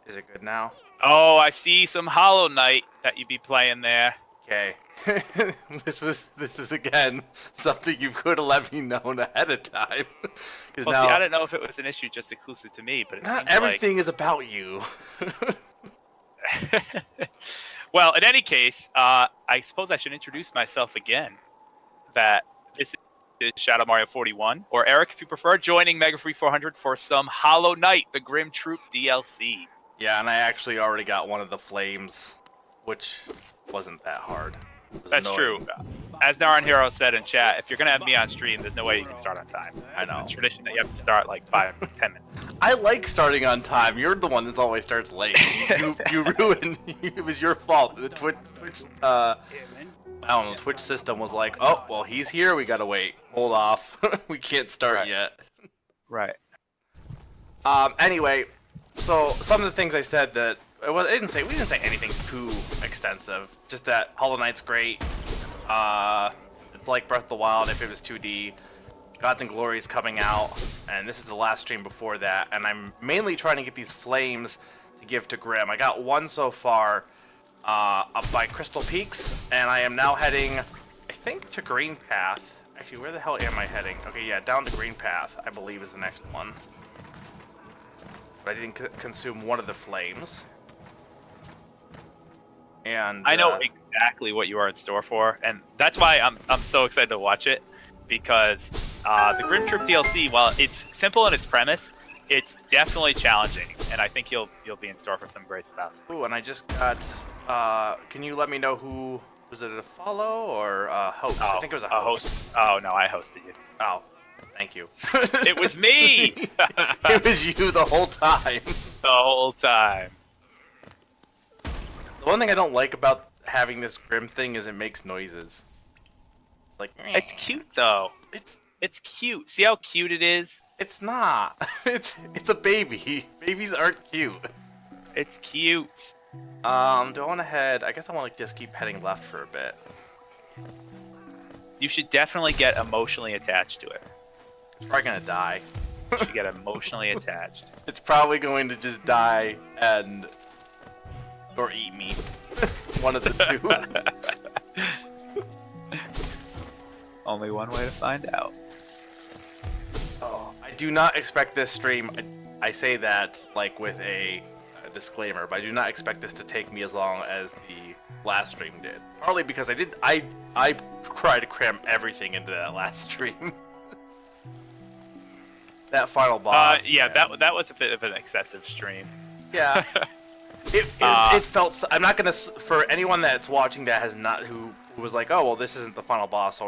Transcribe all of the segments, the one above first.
Is it good now? Oh, I see some Hollow Knight that you'd be playing there. Okay. this was again something you could have let me know ahead of time. Because Well, now see, I didn't know if it was an issue just exclusive to me, but it not seems everything is about you. like... Well, in any case, I suppose I should introduce myself again. That this is Shadow Mario 41, or Eric, if you prefer, joining Mega Free 400 for some Hollow Knight, the Grim Troop DLC. Yeah, and I actually already got one of the flames, which wasn't that hard. That's true. As Naran Hero said in chat, if you're going to have me on stream, there's no way you can start on time. I know. It's a tradition that you have to start like 5-10 minutes. I like starting on time. You're the one that always starts late. You ruined. It was your fault. The Twitch I don't know. Twitch system was like, oh well, he's here. We gotta wait. Hold off. We can't start yet. Right. Anyway, so some of the things I said that we didn't say anything too extensive. Just that Hollow Knight's great. It's like Breath of the Wild if it was 2D. Gods and Glory's coming out, and this is the last stream before that. And I'm mainly trying to get these flames to give to Grim. I got one so far up by Crystal Peaks, and I am now heading, I think, to Green Path. Actually, where the hell am I heading? Okay, yeah, down to Green Path, I believe, is the next one. But I didn't consume one of the flames. And I know exactly what you are in store for, and that's why I'm so excited to watch it, because the Grim Troop DLC, while it's simple in its premise, it's definitely challenging, and I think you'll be in store for some great stuff. Ooh, and I just got. Can you let me know who was it, a follow or a host? I think it was a host. Oh no, I hosted you. Oh, thank you. It was me. It was you the whole time. The whole time. The one thing I don't like about having this Grim thing is it makes noises. It's like It's cute though. It's cute. See how cute it is? It's not. It's a baby. Babies aren't cute. It's cute. Do I want to head? I guess I want to just keep heading left for a bit. You should definitely get emotionally attached to it. It's probably gonna die. You should get emotionally attached. It's probably going to just die and or eat me. One of the two. Only one way to find out. Oh, I do not expect this stream. I say that like with a disclaimer, but I do not expect this to take me as long as the last stream did. Partly because I tried to cram everything into that last stream. That final boss. Yeah, that was a bit of an excessive stream. Yeah. It felt. I'm not gonna. For anyone that's watching that has not who was like, oh well, this isn't the final boss, so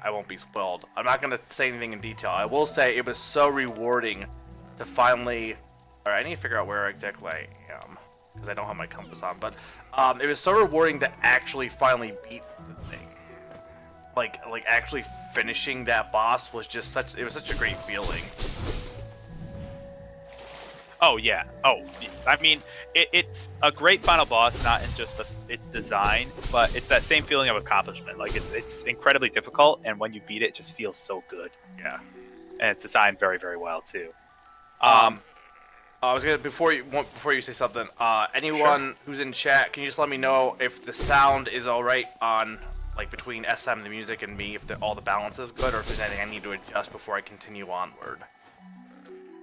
I won't be spoiled. I'm not gonna say anything in detail. I will say it was so rewarding to finally. Or I need to figure out where exactly I am because I don't have my compass on. But it was so rewarding to actually finally beat the thing. Like actually finishing that boss was just such. It was such a great feeling. Oh yeah. Oh, I mean, it's a great final boss, not in just its design, but it's that same feeling of accomplishment. Like it's incredibly difficult, and when you beat it, it just feels so good. Yeah. And it's designed very, very well too. I was gonna before you say something. Anyone who's in chat, can you just let me know if the sound is all right on like between SM the music and me, if all the balance is good, or if there's anything I need to adjust before I continue onward.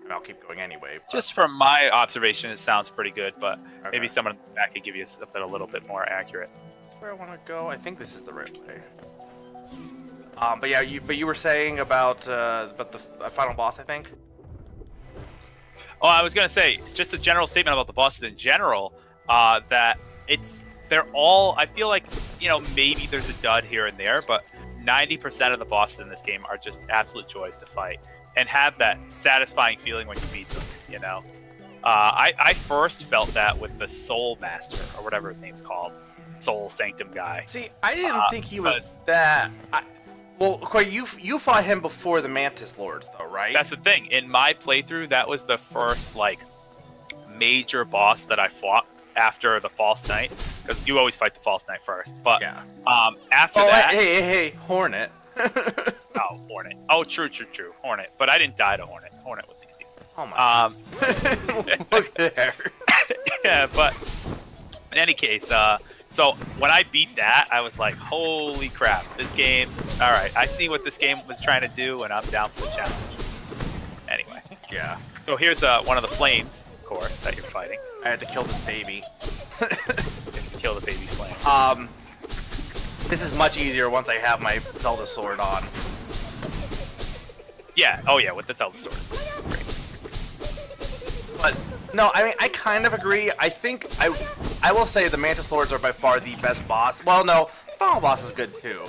And I'll keep going anyway. But... Just from my observation, it sounds pretty good, but okay. Maybe someone back could give you something a little bit more accurate. That's where I want to go. I think this is the right way. But yeah, you were saying about the final boss, I think. Oh, I was gonna say just a general statement about the bosses in general. That they're all. I feel like maybe there's a dud here and there, but 90% of the bosses in this game are just absolute joys to fight and have that satisfying feeling when you beat them. I first felt that with the Soul Master or whatever his name's called, Soul Sanctum guy. See, I didn't think he was that. Well, quite you fought him before the Mantis Lords, though, right? That's the thing. In my playthrough, that was the first major boss that I fought after the False Knight, because you always fight the False Knight first. But yeah. After that, hey, Hornet. Oh, Hornet. Oh, true. Hornet. But I didn't die to Hornet. Hornet was easy. Oh my. Look there. Yeah, but in any case, so when I beat that, I was like, holy crap, this game, all right, I see what this game was trying to do, and I'm down for the challenge. Anyway, Yeah. so here's one of the flames, of course, that you're fighting. I had to kill this baby. Kill the baby flame. This is much easier once I have my Zelda sword on. Yeah, oh yeah, with the Zelda swords. Great. But no, I mean I kind of agree. I think I will say the Mantis Lords are by far the best boss. Well, no, Final Boss is good too.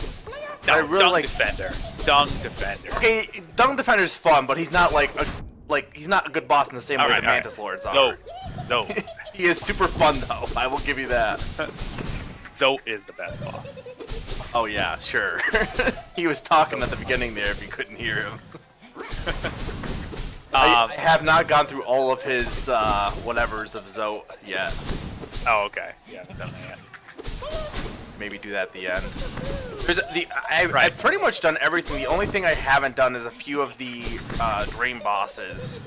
No, I really Dung like. Defender. Dung Defender. Okay, Dung Defender's fun, but he's not he's not a good boss in the same way the Mantis Lords are. So, He is super fun though. I will give you that. Zoe is the best boss. Oh yeah, sure. He was talking at the beginning there if you couldn't hear him. I have not gone through all of his whatevers of Zoe yet. Oh, okay. Yeah, done that. Maybe do that at the end. I've pretty much done everything. The only thing I haven't done is a few of the Dream bosses.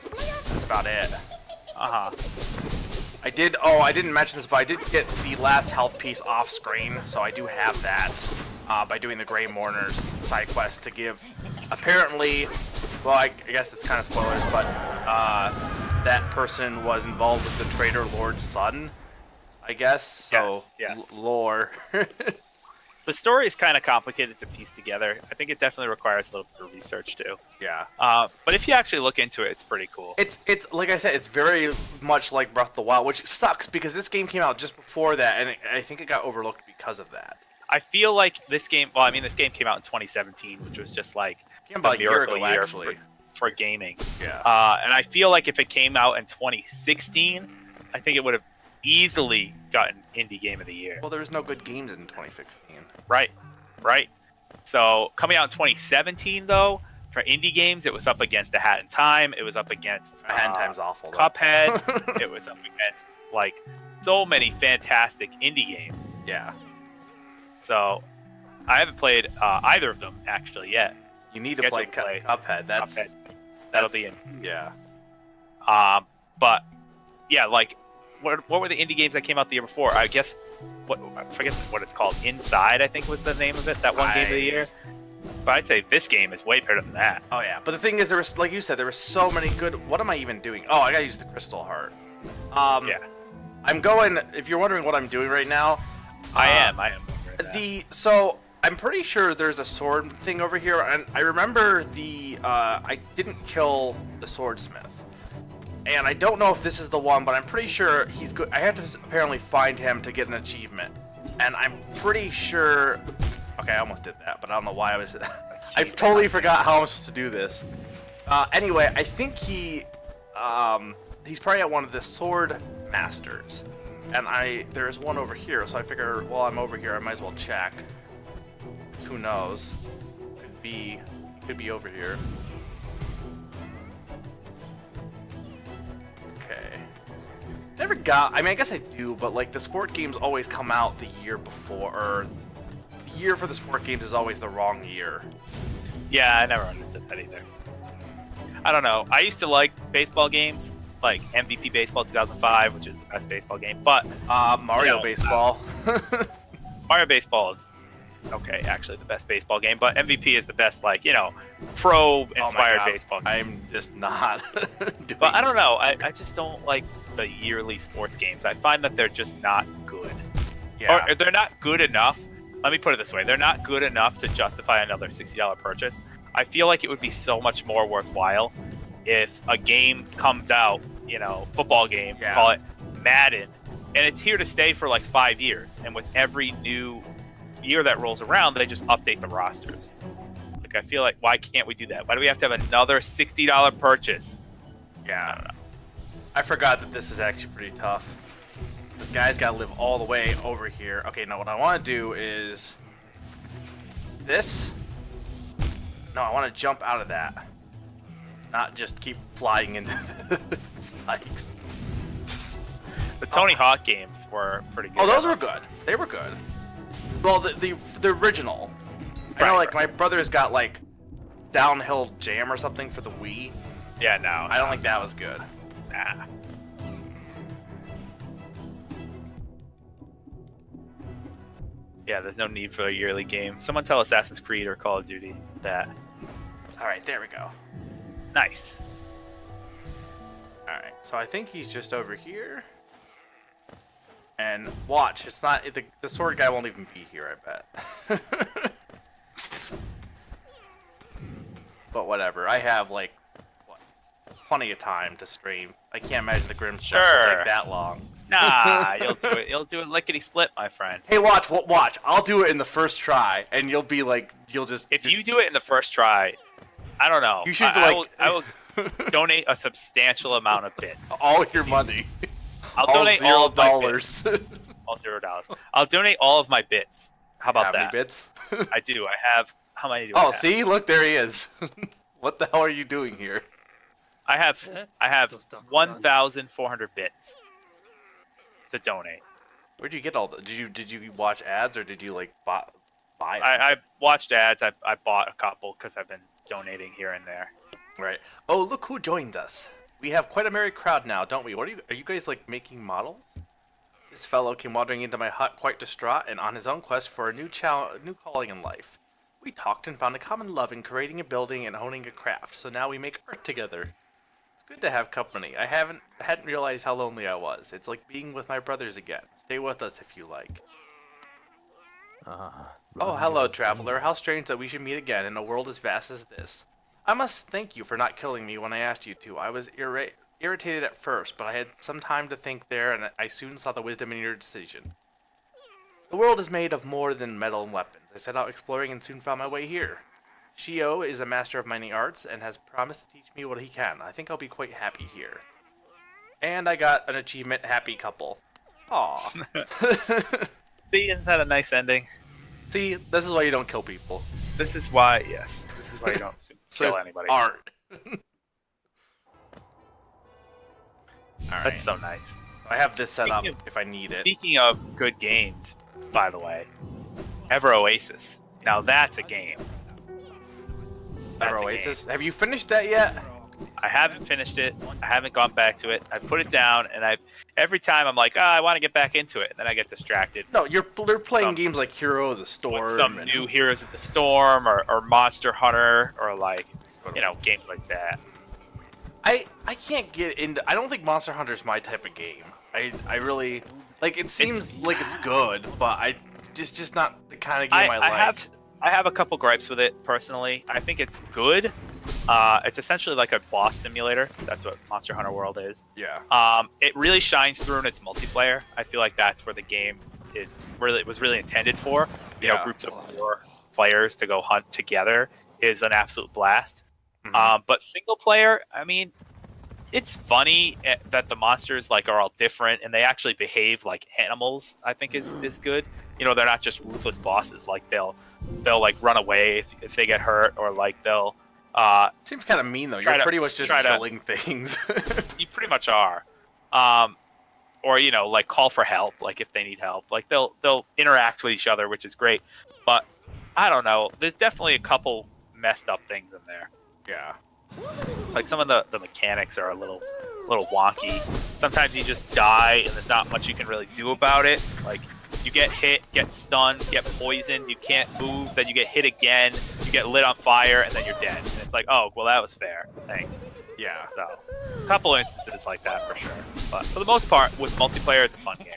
That's about it. I didn't mention this, but I did get the last health piece off screen, so I do have that by doing the Grey Mourners side quest to give. Apparently, well, I guess it's kind of spoilers, but that person was involved with the Traitor Lord's son, I guess. So, yes. Lore. The story is kind of complicated to piece together. I think it definitely requires a little bit of research too. Yeah. But if you actually look into it, it's pretty cool. It's like I said, it's very much like Breath of the Wild, which sucks because this game came out just before that, and I think it got overlooked because of that. I feel like this game. Well, I mean, this game came out in 2017, which was just like About a miracle a year ago, actually. for gaming. Yeah. And I feel like if it came out in 2016, I think it would have easily gotten Indie Game of the Year. Well, there was no good games in 2016. Right. So coming out in 2017, though, for indie games, it was up against A Hat in Time. It was up against A Hat in Time's awful. Though. Cuphead. It was up against like so many fantastic indie games. Yeah. So I haven't played either of them actually yet. You need to play Cuphead. That'll be in. Yeah. But yeah, like what were the indie games that came out the year before? I guess I forget what it's called. Inside, I think was the name of it. That one game of the year. But I'd say this game is way better than that. Oh yeah. But the thing is, there was, like you said, there were so many good. What am I even doing? Oh, I gotta use the Crystal Heart. Yeah. I'm going. If you're wondering what I'm doing right now, I am. So I'm pretty sure there's a sword thing over here, and I remember I didn't kill the swordsmith. And I don't know if this is the one, but I'm pretty sure he's good. I had to apparently find him to get an achievement. And I'm pretty sure... Okay, I almost did that, but I don't know why I was... I totally forgot how I'm supposed to do this. Anyway, I think he's probably at one of the sword masters. And there's one over here, so I figure while I'm over here, I might as well check. Who knows? He could be over here. Never got. I mean, I guess I do, but like the sport games always come out the year before, or the year for the sport games is always the wrong year. Yeah, I never understood that either. I don't know. I used to like baseball games, like MVP Baseball 2005, which is the best baseball game. But Mario Baseball. Mario Baseball is okay, actually the best baseball game. But MVP is the best, like pro-inspired baseball game. I'm just not. But I don't know. I just don't like the yearly sports games. I find that they're just not good. Yeah. Or they're not good enough. Let me put it this way. They're not good enough to justify another $60 purchase. I feel like it would be so much more worthwhile if a game comes out, football game, call it Madden, and it's here to stay for like 5 years. And with every new year that rolls around, they just update the rosters. Like, I feel like, why can't we do that? Why do we have to have another $60 purchase? Yeah. I don't know. I forgot that this is actually pretty tough. This guy's got to live all the way over here. Okay, no, what I want to do is this. No, I want to jump out of that. Not just keep flying into the spikes. The Tony Hawk games were pretty good. Oh, those were good. They were good. Well, the original. I know, like, my brother's got, like, Downhill Jam or something for the Wii. Yeah, no. I don't think that was good. Nah. Yeah, there's no need for a yearly game. Someone tell Assassin's Creed or Call of Duty that. All right, there we go. Nice. All right, so I think he's just over here. And watch, it's not the sword guy won't even be here, I bet. But whatever, I have like plenty of time to stream. I can't imagine the Grim stuff will take that long. Nah, you'll do it. You'll do it lickety split, my friend. Hey, watch. I'll do it in the first try, and you'll be like, you'll just. If you do it in the first try, I don't know. You should I will donate a substantial amount of bits. All your money. I'll donate all of $0. All $0. I'll donate all of my bits. How about that? Bits? I do. I have. How many do I have? See, look, there he is. What the hell are you doing here? I have 1,400 bits to donate. Where'd you get all the? Did you watch ads or did you like buy it? I watched ads. I bought a couple because I've been donating here and there. Right. Oh, look who joined us. We have quite a merry crowd now, don't we? Are you guys like making models? This fellow came wandering into my hut quite distraught and on his own quest for a new calling in life. We talked and found a common love in creating a building and honing a craft, so now we make art together. It's good to have company. I hadn't realized how lonely I was. It's like being with my brothers again. Stay with us if you like. Oh, hello, traveler. How strange that we should meet again in a world as vast as this. I must thank you for not killing me when I asked you to. I was irritated at first, but I had some time to think there, and I soon saw the wisdom in your decision. The world is made of more than metal and weapons. I set out exploring and soon found my way here. Shio is a master of many arts and has promised to teach me what he can. I think I'll be quite happy here. And I got an achievement, happy couple. Aw. See, isn't that a nice ending? See, this is why you don't kill people. This is why, yes. This is why you don't kill anybody. Art. Alright. That's so nice. I have this set up if I need it. Speaking of good games, by the way, Ever Oasis. Now that's a game. Ever Oasis? Have you finished that yet? I haven't finished it. I haven't gone back to it. I put it down, and every time I'm like, I want to get back into it, and then I get distracted. No, they're playing games like Hero of the Storm. Some new Heroes of the Storm, or Monster Hunter, or like, games like that. I can't get into. I don't think Monster Hunter's my type of game. I really like. It seems like it's good, but just not the kind of game I like. I have a couple gripes with it personally. I think it's good. It's essentially like a boss simulator. That's what Monster Hunter World is. Yeah. It really shines through in its multiplayer. I feel like that's where the game was really intended for. Groups of 4 players to go hunt together is an absolute blast. Mm-hmm. But single player, I mean, it's funny that the monsters are all different and they actually behave like animals. I think is good. They're not just ruthless bosses. Like they'll run away if they get hurt, or they'll. Seems kind of mean though. You're pretty much just killing things. You pretty much are. Or call for help. If they need help, they'll interact with each other, which is great. But I don't know. There's definitely a couple messed up things in there. Yeah. Some of the mechanics are a little wonky. Sometimes you just die and there's not much you can really do about it. You get hit, get stunned, get poisoned, you can't move, then you get hit again, you get lit on fire, and then you're dead. And it's oh, well, that was fair. Thanks. Yeah. So, a couple instances like that for sure. But for the most part, with multiplayer, it's a fun game.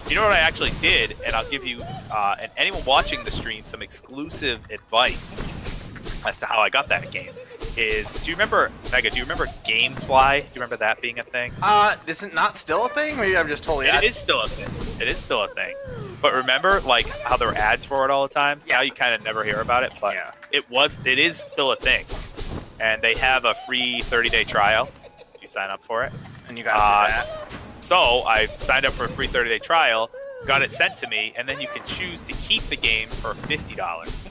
You know what I actually did, and I'll give you and anyone watching the stream some exclusive advice as to how I got that game. Do you remember, Mega, do you remember Gamefly? Do you remember that being a thing? Is it not still a thing? Maybe I'm just totally... It is still a thing. It is still a thing. But remember, how there were ads for it all the time? Yeah. Now you kind of never hear about it, but it is still a thing. And they have a free 30-day trial if you sign up for it. And you got that. So I signed up for a free 30-day trial, got it sent to me, and then you can choose to keep the game for $50.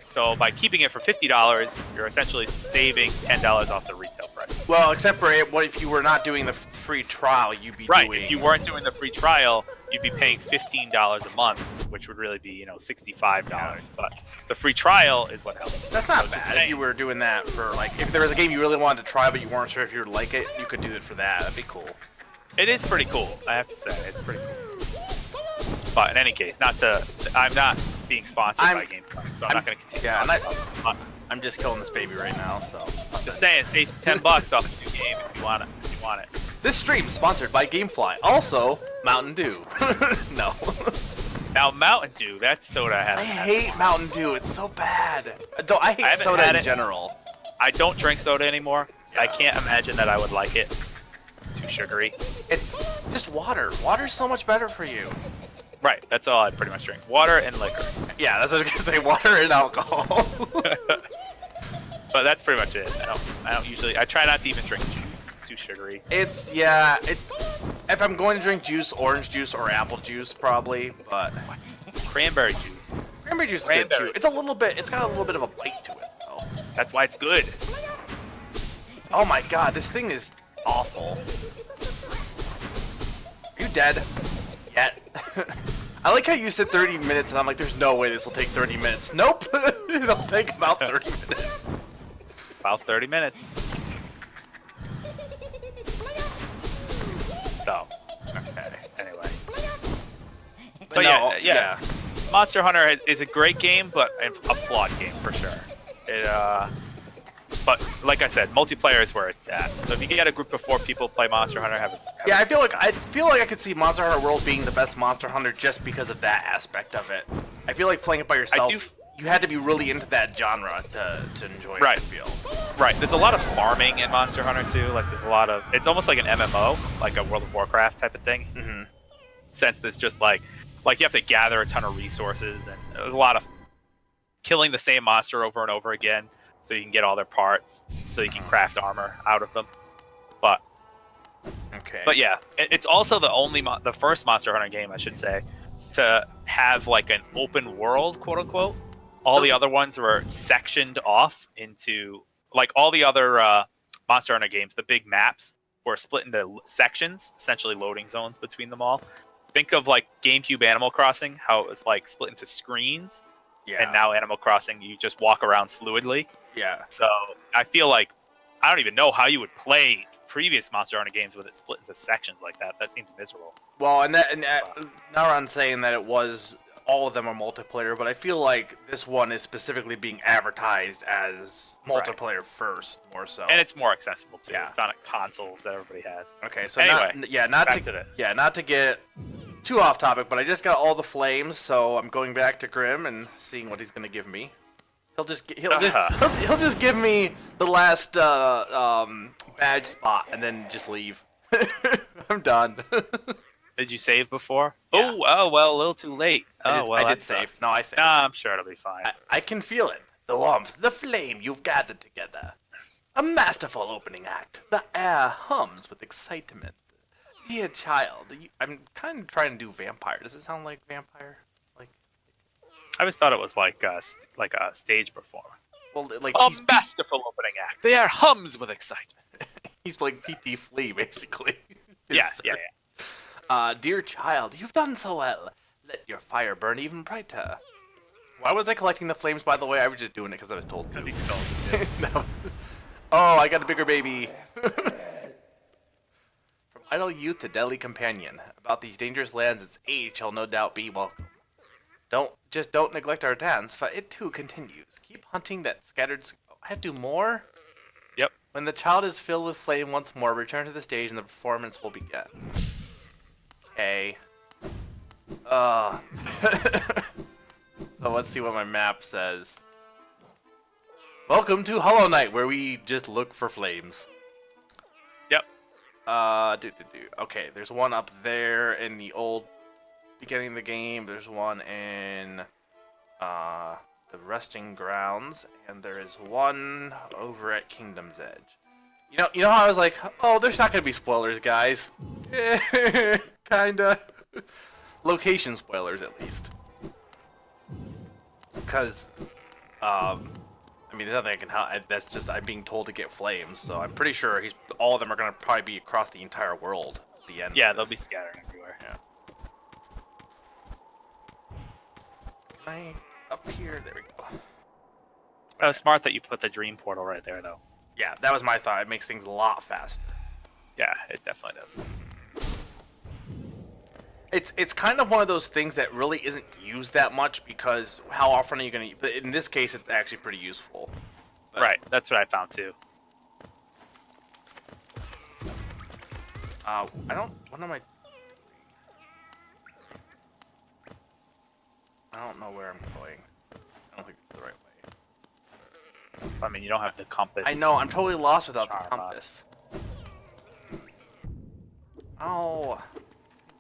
So by keeping it for $50, you're essentially saving $10 off the retail price. Well, except for what if you were not doing the free trial, you'd be doing... Right, if you weren't doing the free trial, you'd be paying $15 a month, which would really be, $65. But the free trial is what helps. That's not bad. If you were doing that for, if there was a game you really wanted to try, but you weren't sure if you would like it, you could do it for that. That'd be cool. It is pretty cool, I have to say. It's pretty cool. But in any case, I'm not being sponsored by GameFly, so I'm not going to continue. Yeah, I'm just killing this baby right now. So just saying, save $10 off a new game if you want it. This stream sponsored by GameFly. Also, Mountain Dew. No. Now Mountain Dew, that soda I hate Mountain Dew. It's so bad. I hate soda in general. I don't drink soda anymore. I can't imagine that I would like it. It's too sugary. It's just water. Water's so much better for you. Right, that's all I pretty much drink. Water and liquor. Yeah, that's what I was gonna say. Water and alcohol. But that's pretty much it. I don't usually. I try not to even drink juice. It's too sugary. It's if I'm going to drink juice, orange juice or apple juice probably, but Cranberry juice. Cranberry juice is good too. It's got a little bit of a bite to it though. That's why it's good. Oh my god, this thing is awful. Are you dead? Yet. I like how you said 30 minutes and I'm like, there's no way this will take 30 minutes. Nope. It'll take about 30 minutes. About 30 minutes. So, okay, anyway. But no, yeah. Monster Hunter is a great game, but a flawed game for sure. But like I said, multiplayer is where it's at. So if you get a group of 4 people play Monster Hunter, I feel like I could see Monster Hunter World being the best Monster Hunter just because of that aspect of it. I feel like playing it by yourself, you had to be really into that genre to enjoy it. Right. I feel. Right. There's a lot of farming in Monster Hunter too. Like there's a lot of. It's almost like an MMO, like a World of Warcraft type of thing. Mm-hmm. Since there's just like you have to gather a ton of resources and there's a lot of killing the same monster over and over again. So you can get all their parts, so you can craft armor out of them. But yeah, it's also the first Monster Hunter game, I should say, to have like an open world, quote unquote. All the other ones were sectioned off into like all the other Monster Hunter games. The big maps were split into sections, essentially loading zones between them all. Think of like GameCube Animal Crossing, how it was like split into screens. Yeah. And now Animal Crossing, you just walk around fluidly. Yeah. So I feel like I don't even know how you would play previous Monster Hunter games with it split into sections like that. That seems miserable. Well, Nauron's saying that all of them are multiplayer, but I feel like this one is specifically being advertised as multiplayer first, more so. And it's more accessible too. Yeah. It's on consoles that everybody has. Okay, so anyway, not to get too off topic, but I just got all the flames, so I'm going back to Grim and seeing what he's gonna give me. He'll just give me the last badge spot and then just leave. I'm done. Did you save before? Yeah. Oh well, a little too late. I did save. No, I saved. Nah, I'm sure it'll be fine. I can feel it. The warmth, the flame you've gathered together. A masterful opening act. The air hums with excitement. Dear child, I'm kind of trying to do vampire. Does it sound like vampire? Like I always thought it was like a stage performer. Well, like a masterful opening act. The air hums with excitement. He's like PT Flea, basically. Yeah. Dear child, you've done so well. Let your fire burn even brighter. Why was I collecting the flames, by the way? I was just doing it because I was told to. Because he told me to. No. Oh, I got a bigger baby. From idle youth to deadly companion. About these dangerous lands, its age shall no doubt be welcome. Don't neglect our dance, for it too continues. Keep hunting that scattered... I have to do more? Yep. When the child is filled with flame once more, return to the stage and the performance will begin. Okay. So let's see what my map says. Welcome to Hollow Knight, where we just look for flames. Yep. Okay, there's one up there in the old beginning of the game. There's one in the resting grounds, and there is one over at Kingdom's Edge. You know how I was like, oh, there's not gonna be spoilers, guys. Kinda. Location spoilers, at least. Because, I mean, there's nothing I can help. That's just I'm being told to get flames, so I'm pretty sure all of them are gonna probably be across the entire world at the end. Yeah, they'll be scattered everywhere. Yeah. Up here, there we go. That was smart that you put the dream portal right there, though. Yeah, that was my thought. It makes things a lot faster. Yeah, it definitely does. It's kind of one of those things that really isn't used that much because how often are you gonna? But in this case, it's actually pretty useful. But, Right, that's what I found too. I don't. What am I? I don't know where I'm going. I don't think it's the right way. I mean, you don't have the compass. I know. I'm totally lost without the Charm compass. Oh,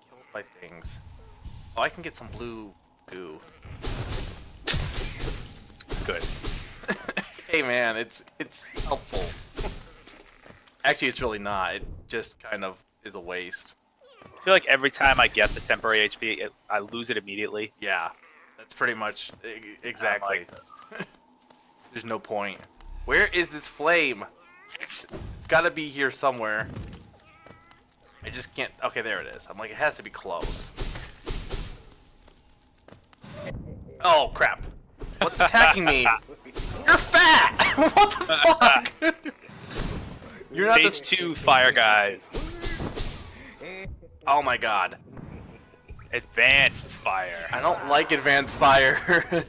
killed by things. Oh, I can get some blue goo. Good. Hey man, it's helpful. Actually, it's really not. It just kind of is a waste. I feel like every time I get the temporary HP, I lose it immediately. Yeah, that's pretty much exactly. There's no point. Where is this flame? It's got to be here somewhere. I just can't. Okay, there it is. I'm like, it has to be close. Oh crap! What's attacking me? You're fat! What the fuck? You're not Stage 2 fire guys. Oh my god. Advanced fire. I don't like advanced fire.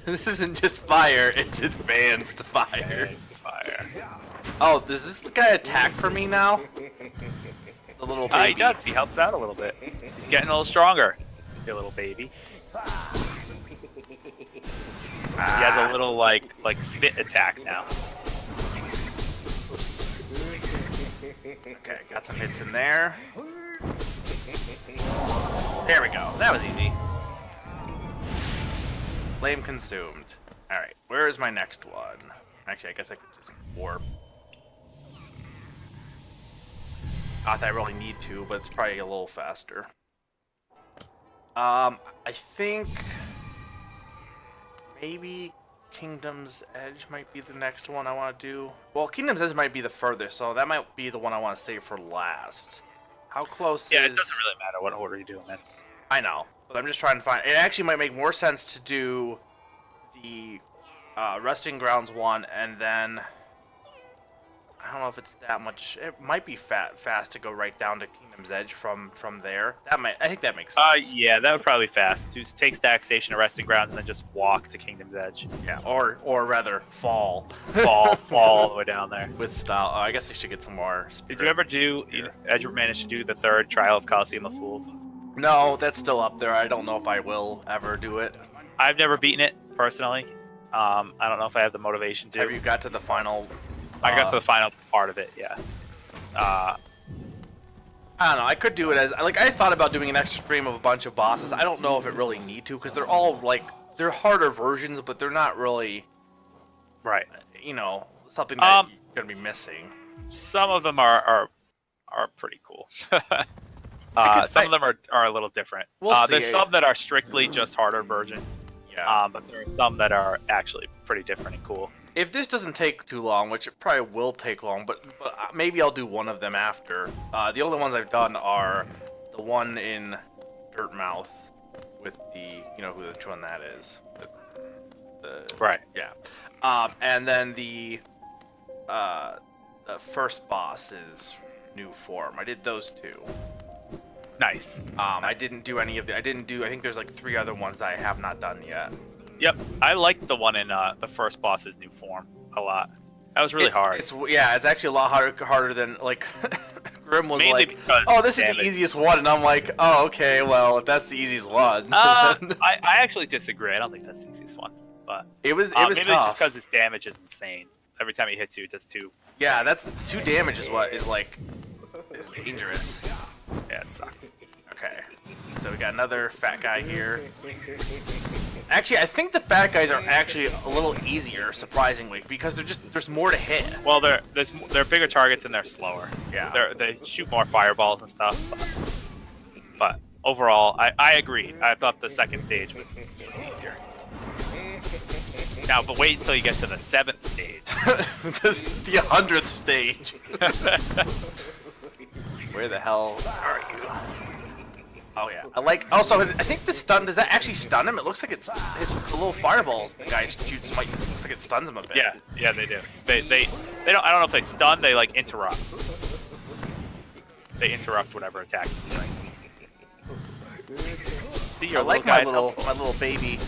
This isn't just fire, it's advanced fire. Advanced fire. Oh, does this guy attack for me now? The little baby. He does. He helps out a little bit. He's getting a little stronger. Your little baby. He has a little like spit attack now. Okay, got some hits in there. There we go. That was easy. Flame consumed. Alright, where is my next one? Actually, I guess I could just warp. Not that I really need to, but it's probably a little faster. I think maybe Kingdom's Edge might be the next one I want to do. Well, Kingdom's Edge might be the furthest, so that might be the one I want to save for last. How close Yeah, is... it doesn't really matter what order you do them in. I know, but I'm just trying to find... It actually might make more sense to do the Resting Grounds one, and then... I don't know if it's that much... It might be fast to go right down to Kingdom's Edge from there. I think that makes sense. Yeah, that would probably be fast. Just take Stack Station to Resting Grounds and then just walk to Kingdom's Edge. Yeah, or rather, fall. Fall all the way down there. With style. Oh, I guess I should get some more Did you ever do... Edge managed to do the 3rd Trial of Colosseum of Fools? No, that's still up there. I don't know if I will ever do it. I've never beaten it, personally. I don't know if I have the motivation to. Have you got to the final... I got to the final part of it, yeah. I don't know. I could do it as... Like, I thought about doing an extra stream of a bunch of bosses. I don't know if it really need to, because they're all, like... They're harder versions, but they're not really... Right. You know, something that you're going to be missing. Some of them are pretty cool. Some of them are a little different. We'll see. There's some that are strictly just harder versions. Yeah. But there are some that are actually pretty different and cool. If this doesn't take too long, which it probably will take long, but maybe I'll do one of them after. The only ones I've done are the one in Dirtmouth with the, you know which one that is. Right. Yeah. And then the first boss is New Form. I did those two. Nice. I didn't do any of the. I think there's like 3 other ones that I have not done yet. Yep. I liked the one in the first boss's New Form a lot. That was really hard. It's actually a lot harder than like Grim was Mainly like, because oh, this is damage. the easiest one, and I'm like, oh, okay, well, if that's the easiest one. I actually disagree. I don't think that's the easiest one, but it was maybe tough. it's just because its damage is insane. Every time he hits you, it does 2. Yeah, that's 2 damage is what is like is dangerous. Yeah, it sucks. Okay, so we got another fat guy here. Actually, I think the fat guys are actually a little easier, surprisingly, because there's more to hit. Well, they're bigger targets and they're slower. Yeah. They shoot more fireballs and stuff. But overall, I agree. I thought the second stage was easier. Now, but wait until you get to the 7th stage. The 100th stage. Where the hell are you? Oh yeah, Also, I think the stun. Does that actually stun him? It looks like it's his little fireballs. The guy shoots. Looks like it stuns him a bit. Yeah, they do. They don't. I don't know if they stun. They like interrupt. They interrupt whatever attack he's doing. See, your I like little my little baby.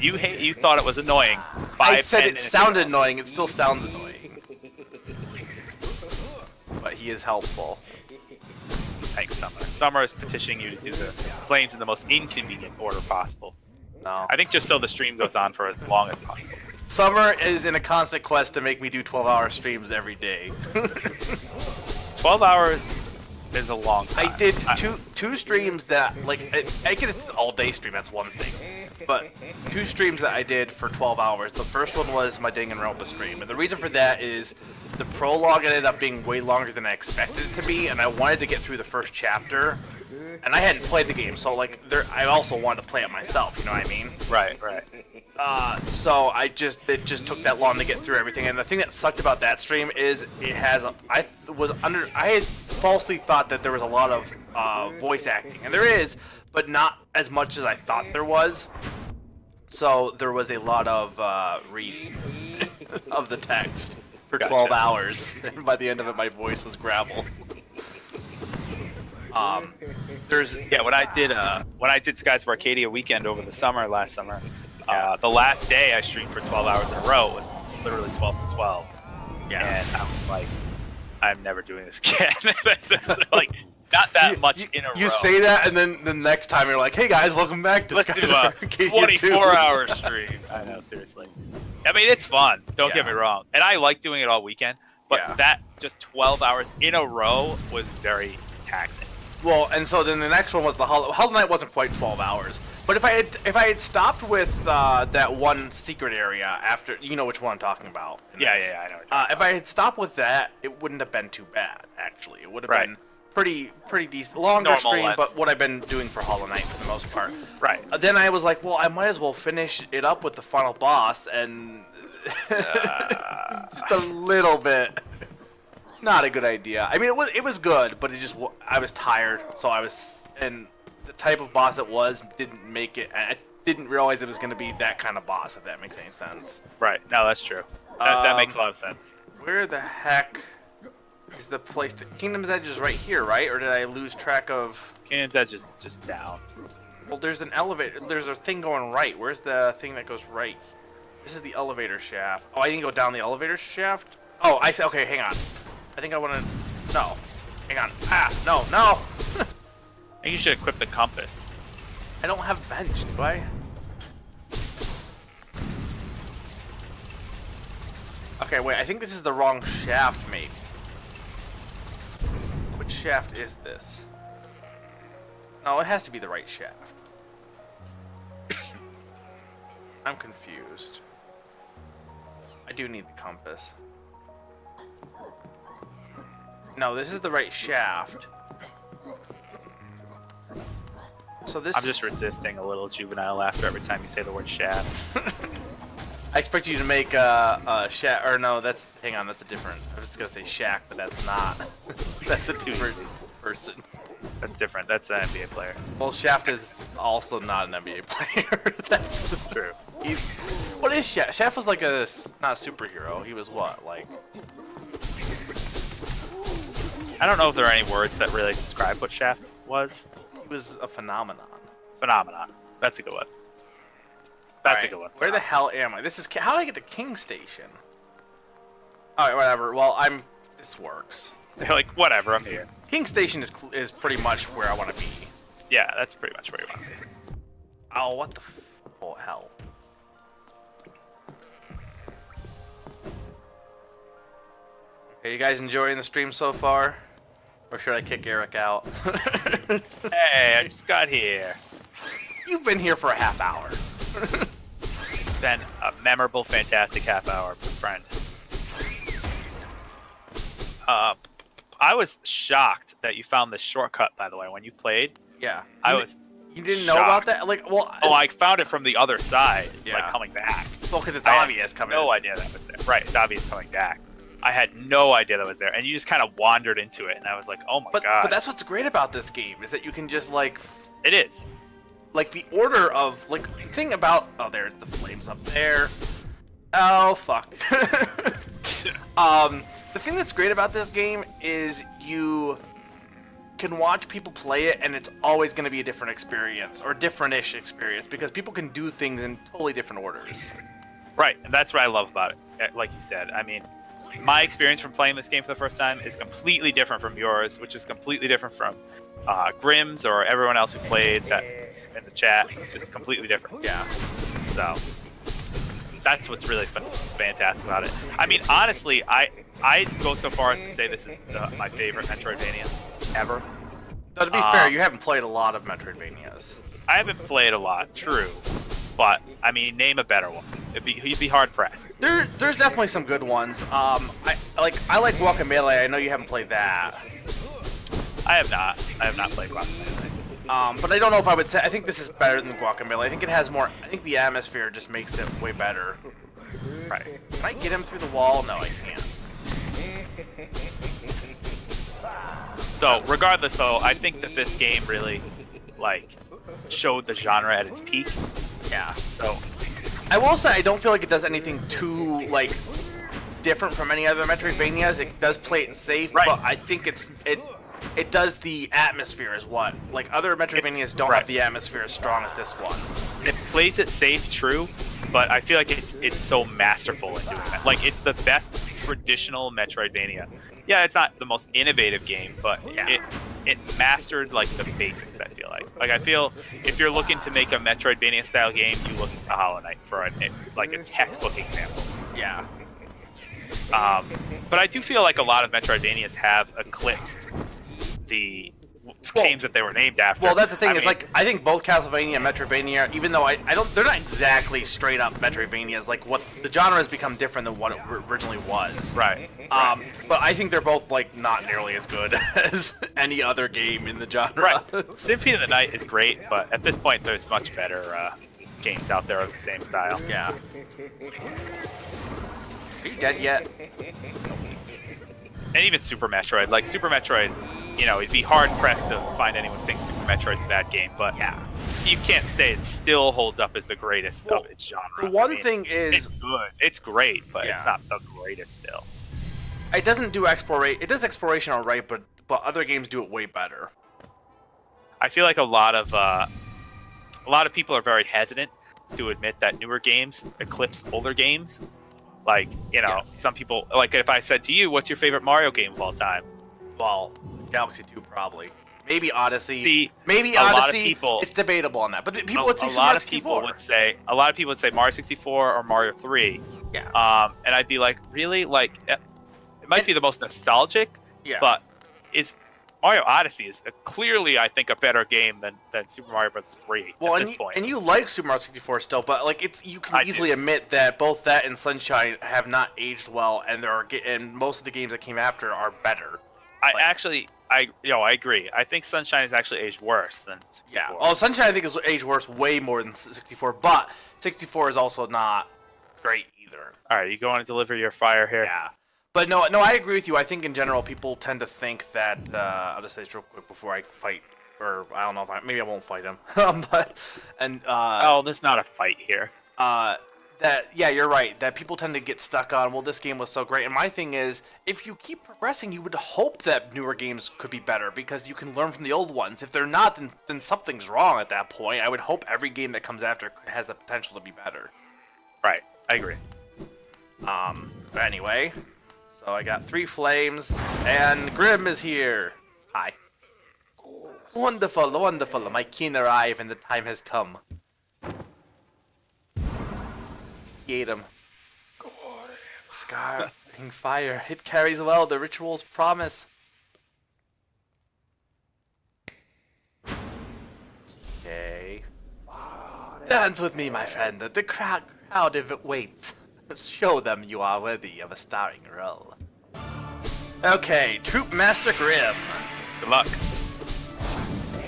You thought it was annoying. I said 10 it minutes sounded ago. annoying. It still sounds annoying. But he is helpful. Thanks, Summer. Summer is petitioning you to do the flames in the most inconvenient order possible. No. I think just so the stream goes on for as long as possible. Summer is in a constant quest to make me do 12-hour streams every day. 12 hours is a long time. I did two streams that, like, I get it's an all-day stream, that's one thing. But 2 streams that I did for 12 hours. The first one was my Danganronpa stream. And the reason for that is the prologue ended up being way longer than I expected it to be, and I wanted to get through the first chapter. And I hadn't played the game, so, like, I also wanted to play it myself, you know what I mean? Right. So it just took that long to get through everything. And the thing that sucked about that stream is I had falsely thought that there was a lot of voice acting, and there is, but not as much as I thought there was. So there was a lot of reading of the text for 12 hours, and by the end of it, my voice was gravel. When I did Skies of Arcadia weekend over the last summer, the last day I streamed for 12 hours in a row was literally 12 to 12. Yeah. And I was like, I'm never doing this again. That's just, like, not that much in a row. You say that, and then the next time you're like, hey guys, welcome back to Let's Skies do of a Arcadia 24-hour stream. I know, seriously. I mean, it's fun. Don't get Yeah. me wrong. And I like doing it all weekend. But Yeah. that just 12 hours in a row was very taxing. Well, and so then the next one was the Hollow Knight wasn't quite 12 hours, but if I had stopped with that one secret area after, you know which one I'm talking about. Yeah, I know. If I had stopped with that, it wouldn't have been too bad. Actually, it would have been pretty decent, longer Normal stream, length. but what I've been doing for Hollow Knight for the most part. Right. Then I was like, well, I might as well finish it up with the final boss, and just a little bit. Not a good idea. I mean, it was good, but I was tired, so and the type of boss it was didn't make it. I didn't realize it was going to be that kind of boss, if that makes any sense. Right. No, that's true. That makes a lot of sense. Where the heck is the place to... Kingdom's Edge is right here, right? Or did I lose track of... Kingdom's Edge is just down. Well, there's an elevator. There's a thing going right. Where's the thing that goes right? This is the elevator shaft. Oh, I didn't go down the elevator shaft? Oh, I said... Okay, hang on. I think I want to... No. Hang on. No. I think you should equip the compass. I don't have bench, do I? Okay, wait. I think this is the wrong shaft, maybe. Which shaft is this? No, it has to be the right shaft. I'm confused. I do need the compass. No, this is the right shaft. So this... I'm just resisting a little juvenile laughter every time you say the word shaft. I expect you to make a shaft, or no, that's... Hang on, that's a different... I was just gonna say Shaq, but that's not. That's a different person. That's different. That's an NBA player. Well, Shaft is also not an NBA player. That's True. He's... What is Shaft? Shaft was like not a superhero. He was what? Like... I don't know if there are any words that really describe what shaft was. He was a phenomenon. Phenomenon. That's a good one. That's Alright, a good one. Where the hell am I? This is... How did I get to King Station? Alright, whatever. Well, this works. They're like, whatever, I'm here. King Station is pretty much where I want to be. Yeah, that's pretty much where you want to be. Oh, what the hell? Okay, you guys enjoying the stream so far? Or should I kick Eric out? Hey, I just got here. You've been here for a half hour. Been a memorable, fantastic half hour, friend. I was shocked that you found this shortcut, by the way, when you played. Yeah. You didn't know shocked. about that? Like, well... Oh, I found it from the other side, Yeah. like coming back. Well, because it's I had obvious coming no idea that was there. Right, it's obvious coming back. I had no idea that was there, and you just kind of wandered into it, and I was like, oh my god. But that's what's great about this game, is that you can just, like... It is. Like, the order of... Like, the thing about... Oh, there's the flames up there. Oh, fuck. The thing that's great about this game is can watch people play it, and it's always going to be a different experience, or different-ish experience, because people can do things in totally different orders. Right, and that's what I love about it. Like you said, I mean, my experience from playing this game for the first time is completely different from yours, which is completely different from Grimm's or everyone else who played that in the chat. It's just completely different. Yeah. So that's what's really fantastic about it. I mean, honestly, I'd go so far as to say this is my favorite Metroidvania ever. Though, to be fair, you haven't played a lot of Metroidvanias. I haven't played a lot, true. But, I mean, name a better one. He'd be hard-pressed. There's definitely some good ones. I like Guacamelee. I know you haven't played that. I have not. I have not played Guacamelee. But I don't know if I would say. I think this is better than Guacamelee. I think it has more. I think the atmosphere just makes it way better. Right. Can I get him through the wall? No, I can't. So, regardless, though, I think that this game really, like, showed the genre at its peak. Yeah. So, I will say I don't feel like it does anything too like different from any other Metroidvanias. It does play it safe, right. but I think it does the atmosphere as what like other Metroidvanias don't have the atmosphere as strong as this one. It plays it safe, true, but I feel like it's so masterful in doing that. Like, it's the best traditional Metroidvania. Yeah, it's not the most innovative game, but it mastered like the basics. I feel like I feel if you're looking to make a Metroidvania style game, you look to Hollow Knight for a textbook example. Yeah. But I do feel like a lot of Metroidvanias have eclipsed the games that they were named after. Well, that's the thing I think both Castlevania and Metroidvania, even though they're not exactly straight up Metroidvanias. Like what the genre has become different than what it originally was. Right. But I think they're both like not nearly as good as any other game in the genre. Right. Symphony of the Night is great, but at this point, there's much better games out there of the same style. Yeah. Are you dead yet? And even Super Metroid, like Super Metroid, you know, it'd be hard pressed to find anyone who thinks Super Metroid's a bad game, but yeah, you can't say it still holds up as the greatest of its genre. The one thing is, it's good, it's great, but it's not the greatest still. It doesn't do exploration. It does exploration all right, but other games do it way better. I feel like a lot of people are very hesitant to admit that newer games eclipse older games. Like, you know, some people, like if I said to you, what's your favorite Mario game of all time? Well, Galaxy 2 probably. Maybe Odyssey. See, maybe a Odyssey. Lot of people, it's debatable on that, but people would say a Super lot Mario of 64. people would say Mario 64 or Mario 3. Yeah. And I'd be like, really? Like, it might be the most nostalgic. Yeah. But Mario Odyssey is clearly, I think, a better game than Super Mario Bros. 3 at this point. And you like Super Mario 64 still, but like you can easily admit that both that and Sunshine have not aged well, and and most of the games that came after are better. I agree. I think Sunshine has actually aged worse than 64. Yeah. Oh, Sunshine I think has aged worse way more than 64, but 64 is also not great either. All right, you going to deliver your fire here? Yeah. But no, I agree with you. I think in general people tend to think that I'll just say this real quick before I fight, or I don't know if maybe I won't fight him. There's not a fight here. You're right. That people tend to get stuck on. Well, this game was so great, and my thing is, if you keep progressing, you would hope that newer games could be better because you can learn from the old ones. If they're not, then something's wrong at that point. I would hope every game that comes after has the potential to be better. Right. I agree. But anyway. So I got 3 flames, and Grimm is here. Hi. Wonderful, wonderful. My king arrived, and the time has come. He ate him. Scarring fire. It carries well the ritual's promise. Okay. Dance with me, my friend. The crowd of it waits. Show them you are worthy of a starring role. Okay, Troop Master Grimm. Good luck.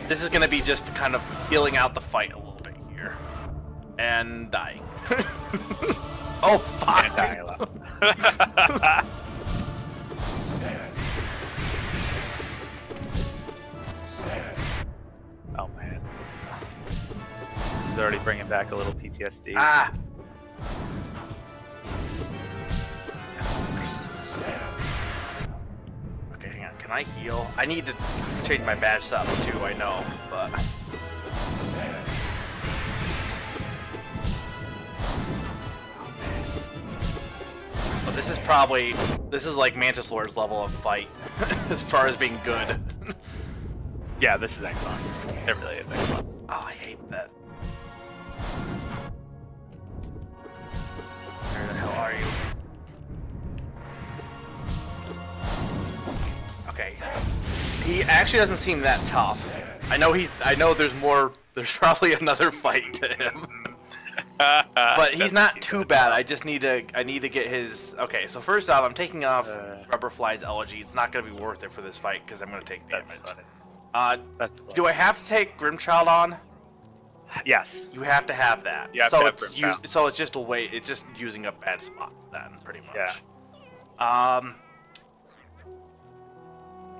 This is gonna be just kind of feeling out the fight a little bit here. And dying. Oh, fuck! And dying a lot. Oh, man. He's already bringing back a little PTSD. Ah! Okay, hang on. Can I heal? I need to change my badge setup too, I know, but... But this is like Mantis Lord's level of fight, as far as being good. Yeah, this is excellent. It really is excellent. Oh, I hate that. Where the hell are you? Okay. He actually doesn't seem that tough. I know there's probably another fight to him. But he's not too bad. I need to get his. Okay, so first off, I'm taking off Rubberfly's Elegy. It's not going to be worth it for this fight because I'm going to take damage. That's funny. Do I have to take Grimchild on? Yes. You have to have that. You have so to have it's Grimchild. so it's just a way. It's just using up bad spots then, pretty much. Yeah.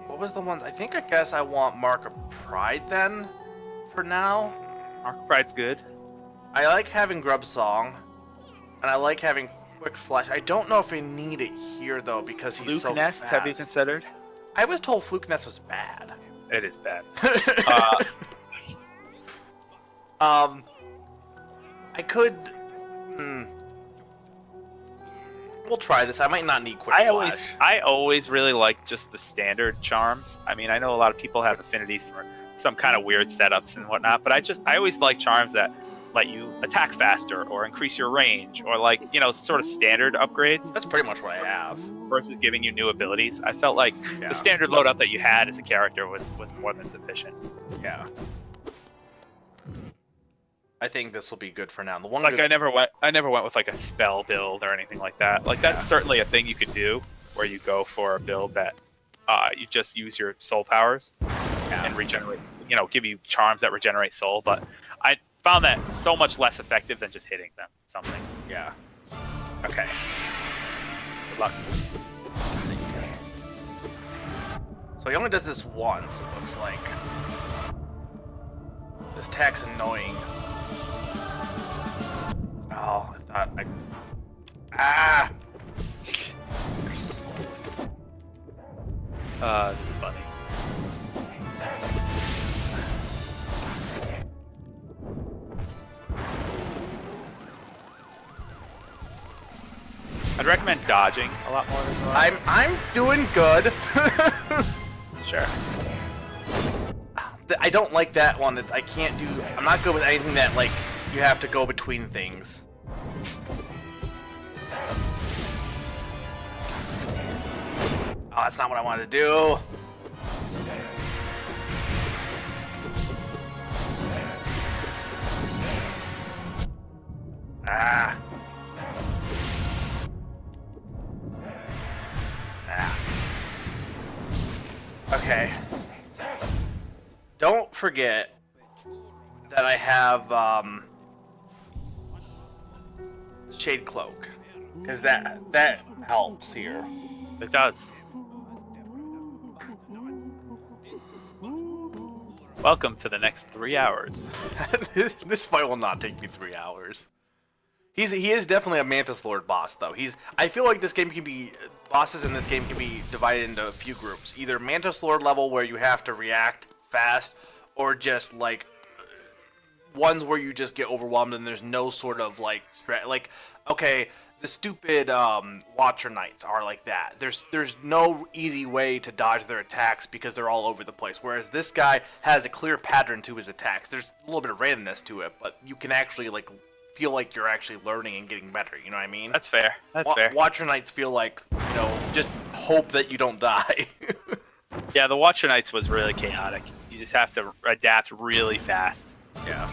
What was the one? I guess I want Mark of Pride then, for now. Mark of Pride's good. I like having Grub Song, and I like having Quick Slash. I don't know if I need it here though because he's Fluke so Nest, fast. have you considered? I was told Fluke Nest was bad. It is bad. I could. We'll try this. I might not need Quick Slash. I always really like just the standard charms. I mean, I know a lot of people have affinities for some kind of weird setups and whatnot, but I always like charms that let you attack faster or increase your range or sort of standard upgrades That's pretty much what I have. versus giving you new abilities. I felt like the standard loadout that you had as a character was more than sufficient. Yeah. I think this will be good for now. The one Like I never went with like a spell build or anything like that. Like that's certainly a thing you could do where you go for a build that you just use your soul powers and regenerate, give you charms that regenerate soul, but I found that so much less effective than just hitting them something. Yeah. Okay. Good luck. Let's see. So he only does this once, it looks like. This attack's annoying. Oh, I thought I... Ah! That's funny. I'd recommend dodging a lot more than running. I'm doing good. Sure. I don't like that one. I can't do... I'm not good with anything that, like, you have to go between things. Oh, that's not what I wanted to do. Ah. Okay. Don't forget that I have Shade Cloak, because that helps here. It does. Welcome to the next 3 hours. This fight will not take me 3 hours. He is definitely a Mantis Lord boss though. I feel like this game can be bosses in this game can be divided into a few groups. Either Mantis Lord level where you have to react fast, or just like ones where you just get overwhelmed and there's no sort of like okay, the stupid Watcher Knights are like that. There's no easy way to dodge their attacks because they're all over the place. Whereas this guy has a clear pattern to his attacks. There's a little bit of randomness to it, but you can actually like feel like you're actually learning and getting better. You know what I mean? That's fair. That's fair. Watcher Knights feel like, just hope that you don't die. Yeah, the Watcher Knights was really chaotic. You just have to adapt really fast. Yeah.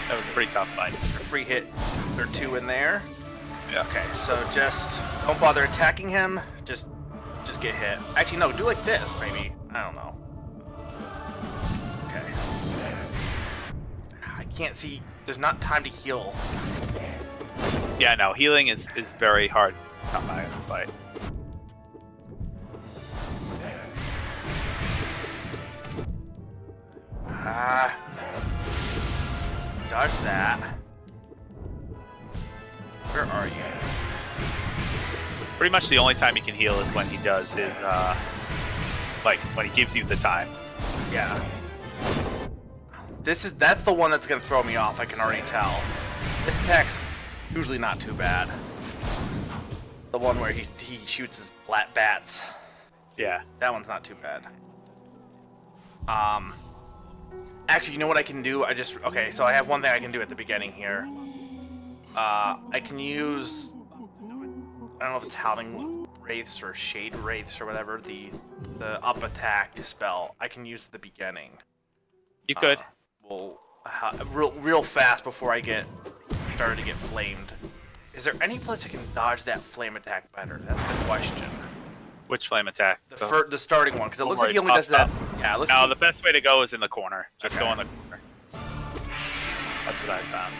That was a pretty tough fight. A free hit or two in there. Yeah. Okay, so just don't bother attacking him. Just get hit. Actually, no, do like this, maybe. I don't know. Okay. I can't see. There's not time to heal. Yeah, no, healing is very hard to come by in this fight. Dodge that. Where are you? Pretty much the only time he can heal is when he does his like when he gives you the time. Yeah. That's the one that's gonna throw me off. I can already tell. This attack's usually not too bad. The one where he shoots his flat bats. Yeah. That one's not too bad. Actually, you know what I can do? Okay, so I have one thing I can do at the beginning here. I can use, I don't know if it's Howling Wraiths or Shade Wraiths or whatever, the up attack spell. I can use at the beginning. You could. Real fast before I get started to get flamed. Is there any place I can dodge that flame attack better? That's the question. Which flame attack? The starting one, because it looks like he only does that. Yeah, it looks No, like the best way to go is in the corner. Just Okay. go in the corner. That's what I found.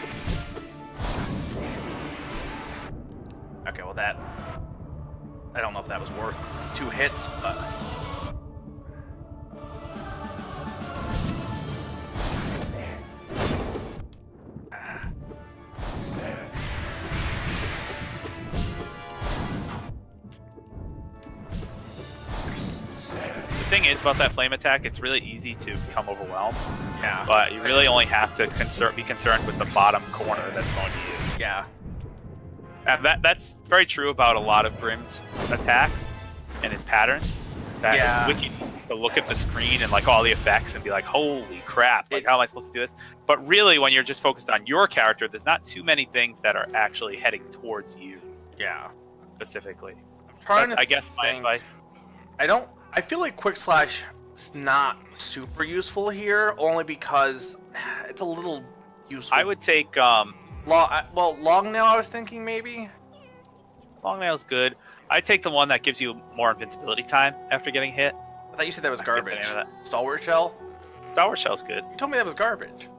Okay, well that... I don't know if that was worth 2 hits, but... The thing is about that flame attack, it's really easy to become overwhelmed. Yeah. But you really only have to be concerned with the bottom corner that's going to you. Yeah. And that's very true about a lot of Grimm's attacks and his patterns. That Yeah. it's wicked to look at the screen and like all the effects and be like, holy crap, like how am I supposed to do this? But really, when you're just focused on your character, there's not too many things that are actually heading towards you Yeah. specifically. I'm trying That's, to I guess, my think. advice. I feel like Quick Slash is not super useful here, only because it's a little useful. I would take Long Nail, I was thinking maybe? Long Nail's good. I'd take the one that gives you more invincibility time after getting hit. I thought you said that was I forget the garbage. name of Stalwart Shell? Stalwart Shell's good. You told me that was garbage.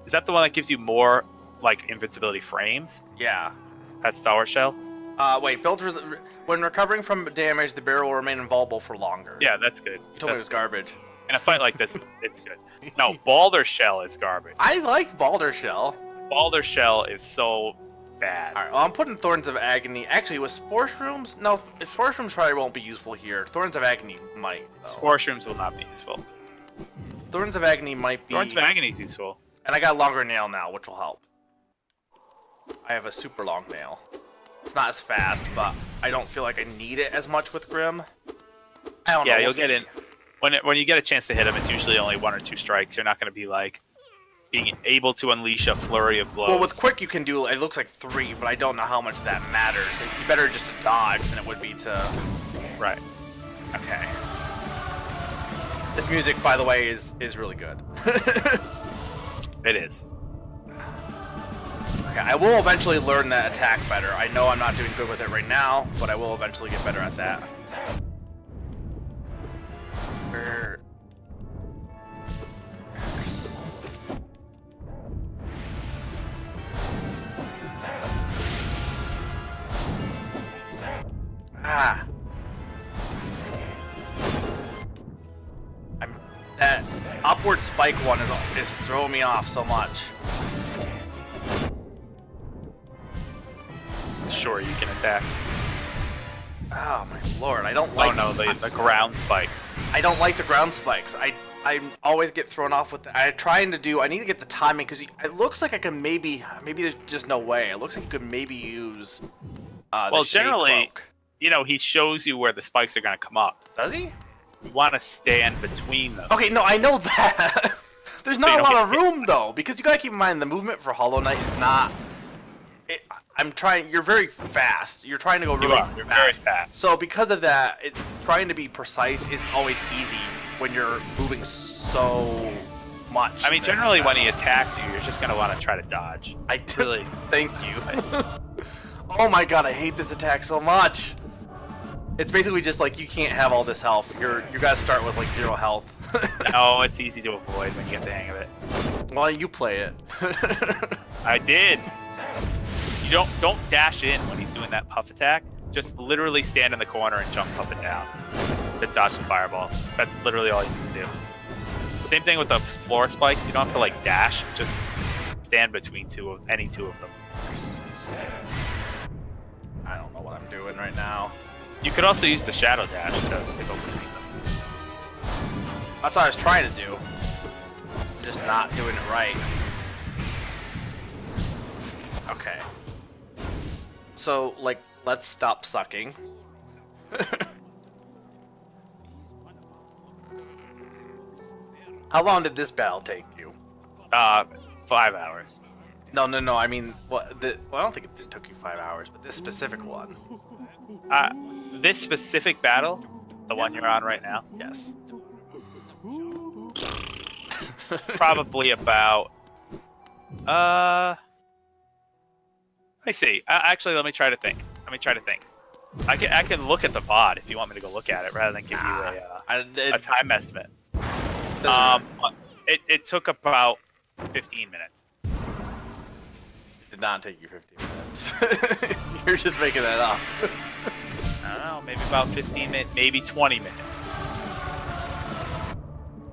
Is that the one that gives you more like invincibility frames? Yeah. That's Stalwart Shell? Wait, when recovering from damage, the barrel will remain invulnerable for longer. Yeah, that's good. You told me it was garbage. In a fight like this, it's good. No, Balder Shell is garbage. I like Balder Shell. Balder Shell is so bad. Alright, well, I'm putting Thorns of Agony. Actually, with Spore Shrooms? No, Spore Shrooms probably won't be useful here. Thorns of Agony might, though. Spore Shrooms will not be useful. Thorns of Agony might be... Thorns of Agony is useful. And I got a longer nail now, which will help. I have a super long nail. It's not as fast, but I don't feel like I need it as much with Grim. I don't know. Yeah, we'll you'll get see. in. When you get a chance to hit him, it's usually only 1 or 2 strikes. You're not going to be like being able to unleash a flurry of blows. Well, with Quick you can do, it looks like 3, but I don't know how much that matters. It'd be better just to dodge than it would be to... Right. Okay. This music, by the way, is really good. It is. Okay, I will eventually learn that attack better. I know I'm not doing good with it right now, but I will eventually get better at that. Where... Ah. That upward spike one is throwing me off so much. Sure, you can attack. Oh my lord, I don't like. Oh no, the ground spikes. I don't like the ground spikes. I always get thrown off with. I need to get the timing because it looks like I can maybe there's just no way. It looks like you could maybe use. Well, the Shade generally, Cloak. you know, he shows you where the spikes are going to come up. Does he? You want to stand between them. Okay, no, I know that. There's So not you a don't lot of get room though, because you gotta keep in mind the movement for Hollow Knight is not. I'm trying. You're very fast. You're trying to go really You're very fast. So because of that, trying to be precise isn't always easy when you're moving so much. I mean, this generally when fast. he attacks you, you're just going to want to try to dodge. I did. really- Thank you. Oh my god, I hate this attack so much. It's basically just like you can't have all this health. You gotta start with like 0 health. No, it's easy to avoid when you get the hang of it. Well, you play it. I did. You don't dash in when he's doing that puff attack. Just literally stand in the corner and jump up and down to dodge the fireball. That's literally all you need to do. Same thing with the floor spikes. You don't have to like dash. Just stand between any two of them. I don't know what I'm doing right now. You could also use the shadow dash to go between them. That's what I was trying to do. I'm just not doing it right. Okay. So, like, let's stop sucking. How long did this battle take you? 5 hours. No. I mean, what? Well, I don't think it took you 5 hours, but this specific one. This specific battle, the one you're on right now, Yes. probably about. Let me see. Actually, let me try to think. I can look at the VOD if you want me to go look at it rather than give you a time estimate. It took about 15 minutes. It did not take you 15 minutes. You're just making that up. I don't know, maybe about 15 minutes, maybe 20 minutes.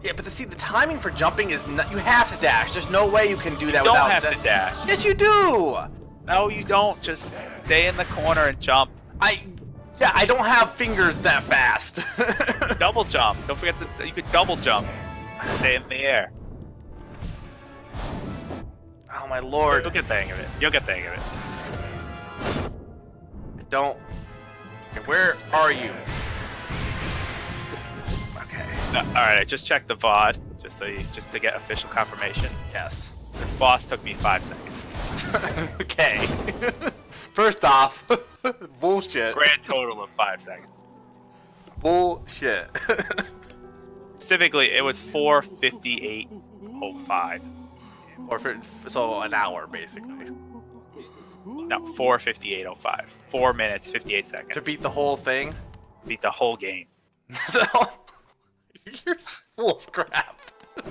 Yeah, but see, the timing for jumping is not, you have to dash. There's no way you can do that You don't without have to dash. Yes, you do. No, you don't. Just stay in the corner and jump. I don't have fingers that fast. Double jump. Don't forget that you could double jump. Stay in the air. Oh my lord. You'll get the hang of it. Don't. Okay, where are you? Okay. Alright, I just checked the VOD, just to get official confirmation. Yes. This boss took me 5 seconds. Okay. First off, bullshit. Grand total of 5 seconds. Bullshit. Specifically, it was 4:58:05. So an hour, basically. No, 4:58:05. 4 minutes 58 seconds. To beat the whole thing? Beat the whole game. You're full of crap.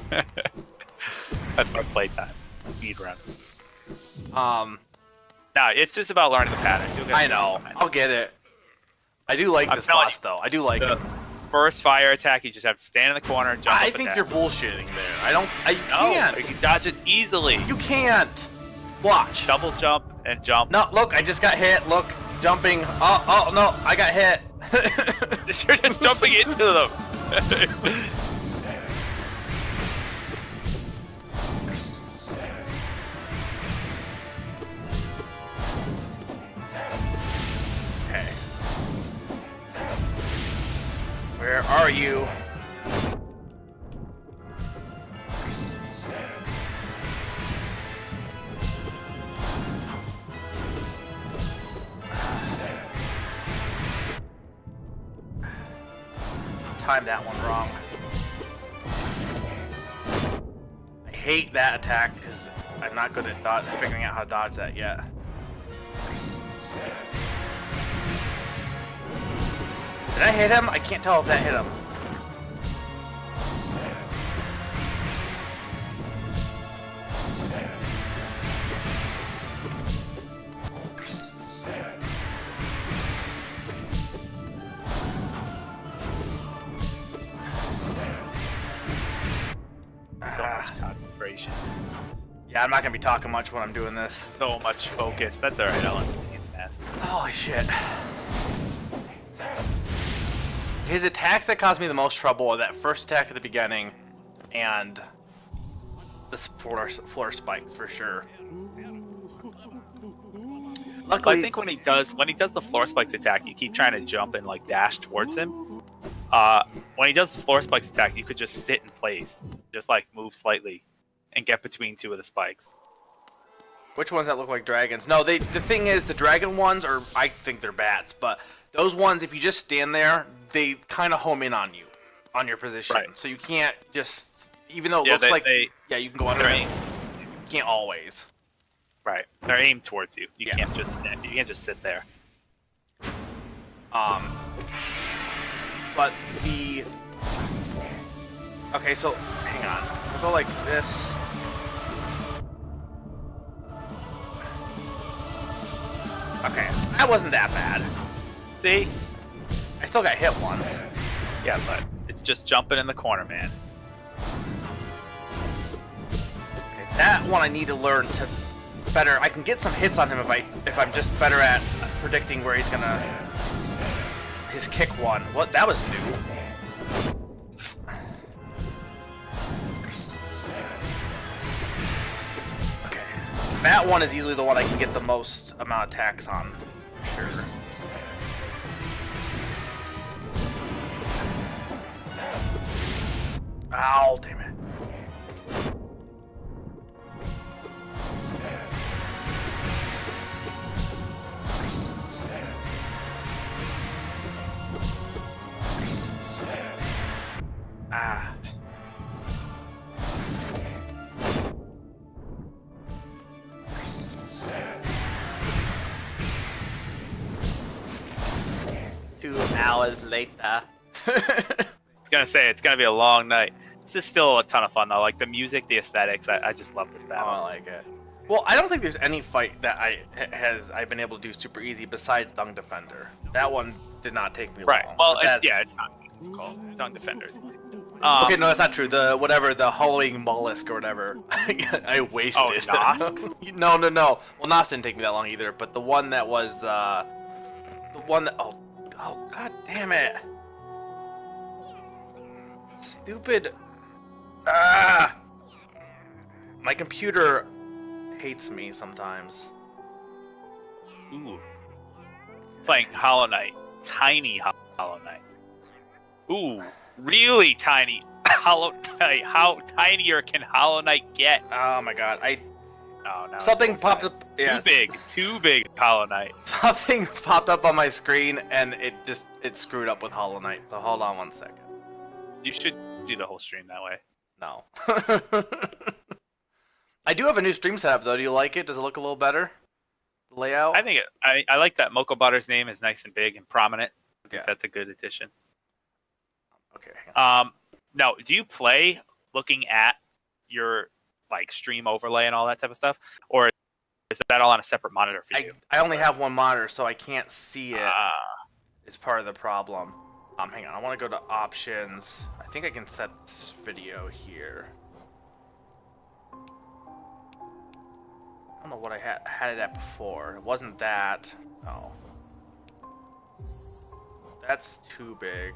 That's my playtime. Speed run. No, it's just about learning the patterns. You'll get I know. I'll get it. I do like this boss, though. I do like it. First fire attack, you just have to stand in the corner and jump. I think you're bullshitting there. You can't. You can dodge it easily. You can't. Watch. Double jump and jump. No, look, I just got hit. Look, jumping. Oh no, I got hit. You're just jumping into them. Okay. Where are you? Timed that one wrong. I hate that attack because I'm not good at figuring out how to dodge that yet. Did I hit him? I can't tell if that hit him. So much concentration. Yeah, I'm not gonna be talking much when I'm doing this. So much focus. That's alright, I'll entertain the masses. Holy shit. His attacks that caused me the most trouble are that first attack at the beginning and the floor spikes for sure. Luckily, I think when he does the floor spikes attack, you keep trying to jump and like dash towards him. When he does the floor spikes attack, you could just sit in place, just like move slightly, and get between two of the spikes. which ones that look like dragons? No, the thing is, the dragon ones are, I think they're bats, but those ones, if you just stand there, they kind of home in on you, on your position. Right. So you can't just, even though it looks like, yeah, you can go under it. You can't always. Right. They're aimed towards you. You can't just stand. You can't just sit there. But the... Okay, so, hang on. We'll go like this. Okay, that wasn't that bad. See? I still got hit once. Yeah, but it's just jumping in the corner, man. Okay, that one I need to learn to better. I can get some hits on him if I'm just better at predicting where he's gonna... His kick one. What? That was new. that one is easily the one I can get the most amount of attacks on. Sure. Ow, damn it. Ah. Two hours later. I was gonna say it's gonna be a long night. This is still a ton of fun though. Like the music, the aesthetics. I just love this Oh, battle. I like it. Well, I don't think there's any fight that I've been able to do super easy besides Dung Defender. That one did not take me Right. long. Well, but it's not difficult. Dung Defenders. okay, no, that's not true. The Hollowing Mollusk or whatever, I wasted. Oh, Nosk? No. Well, Nosk didn't take me that long either. But the one that was the one that oh god damn it, stupid. Ah, my computer hates me sometimes. Ooh. Playing Hollow Knight. Tiny Hollow Knight. Ooh. Really tiny Hollow Knight. How tinier can Hollow Knight get? Oh my god, Oh no. something popped up. Too big. Too big Hollow Knight. Something popped up on my screen and it screwed up with Hollow Knight. So hold on one second. You should do the whole stream that way. No. I do have a new stream setup though. Do you like it? Does it look a little better? The layout? I think I like that Moko Butter's name is nice and big and prominent. I think Yeah. that's a good addition. Okay. Hang on. No, do you play looking at your like stream overlay and all that type of stuff, or is that all on a separate monitor for you? I only have one monitor, so I can't see it. Ah. Is part of the problem. Hang on. I want to go to options. I think I can set this video here. I don't know what I had it at before. It wasn't that. Oh. That's too big.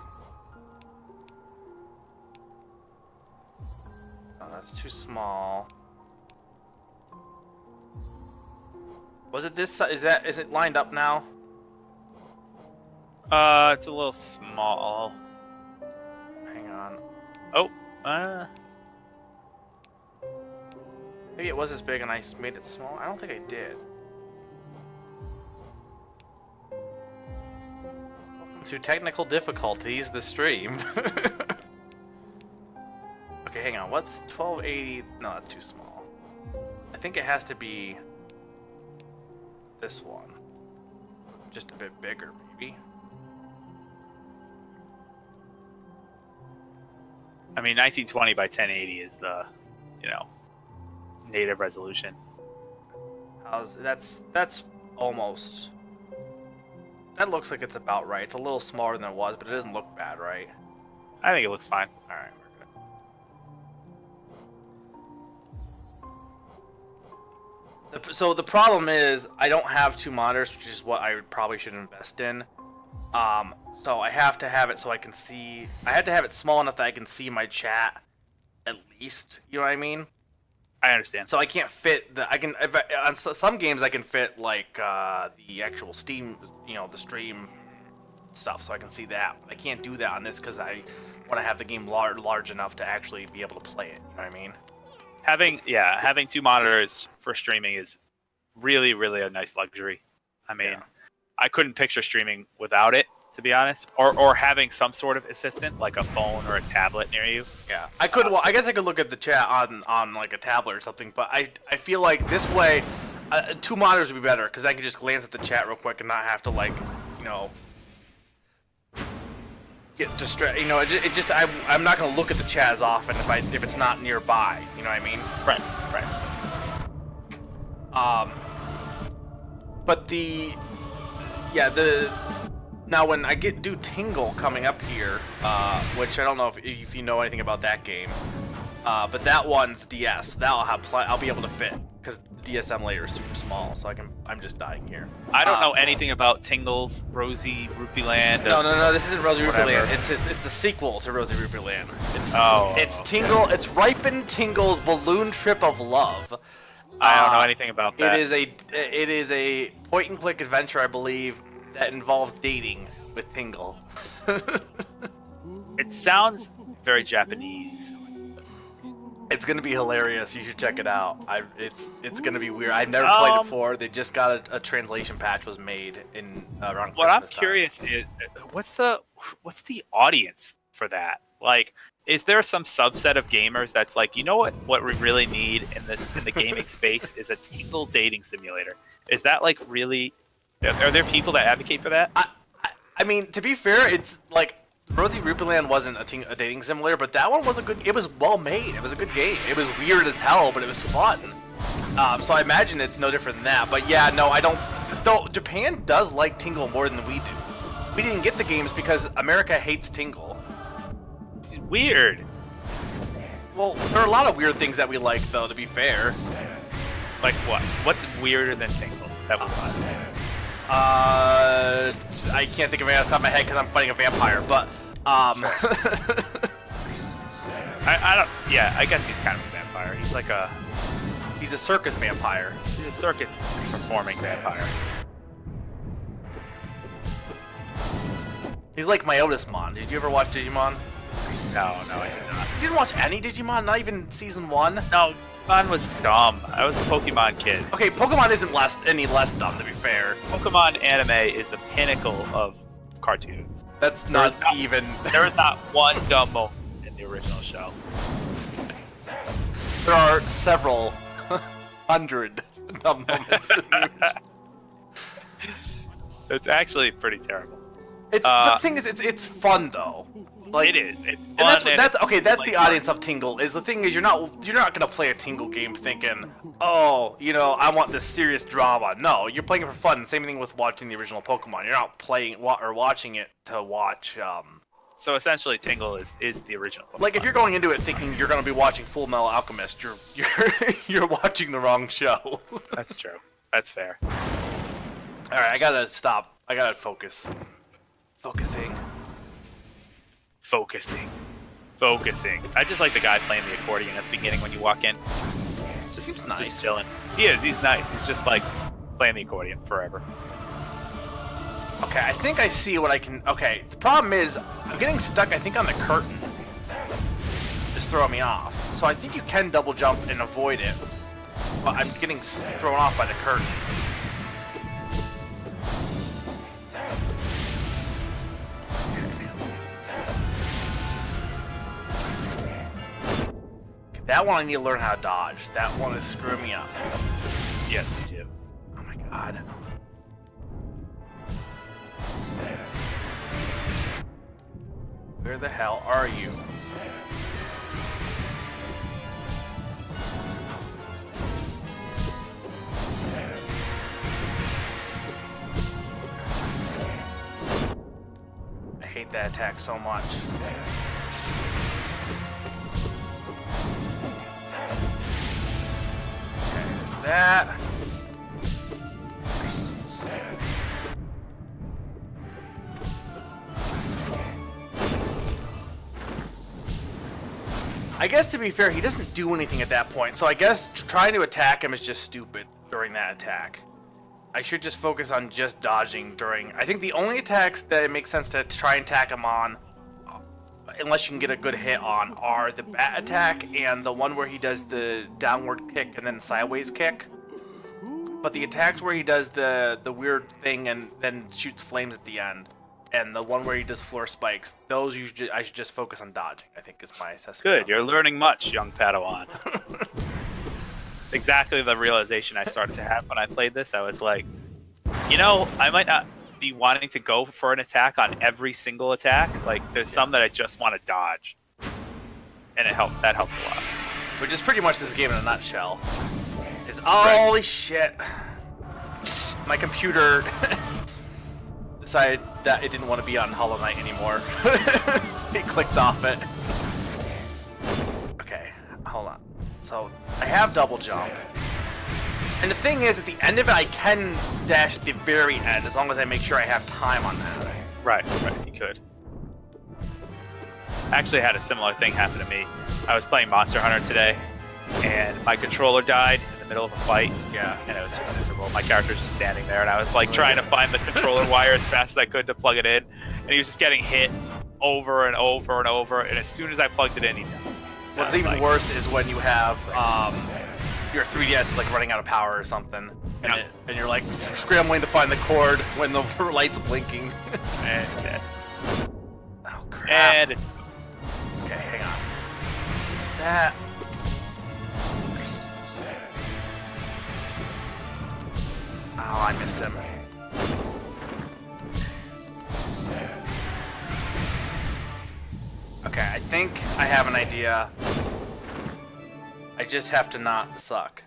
Oh, that's too small. Was it this? Is it lined up now? It's a little small. Hang on. Oh, Maybe it was this big and I made it small. I don't think I did. Welcome to technical difficulties, the stream. Okay, hang on. What's 1280? No, that's too small. I think it has to be this one. Just a bit bigger, maybe. I mean, 1920 by 1080 is the, native resolution. That's almost. That looks like it's about right. It's a little smaller than it was, but it doesn't look bad, right? I think it looks fine. All right, we're good. So the problem is I don't have two monitors, which is what I probably should invest in. So I have to have it so I can see. I have to have it small enough that I can see my chat, at least. You know what I mean? I understand. So I can't fit the. I can on some games I can fit like the actual Steam, the stream stuff, so I can see that. But I can't do that on this because I want to have the game large enough to actually be able to play it. You know what I mean? Having two monitors for streaming is really, really a nice luxury. I mean, Yeah. I couldn't picture streaming without it, to be honest, or having some sort of assistant like a phone or a tablet near you. Yeah. I could. Well, I guess I could look at the chat on like a tablet or something. But I feel like this way, two monitors would be better because I can just glance at the chat real quick and not have to get distracted. I'm not gonna look at the chat as often if it's not nearby. You know what I mean? Right. But now when I do Tingle coming up here, which I don't know if you know anything about that game, but that one's DS. I'll be able to fit because the DS emulator is super small, so I'm just dying here. I don't know anything about Tingle's Rosy Rupee Land. No, this isn't Rosy Rupee Whatever. Land. It's the sequel to Rosy Rupee Land. It's Oh. Tingle. It's Ripen Tingle's Balloon Trip of Love. I don't know anything about that. It is a point and click adventure, I believe, that involves dating with Tingle. It sounds very Japanese. It's gonna be hilarious. You should check it out. It's gonna be weird. I've never played it before. They just got a translation patch was made in around What I'm Christmas time. curious is, what's the audience for that? Like, is there some subset of gamers that's like, you know what we really need in the gaming space is a Tingle dating simulator? Is that like really? Are there people that advocate for that? I mean, to be fair, it's like Rosie Ruperland wasn't a dating simulator, but that one was a good. It was well made. It was a good game. It was weird as hell, but it was fun. So I imagine it's no different than that. But yeah, no, I don't. Though Japan does like Tingle more than we do. We didn't get the games because America hates Tingle. It's weird. Well, there are a lot of weird things that we like, though. To be fair. Like what? What's weirder than Tingle? That was fun. I can't think of it off the top of my head because I'm fighting a vampire, but I don't. Yeah, I guess he's kind of a vampire. He's like he's a circus vampire. He's a circus performing vampire. He's like Myotismon. Did you ever watch Digimon? No, I did not. You didn't watch any Digimon? Not even season 1? No, Pokemon was dumb. I was a Pokemon kid. Okay, Pokemon isn't any less dumb, to be fair. Pokemon anime is the pinnacle of cartoons. That's not even... There is not one dumb moment in the original show. There are several hundred dumb moments in the original. It's actually pretty terrible. The thing is, it's fun though. Like, it is. It's fun. And that's the audience of Tingle. Is the thing is you're not gonna play a Tingle game thinking, oh, I want this serious drama. No, you're playing it for fun. Same thing with watching the original Pokemon. You're not playing or watching it to watch. So essentially, Tingle is the original Pokemon. Like if you're going into it thinking you're gonna be watching Full Metal Alchemist, you're watching the wrong show. That's true. That's fair. All right, I gotta stop. I gotta focus. Focusing. I just like the guy playing the accordion at the beginning when you walk in. Just seems nice. Just chilling. He is. He's nice. He's just like playing the accordion forever. Okay, I think I see what I can... Okay, the problem is, I'm getting stuck, I think, on the curtain. Just throwing me off. So I think you can double jump and avoid it. But I'm getting thrown off by the curtain. Okay, that one I need to learn how to dodge. That one is screwing me up. Yes, you do. Oh my god. Where the hell are you? I hate that attack so much. Okay, there's that. I guess to be fair, he doesn't do anything at that point, so I guess trying to attack him is just stupid during that attack. I should just focus on just dodging during... I think the only attacks that it makes sense to try and attack him on, unless you can get a good hit on, are the bat attack and the one where he does the downward kick and then sideways kick. But the attacks where he does the weird thing and then shoots flames at the end, and the one where he does floor spikes, those I should just focus on dodging, I think is my assessment. Good, you're learning much, young Padawan. Exactly the realization I started to have when I played this. I was like, I might not be wanting to go for an attack on every single attack. Like, there's some that I just want to dodge. And that helped a lot. Which is pretty much this game in a nutshell. Holy shit. My computer decided that it didn't want to be on Hollow Knight anymore. It clicked off it. Okay, hold on. So, I have double jump. And the thing is, at the end of it, I can dash at the very end, as long as I make sure I have time on that. Right, you could. I actually had a similar thing happen to me. I was playing Monster Hunter today, and my controller died in the middle of a fight. Yeah. And it was just miserable. My character's just standing there, and I was like trying to find the controller wire as fast as I could to plug it in, and he was just getting hit over and over and over. And as soon as I plugged it in, he died. What's even worse is when you have your 3DS is like running out of power or something, and, Yeah. and you're like scrambling to find the cord when the light's blinking. And it's dead. Oh crap! And it's Okay, hang on. That. Oh, I missed him. Okay, I think I have an idea. I just have to not suck.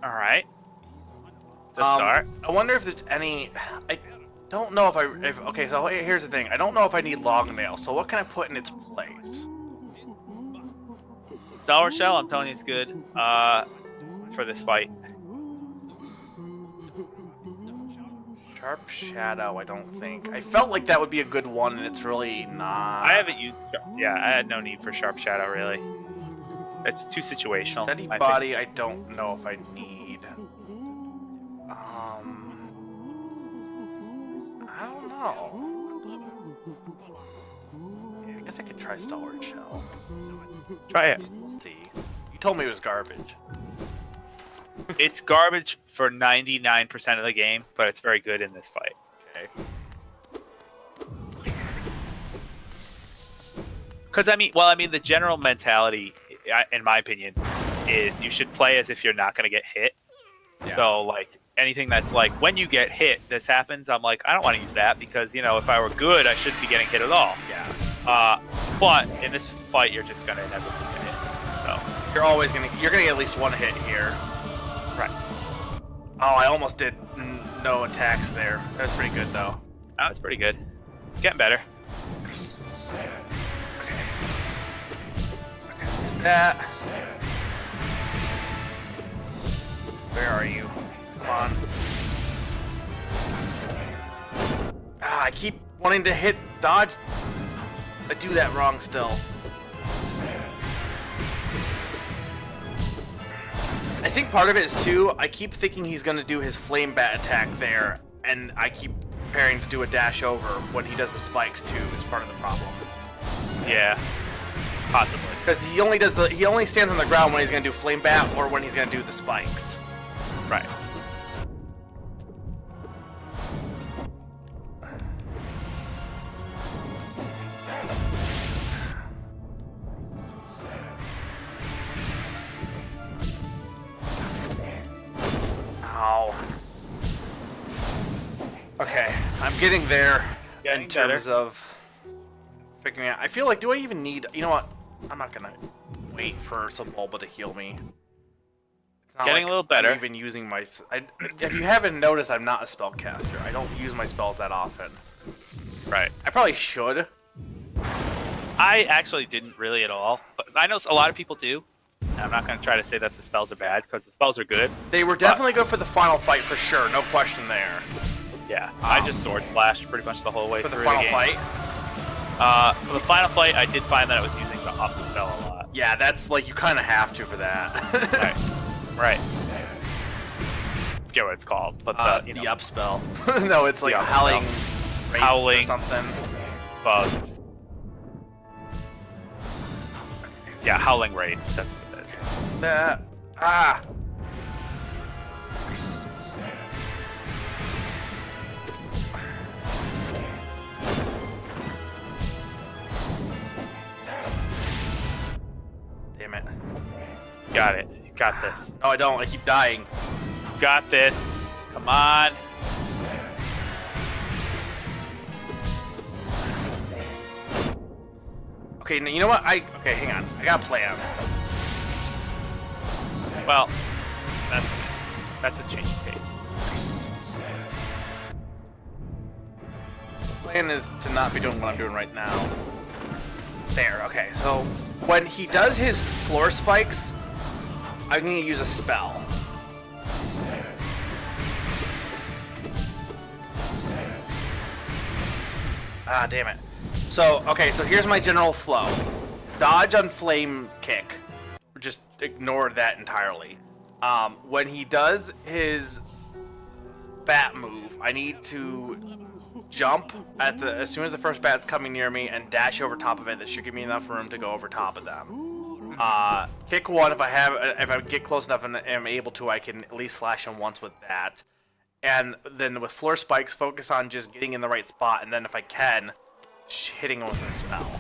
all right. To start. I wonder if there's any. I don't know if okay, so here's the thing. I don't know if I need long nail. So what can I put in its place? Sour Shell, I'm telling you, it's good for this fight. Sharp Shadow, I don't think. I felt like that would be a good one, and it's really not. I haven't used. Yeah, I had no need for Sharp Shadow really. It's too situational. Steady I Body, think. I don't know if I need. I don't know. I guess I could try Stalwart Shell. Try it. We'll see. You told me it was garbage. It's garbage for 99% of the game, but it's very good in this fight. Okay. Because I mean, the general mentality, in my opinion, is you should play as if you're not going to get hit. Yeah. So like anything that's like when you get hit, this happens. I'm like, I don't want to use that because if I were good, I shouldn't be getting hit at all. Yeah. But in this fight, you're just going to inevitably get hit. So You're gonna get at least one hit here. right. Oh, I almost did no attacks there. That was pretty good though. That was pretty good. Getting better. Okay. Okay, there's that. Where are you? Come on. Ah, I keep wanting to hit dodge. I do that wrong still. I think part of it is too, I keep thinking he's gonna do his flame bat attack there, and I keep preparing to do a dash over when he does the spikes too, is part of the problem. Yeah. Possibly. Because he only stands on the ground when he's gonna do flame bat or when he's gonna do the spikes. Right. Ow. Okay, I'm getting there Getting in terms better. of figuring out. I feel like, do I even need? You know what? I'm not gonna wait for Sebulba to heal me. It's not Getting like a little better. I'm even using my. If you haven't noticed, I'm not a spellcaster. I don't use my spells that often. Right. I probably should. I actually didn't really at all, but I know a lot of people do. And I'm not going to try to say that the spells are bad because the spells are good. They were definitely good for the final fight for sure. No question there. Yeah, I just sword slashed pretty much the whole way For the through final game. fight. For the final fight, I did find that I was using the up spell a lot. Yeah, that's like you kind of have to for that. Right. Forget what it's called, but The up spell. No, it's like The up howling, spell. wraiths Howling. or something. bugs. Yeah, howling raids. That's what it is. That. Ah. Damn it. Got it. You got this. No, I don't. I keep dying. You got this. Come on. Okay, you know what? Okay, hang on. I got a plan. Well, that's a change of pace. The plan is to not be doing what I'm doing right now. There, okay. So, when he does his floor spikes, I'm going to use a spell. Ah, damn it. So, okay, so here's my general flow. Dodge on flame kick. just ignore that entirely. When he does his bat move, I need to jump as soon as the first bat's coming near me and dash over top of it. That should give me enough room to go over top of them. Kick one if I get close enough and am able to, I can at least slash him once with that. And then with floor spikes, focus on just getting in the right spot, and then if I can, hitting him with a spell.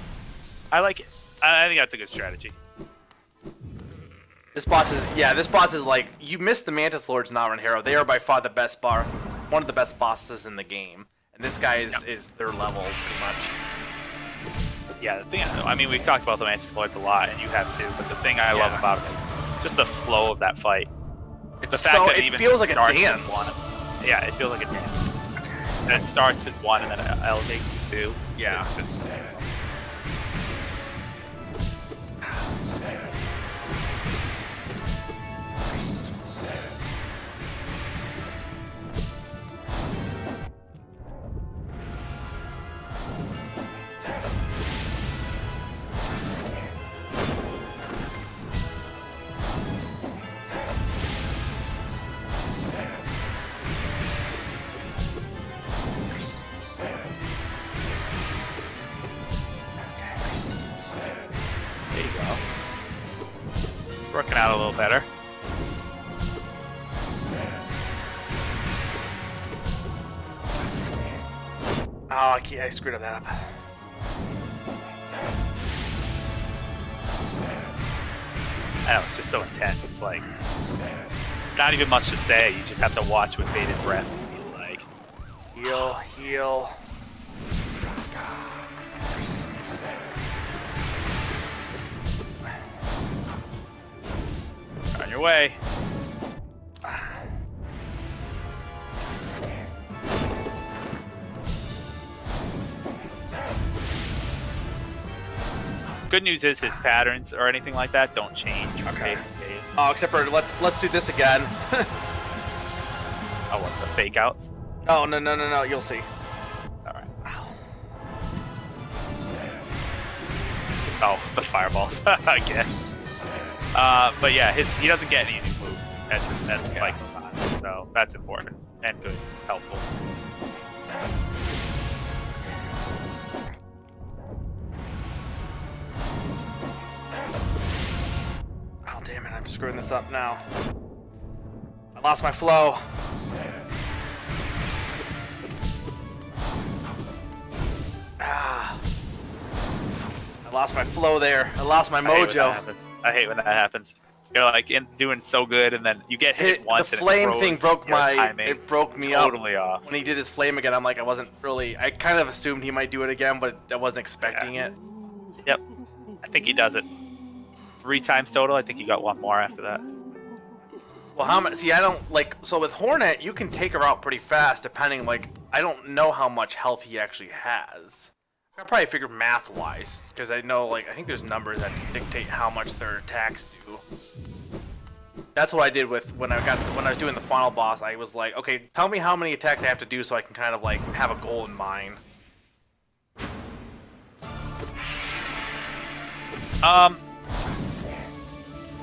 I like it. I think that's a good strategy. This boss is like, you missed the Mantis Lords in Outrun Hero. They are by far the best one of the best bosses in the game. And this guy is their level, pretty much. Yeah, the thing, I mean, we've talked about the Mantis Lords a lot, and you have too, but the thing I love about him is just the flow of that fight. The fact that it feels like a dance. Yeah, it feels like a dance. And it starts as one, and then it elevates to two. Yeah. It's just... working out a little better. Oh, I screwed that up. I know, it's just so intense. It's like, it's not even much to say. You just have to watch with bated breath and be like, Heal. on your way. Good news is his patterns or anything like that don't change from phase to phase. Oh, except for let's do this again. Oh, what, the fake outs? No. You'll see. Alright. Oh, the fireballs again. But yeah, he doesn't get any new moves as the fight goes on, so that's important and good, helpful. Oh damn it! I'm screwing this up now. I lost my flow. I lost my flow there. I lost my mojo. I hate when that happens. You're like doing so good, and then you get hit once. The flame thing broke it broke me totally up. Off. When he did his flame again, I'm like, I kind of assumed he might do it again, but I wasn't expecting it. Yep, I think he does it 3 times total. I think you got one more after that. Well, how much? See, I don't like. So with Hornet, you can take her out pretty fast, depending. Like, I don't know how much health he actually has. I probably figured math-wise, because I know, like, I think there's numbers that dictate how much their attacks do. That's what I did with when I was doing the final boss. I was like, okay, tell me how many attacks I have to do so I can kind of like have a goal in mind.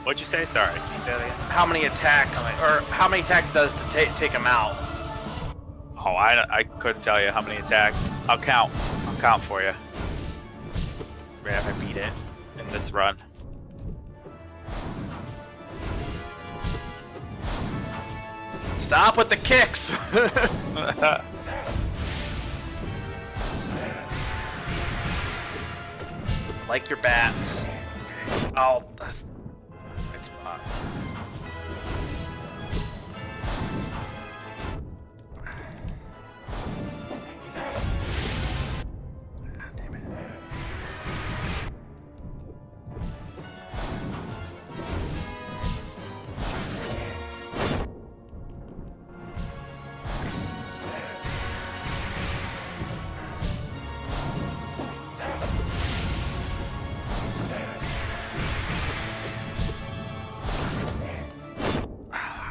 What'd you say? Sorry, can you say that again? How many attacks, or how many attacks it does to take him out? Oh, I couldn't tell you how many attacks. I'll count for you. Right after I beat it in this run. Stop with the kicks! Like your bats. Oh, that's right spot.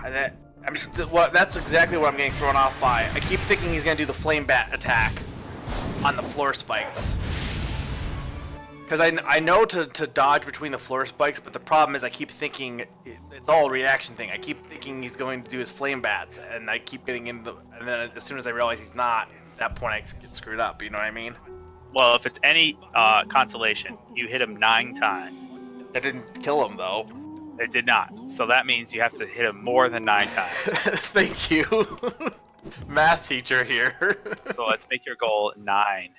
Damn it. That's exactly what I'm getting thrown off by. I keep thinking he's gonna do the flame bat attack on the floor spikes. Because I know to dodge between the floor spikes, but the problem is I keep thinking it's all a reaction thing. I keep thinking he's going to do his flame bats, and I keep getting in the. And then as soon as I realize he's not, at that point I get screwed up. You know what I mean? Well, if it's any consolation, you hit him 9 times. That didn't kill him though. It did not. So that means you have to hit him more than 9 times. Thank you, math teacher here. So let's make your goal 9.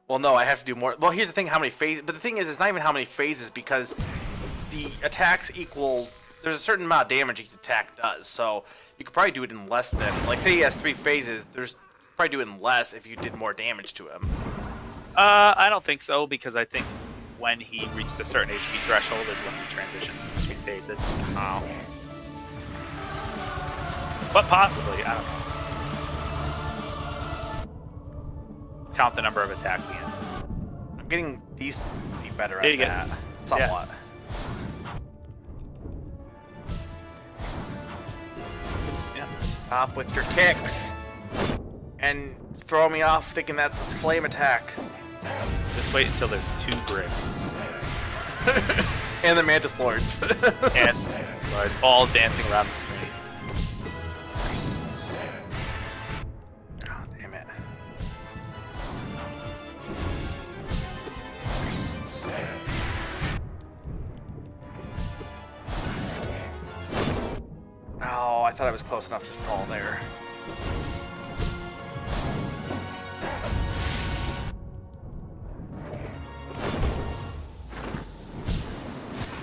Well, no, I have to do more. Well, here's the thing: how many phases? But the thing is, it's not even how many phases because the attacks equal. There's a certain amount of damage each attack does, so you could probably do it in less than. Like, say he has 3 phases. There's probably do it in less if you did more damage to him. I don't think so because I think when he reaches a certain HP threshold is when he transitions between phases. Oh. But possibly, I don't know. Count the number of attacks again. I'm getting decently better There at you go. that. Somewhat. Yeah. Stop with your kicks. And throw me off thinking that's a flame attack. Just wait until there's 2 Grigs. And the Mantis Lords. And it's all dancing around the screen. Oh, damn it. Oh, I thought I was close enough to fall there.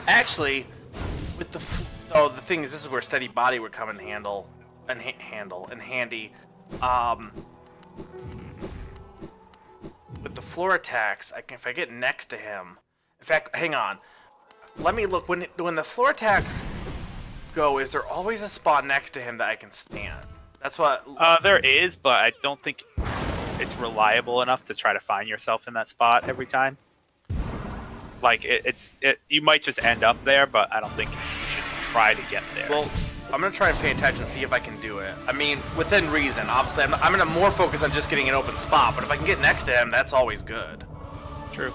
Actually, with the the thing is, this is where steady body would come in handy. With the floor attacks, if I get next to him. In fact, hang on. Let me look. When the floor attacks go, is there always a spot next to him that I can stand? That's what. There is, but I don't think it's reliable enough to try to find yourself in that spot every time. Like you might just end up there, but I don't think you should try to get there. Well, I'm gonna try and pay attention and see if I can do it. I mean, within reason. Obviously, I'm gonna more focus on just getting an open spot. But if I can get next to him, that's always good. True.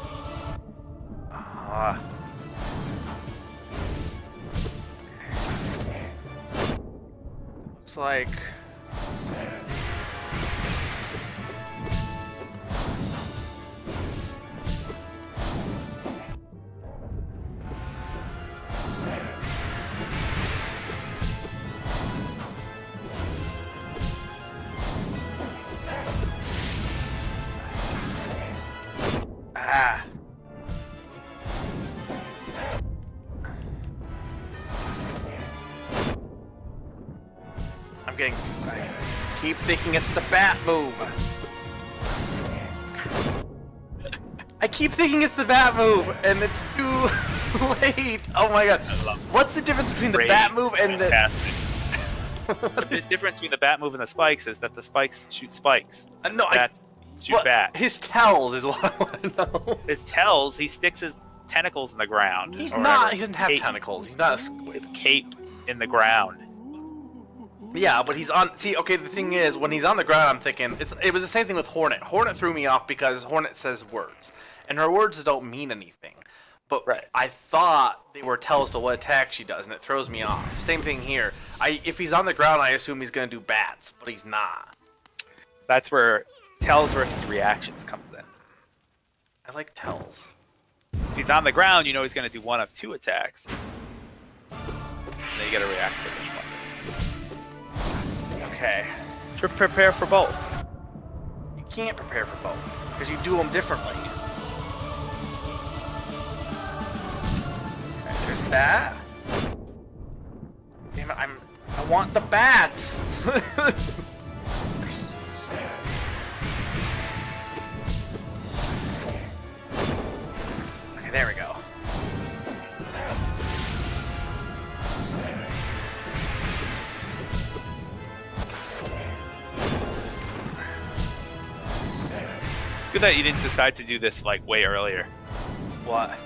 Looks like. Ah. I keep thinking it's the bat move. I keep thinking it's the bat move, and it's too late. Oh my god. What's the difference between the bat move and the... The difference between the bat move and the spikes is that the spikes shoot spikes. No, Bats shoot bat. His tells is what I want to know. His tells, he sticks his tentacles in the ground. He's or not. whatever. He doesn't have tentacles. He's not a squid. His cape in the ground. Yeah, but he's on. See, okay, the thing is, when he's on the ground, I'm thinking it was the same thing with Hornet. Hornet threw me off because Hornet says words, and her words don't mean anything. But right. I thought they were tells to what attack she does, and it throws me off. Same thing here. If he's on the ground, I assume he's gonna do bats, but he's not. That's where tells versus reactions comes in. I like tells. If he's on the ground, you know he's gonna do one of 2 attacks. And then you gotta react to which one it is. Okay. To prepare for both. You can't prepare for both because you do them differently. Okay, there's that. Damn it! I want the bats. Okay, there we go. Good that you didn't decide to do this like way earlier. What?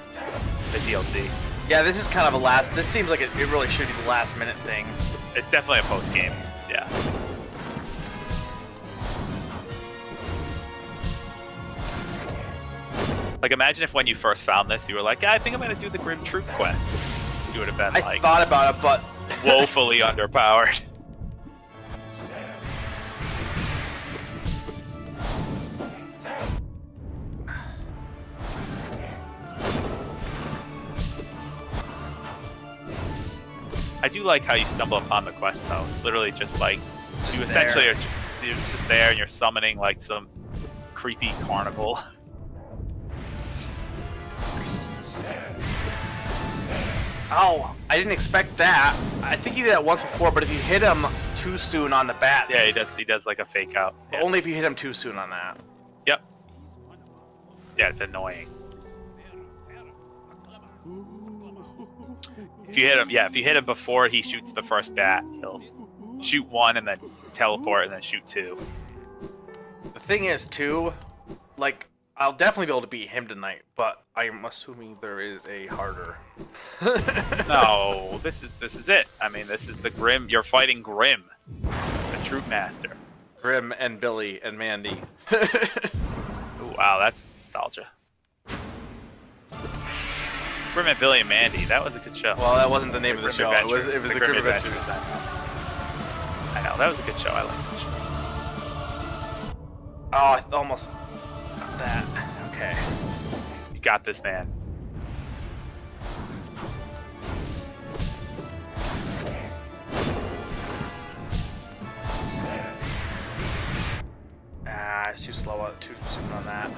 The DLC. Yeah, this is kind of a last. This seems like it really should be the last minute thing. It's definitely a post game. Yeah. Like, imagine if when you first found this, you were like, I think I'm gonna do the Grim Troop quest. You would have been I like, thought about it, but woefully underpowered. I do like how you stumble upon the quest, though. It's literally just like you essentially are just there, and you're summoning like some creepy carnival. oh, I didn't expect that. I think he did that once before, but if you hit him too soon on the bats, Yeah, he does. He does like a fake out. Yeah. only if you hit him too soon on that. Yep. Yeah, it's annoying. If you hit him, yeah, if you hit him before he shoots the first bat, he'll shoot one and then teleport and then shoot two. The thing is, too, like, I'll definitely be able to beat him tonight, but I'm assuming there is a harder. No, this is it. I mean, this is the Grim. You're fighting Grim, the Troop Master. Grim and Billy and Mandy. Ooh, wow, that's nostalgia. Grim and Billy and Mandy. That was a good show. Well, that wasn't the name of the show. It was the Grim Adventures. I know, that was a good show. I like that show. Oh, I almost got that. Okay. You got this, man. Ah, it's too slow, too soon on that.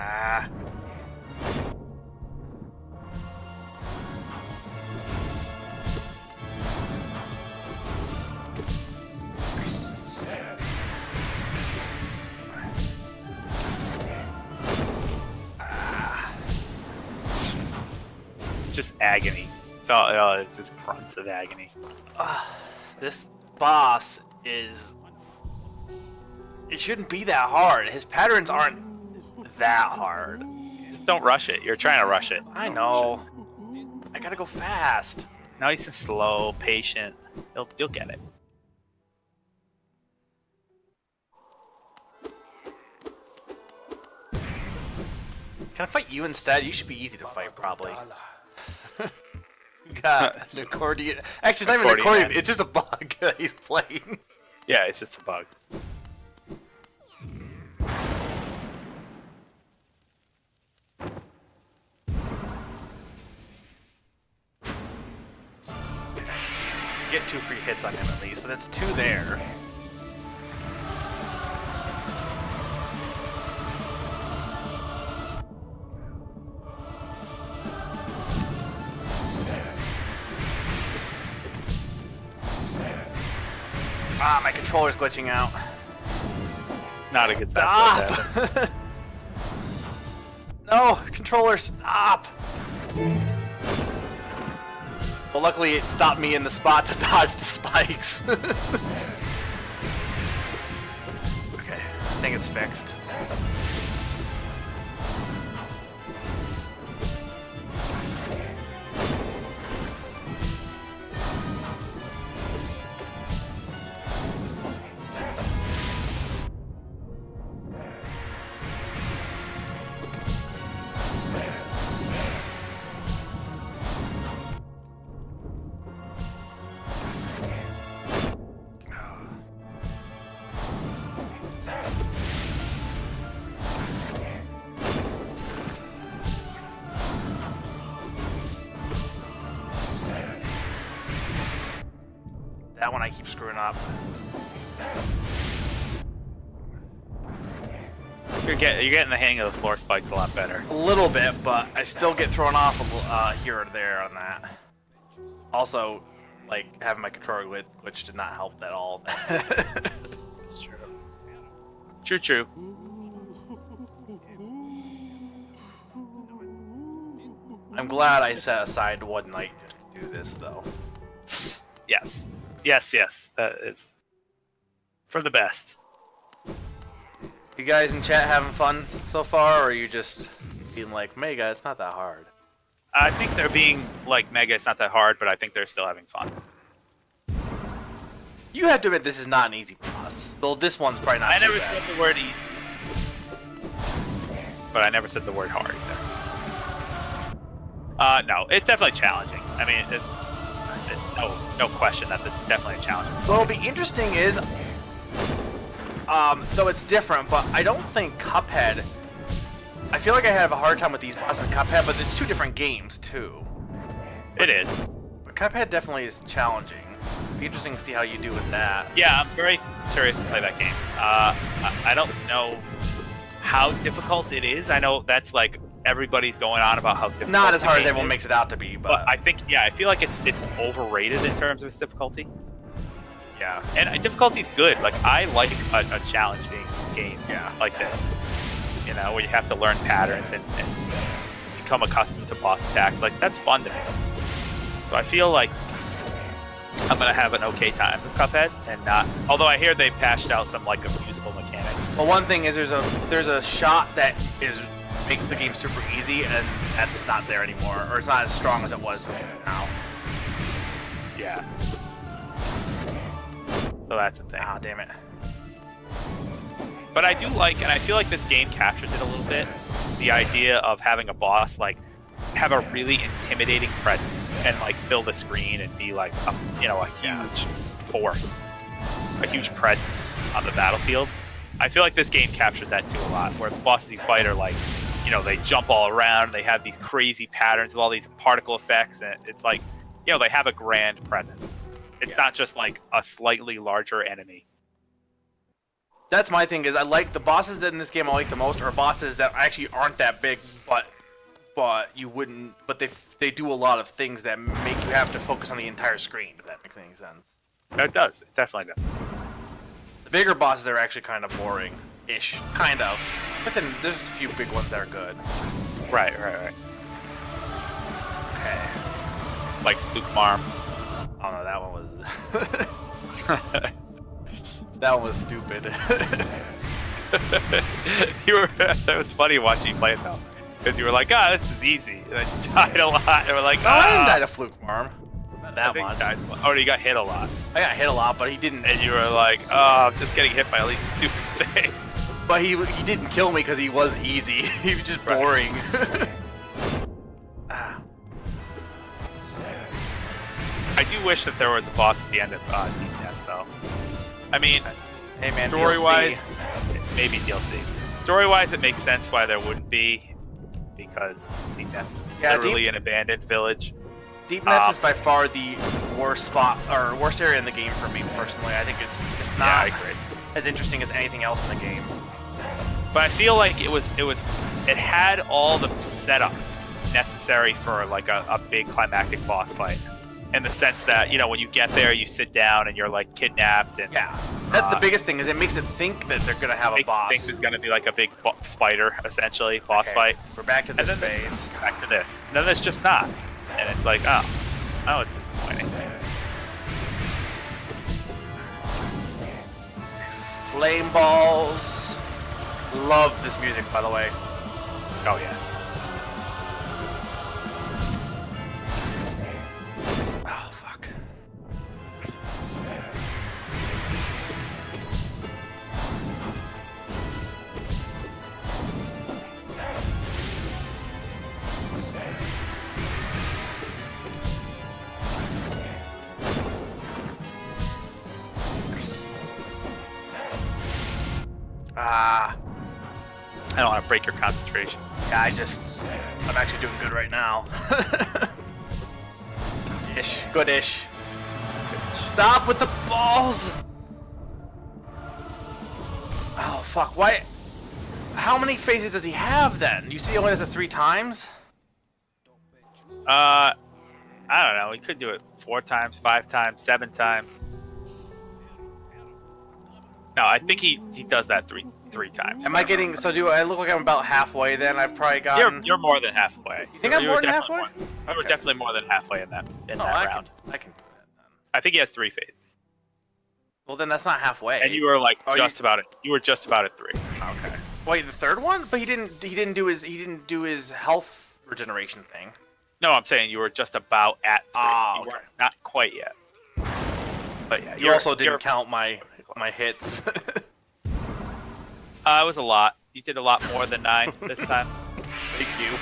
Ah. Just agony. It's all. Oh, it's just grunts of agony. This boss is... It shouldn't be that hard. His patterns aren't that hard. Just don't rush it. You're trying to rush it. I know. I gotta go fast. Nice and slow, patient. You'll get it. Can I fight you instead? You should be easy to fight, probably. You got an accordion. Actually, it's not even an accordion. Man. It's just a bug that he's playing. Yeah, it's just a bug. Get 2 free hits on him at least, so that's 2 there. Ah, my controller's glitching out. Not a good time. Stop! No, controller, stop! Well, luckily it stopped me in the spot to dodge the spikes. Okay, I think it's fixed. That one I keep screwing up. You're getting the hang of the floor spikes a lot better. A little bit, but I still get thrown off here or there on that. Also, like, having my controller glitch did not help at all. It's true. True. I'm glad I set aside one night just to do this, though. Yes. Yes, yes. That is for the best. You guys in chat having fun so far, or are you just being like, Mega, it's not that hard? I think they're being like mega. It's not that hard, but I think they're still having fun. You have to admit this is not an easy boss. Though this one's probably not I too never bad. said the word easy, but I never said the word hard either. No, it's definitely challenging. I mean, it's no question that this is definitely a challenge. What'll be interesting is, though it's different, but I don't think Cuphead. I feel like I have a hard time with these bosses in Cuphead, but it's two different games too. It is. But Cuphead definitely is challenging. Be interesting to see how you do with that. Yeah, I'm very curious to play that game. I don't know how difficult it is. I know that's like everybody's going on about how difficult. Not as the hard as game everyone is, makes it out to be, but I think I feel like it's overrated in terms of its difficulty. yeah. And difficulty's good. Like I like a challenging game like this. You know, where you have to learn patterns and become accustomed to boss attacks. Like that's fun to me. So I feel like I'm gonna have an okay time with Cuphead, and not. Although I hear they patched out some like abusable mechanics. Well, one thing is there's a shot that makes the game super easy, and that's not there anymore, or it's not as strong as it was now. Yeah. So that's the thing. Ah, damn it. But I do like, and I feel like this game captures it a little bit. The idea of having a boss like have a really intimidating presence and like fill the screen and be like a huge force, a huge presence on the battlefield. I feel like this game captures that too a lot, where the bosses you fight are like, they jump all around, they have these crazy patterns of all these particle effects, and it's like, they have a grand presence. It's not just like a slightly larger enemy. That's my thing, is I like the bosses that in this game I like the most are bosses that actually aren't that big, but they do a lot of things that make you have to focus on the entire screen, if that makes any sense. It does. It definitely does. The bigger bosses are actually kind of boring-ish, kind of. But then there's a few big ones that are good. Right. Okay. Like Fluke Marm. Oh no, that one was... that one was stupid. That was funny watching you play it though. Because you were like, this is easy. And then you died a lot. And we're like, No, I didn't die to Fluke Marm. Not that much. You got hit a lot. I got hit a lot, but he didn't. And you were like, I'm just getting hit by all these stupid things. But he didn't kill me because he was easy. He was just boring. I do wish that there was a boss at the end of Deep Nest, though. I mean, Hey man, story-wise, DLC. maybe DLC. Story-wise, it makes sense why there wouldn't be, because Deep Nest is literally an abandoned village. Deep Nest is by far the worst spot or worst area in the game for me personally. I think it's just not as interesting as anything else in the game. But I feel like it had all the setup necessary for like a big climactic boss fight. In the sense that, when you get there, you sit down and you're like kidnapped, and that's the biggest thing, is it makes it think that they're gonna have a boss. Think there's gonna be like a big spider, essentially, boss fight. We're back to this phase. Back to this. And then there's just not, and it's like, oh, it's disappointing. Flame balls. Love this music, by the way. Oh yeah. Oh fuck. I don't want to break your concentration. Yeah, I'm actually doing good right now. Ish. Good-ish. Stop with the balls! Oh, fuck. Why? How many phases does he have, then? You see he only does it 3 times? I don't know. He could do it 4 times, 5 times, 7 times. No, I think he does that 3. 3 times. Am I getting? So do I look like I'm about halfway? Then I've probably gotten. You're more than halfway. You think I'm more than halfway? We're definitely more than halfway in that round. I can do that then. I think he has 3 fades. Well, then that's not halfway. And you were like about it. You were just about at 3. Okay. Wait, the third one? But he didn't do his health regeneration thing. No, I'm saying you were just about at 3. Ah, You weren't- not quite yet. But yeah, You also didn't count my hits. It was a lot. You did a lot more than 9 this time. Thank you.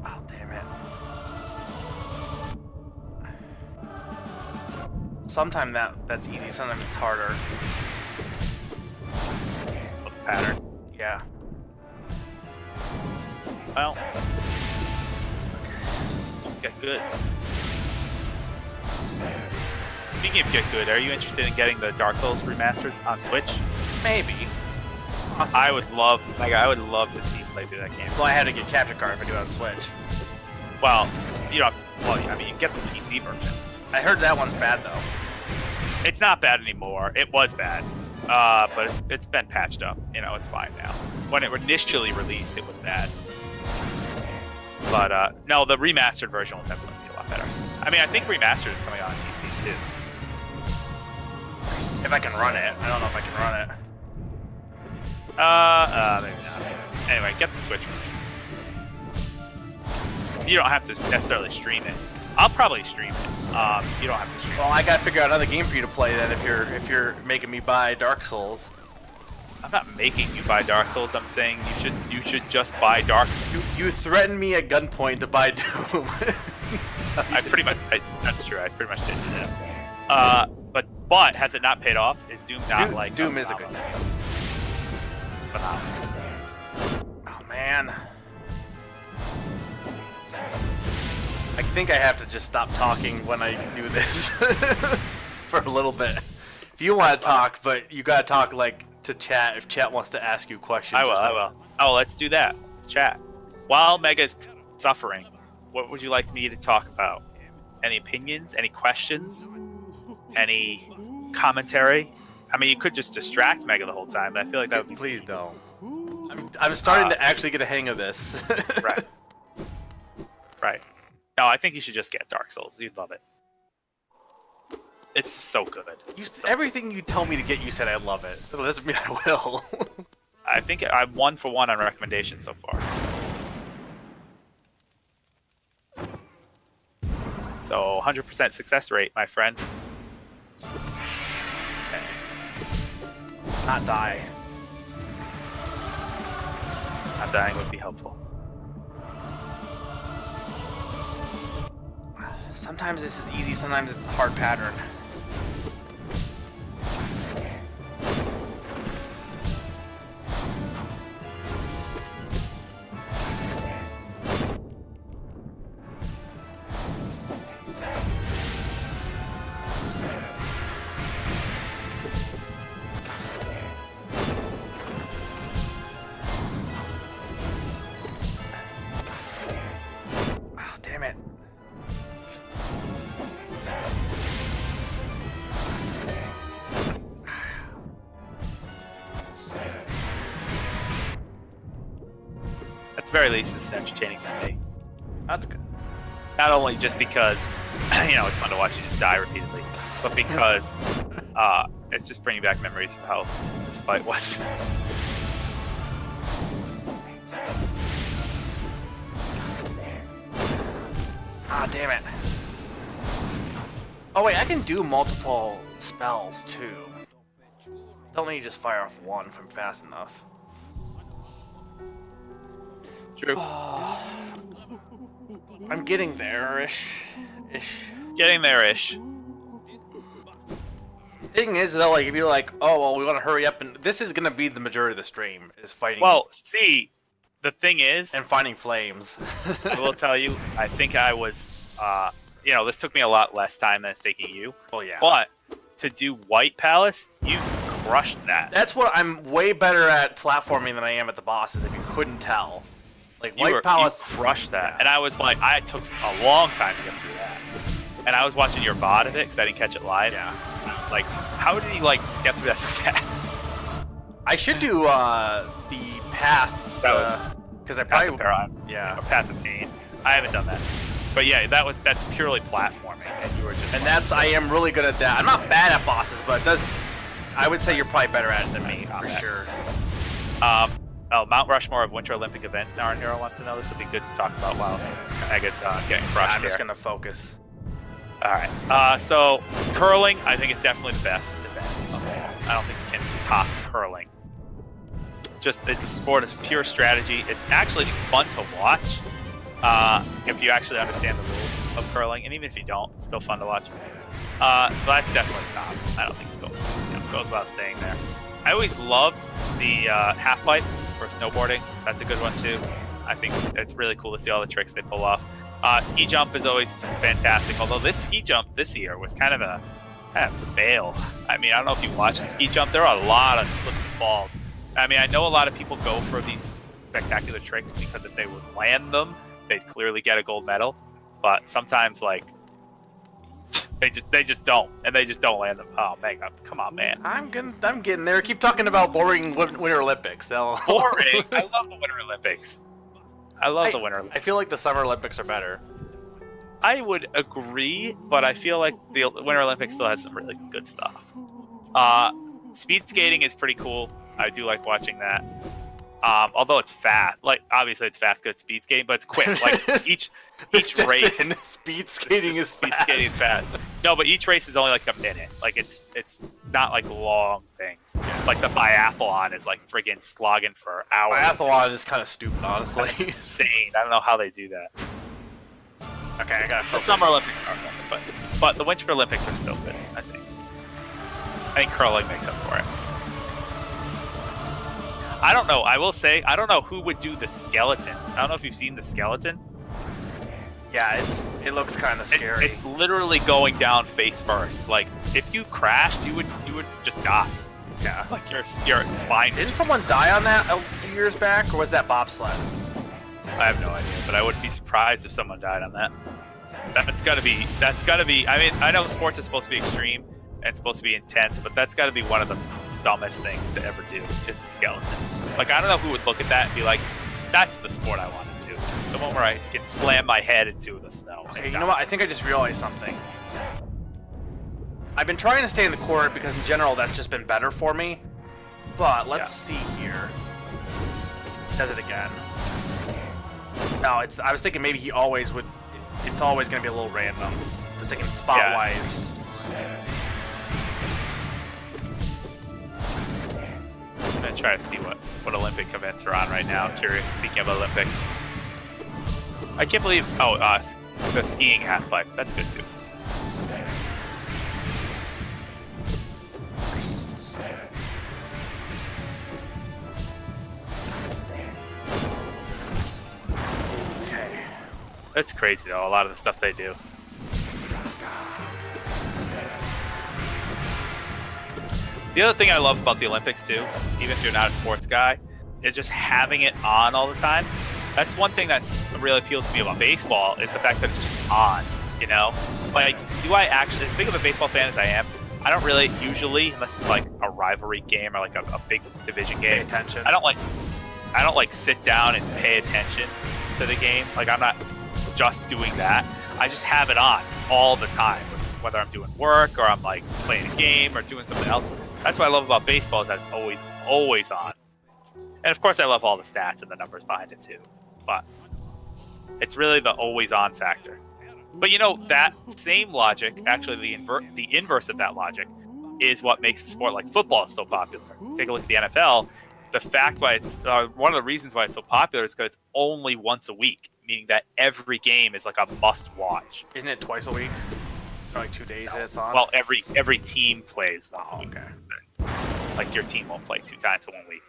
Oh, damn it. Sometimes that's easy, sometimes it's harder. Pattern. Yeah. Well, just get good. Speaking of get good, are you interested in getting the Dark Souls remastered on Switch? Maybe. Awesome. I would love to see you play through that game. Well, I had to get capture card if I do it on Switch. Well, you don't have to, well, I mean, you can get the PC version. I heard that one's bad though. It's not bad anymore. It was bad. But it's been patched up. You know, it's fine now. When it initially released, it was bad. But no, the remastered version will definitely be a lot better. I mean, I think remastered is coming out on PC too. If I can run it. I don't know if I can run it. Maybe not. Anyway, get the Switch version. You don't have to necessarily stream it. I'll probably stream it. You don't have to stream it. Well, I gotta figure out another game for you to play then if you're making me buy Dark Souls. I'm not making you buy Dark Souls. I'm saying you should just buy Dark Souls. You threatened me at gunpoint to buy Doom. That's true. I pretty much did do that. But has it not paid off? Is Doom not like Doom is a good game. Phenomenal. Oh man. I think I have to just stop talking when I do this for a little bit. If you want to talk, but you gotta talk like to chat if chat wants to ask you questions. I will. Oh, let's do that. Chat. While Mega's suffering, what would you like me to talk about? Any opinions? Any questions? Any commentary? I mean, you could just distract Mega the whole time, but I feel like that would be... Please don't. I'm starting to actually get a hang of this. Right. Right. No, I think you should just get Dark Souls. You'd love it. It's just so good. Everything you tell me to get, you said I love it. That doesn't mean I will. I think I'm 1 for 1 on recommendations so far. So 100% success rate, my friend. Not die. Not dying would be helpful. Sometimes this is easy, sometimes it's a hard pattern. Oh, damn it. At the very least, it's entertaining to me. That's good. Not only just because, you know, it's fun to watch you just die repeatedly, but because it's just bringing back memories of how this fight was. Ah, damn it. Oh wait, I can do multiple spells too. Don't need to just fire off one if I'm fast enough. True. I'm getting there-ish. Getting there-ish. Thing is though, like if you're like, oh well, we want to hurry up, and this is gonna be the majority of the stream is fighting. Well, see, the thing is, and finding flames. I will tell you, I think I was, you know, this took me a lot less time than it's taking you. Well, yeah. But to do White Palace, you crushed that. That's what I'm way better at platforming than I am at the bosses. If you couldn't tell, like White Palace you crushed that, and I was like, I took a long time to get through that. and I was watching your VOD of it because I didn't catch it live. Yeah. Like, how did he like get through that so fast? I should do the path. That Because I Path probably. of Paradise, Yeah. or Path of Pain. I haven't done that. But yeah, that's purely platforming, and you were just. And like, I am really good at that. I'm not bad at bosses, but it does. I would say you're probably better at it than me, for sure. Oh, Mount Rushmore of Winter Olympic events. Now, Nero wants to know. This would be good to talk about while Mega's getting crushed I'm just here. gonna focus. All right. So curling, I think is definitely the best event. Okay. I don't think you can top curling. Just it's a sport of pure strategy. It's actually fun to watch if you actually understand the rules of curling, and even if you don't, it's still fun to watch. So that's definitely top. I don't think it goes without saying there. I always loved the half pipe for snowboarding. That's a good one too. I think it's really cool to see all the tricks they pull off. Ski jump is always fantastic. Although this ski jump this year was kind of a fail. I mean, I don't know if you watched the ski jump. There are a lot of slips and falls. I mean, I know a lot of people go for these spectacular tricks because if they would land them, they'd clearly get a gold medal. But sometimes, like, they just don't, and they just don't land them. Oh man, come on, man. I'm getting there. Keep talking about boring Winter Olympics. They'll Boring. I love the Winter Olympics. I love the Winter Olympics. I feel like the Summer Olympics are better. I would agree, but I feel like the Winter Olympics still has some really good stuff. Speed skating is pretty cool. I do like watching that. Although it's fast, like obviously it's fast because it's speed skating, but it's quick. Like each race, speed skating is speed fast. skating is fast. No, but each race is only like a minute. Like it's not like long things. Yeah. Like the biathlon is like friggin' slogging for hours. Biathlon is kind of stupid, honestly. That's insane. I don't know how they do that. Okay, I gotta The focus. Summer Olympics are good, but the Winter Olympics are still good. I think curling makes up for it. I don't know. I will say I don't know who would do the skeleton. I don't know if you've seen the skeleton. Yeah, it looks kind of scary. It's literally going down face first. Like if you crashed, you would just die. Yeah. Like your spine. Didn't someone die on that a few years back, or was that bobsled? I have no idea, but I wouldn't be surprised if someone died on that. That's gotta be. I mean, I know sports is supposed to be extreme and it's supposed to be intense, but that's gotta be one of the dumbest things to ever do is the skeleton. Like I don't know who would look at that and be like, "That's the sport I want to do." The one where I can slam my head into the snow. Okay, you know what? I think I just realized something. I've been trying to stay in the corner because in general that's just been better for me. But let's see here. Does it again? No, I was thinking maybe he always would. It's always going to be a little random. I was thinking spot wise. I'm gonna try to see what Olympic events are on right now. I'm curious. Speaking of Olympics, I can't believe. Oh, the skiing half pipe. That's good too. Okay. That's crazy though. A lot of the stuff they do. The other thing I love about the Olympics too, even if you're not a sports guy, is just having it on all the time. That's one thing that's really appeals to me about baseball is the fact that it's just on. You know, like, do I actually, as big of a baseball fan as I am, I don't really usually, unless it's like a rivalry game or like a big division game. Pay attention. I don't like sit down and pay attention to the game. Like I'm not just doing that. I just have it on all the time, whether I'm doing work or I'm like playing a game or doing something else. That's what I love about baseball is that it's always on. And of course I love all the stats and the numbers behind it too. But it's really the always on factor. But you know, that same logic, actually the inverse of that logic, is what makes a sport like football so popular. Take a look at the NFL. The fact why it's one of the reasons why it's so popular is because it's only once a week, meaning that every game is like a must-watch. Isn't it twice a week? Or like 2 days that it's on? Well, every team plays once a week. Okay. Like your team won't play 2 times in 1 week.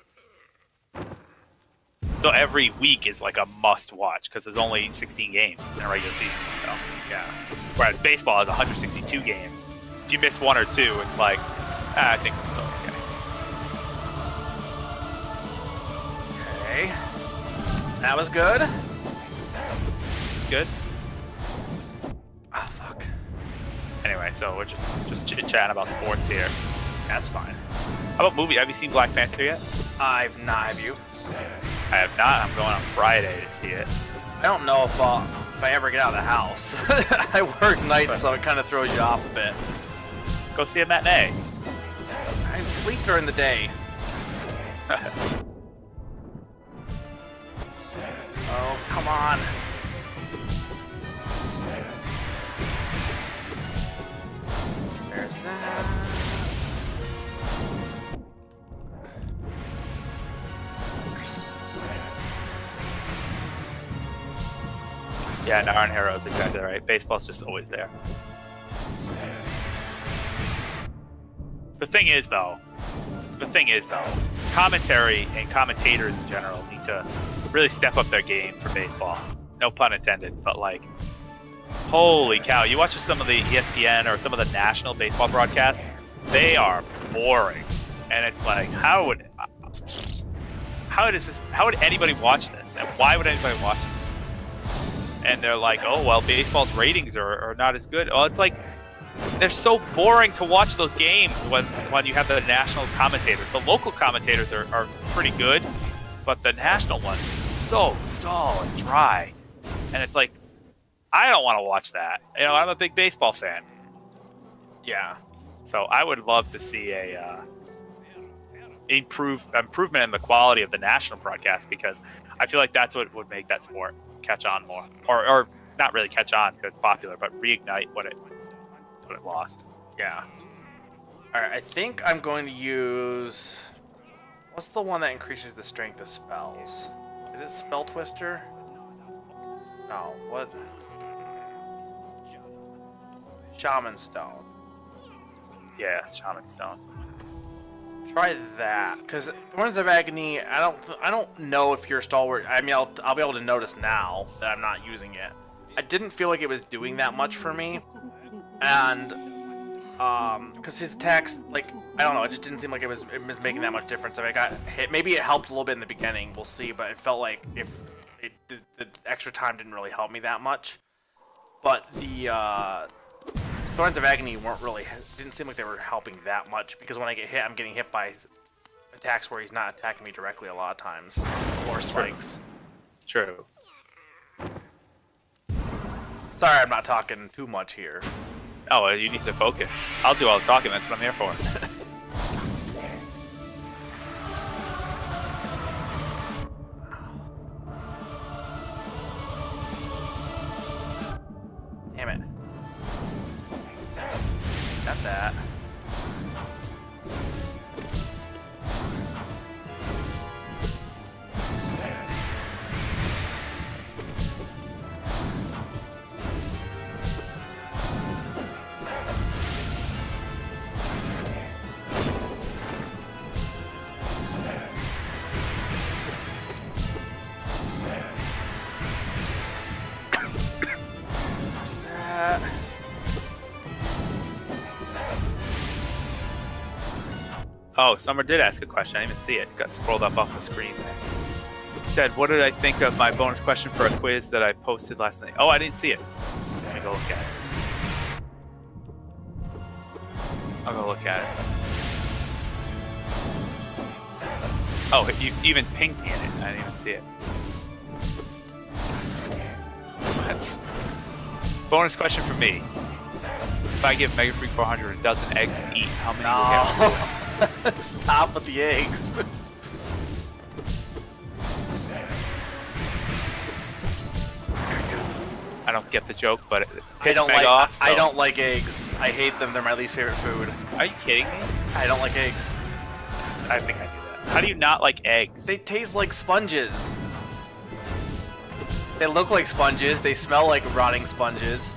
So every week is like a must-watch because there's only 16 games in a regular season. So yeah. Whereas baseball has 162 games. If you miss 1 or 2, it's like, I think we're still okay. Okay. That was good. This is good. Ah, fuck. Anyway, so we're just chit-chatting about sports here. That's fine. How about movie? Have you seen Black Panther yet? I've not. Have you? I have not. I'm going on Friday to see it. I don't know if I ever get out of the house. I work nights, so it kind of throws you off a bit. Go see a matinee. I sleep during the day. Oh, come on. There's that. Yeah, Naran Hero's exactly right. Baseball's just always there. The thing is, though, commentary and commentators in general need to really step up their game for baseball. No pun intended, but like, holy cow! You watch some of the ESPN or some of the national baseball broadcasts, they are boring, and it's like, how would anybody watch this? And why would anybody watch this? And they're like, oh, well, baseball's ratings are not as good. Well, it's like, they're so boring to watch those games when you have the national commentators. The local commentators are pretty good, but the national ones are so dull and dry. And it's like, I don't want to watch that. You know, I'm a big baseball fan. Yeah. So I would love to see a improvement in the quality of the national broadcast, because I feel like that's what would make that sport catch on more, or not really catch on because it's popular, but reignite what it lost. Yeah. All right. I think I'm going to use. What's the one that increases the strength of spells? Is it Spell Twister? No. What? Shaman Stone. Yeah, Shaman Stone. Try that, because Thorns of Agony. I don't know if you're stalwart. I mean, I'll be able to notice now that I'm not using it. I didn't feel like it was doing that much for me, and because his attacks, like, I don't know, it just didn't seem like it was making that much difference. If I got hit, maybe it helped a little bit in the beginning. We'll see, but it felt like if the extra time didn't really help me that much. But the Thorns of Agony didn't seem like they were helping that much, because when I get hit, I'm getting hit by attacks where he's not attacking me directly a lot of times, or spikes. True. Sorry, I'm not talking too much here. Oh, you need to focus. I'll do all the talking. That's what I'm here for. Damn it. Got that. Oh, Summer did ask a question. I didn't even see it. It got scrolled up off the screen there. He said, what did I think of my bonus question for a quiz that I posted last night? Oh, I didn't see it. Let me go look at it. I'll go look at it. Oh, you even pinged me in it. I didn't even see it. What? Bonus question for me. If I give Mega Freak 400 a dozen eggs to eat, how many will get? Stop with the eggs. I don't get the joke, but it I don't Meg like. off, so. I don't like eggs. I hate them. They're my least favorite food. Are you kidding me? I don't like eggs. I think I do that. How do you not like eggs? They taste like sponges. They look like sponges. They smell like rotting sponges.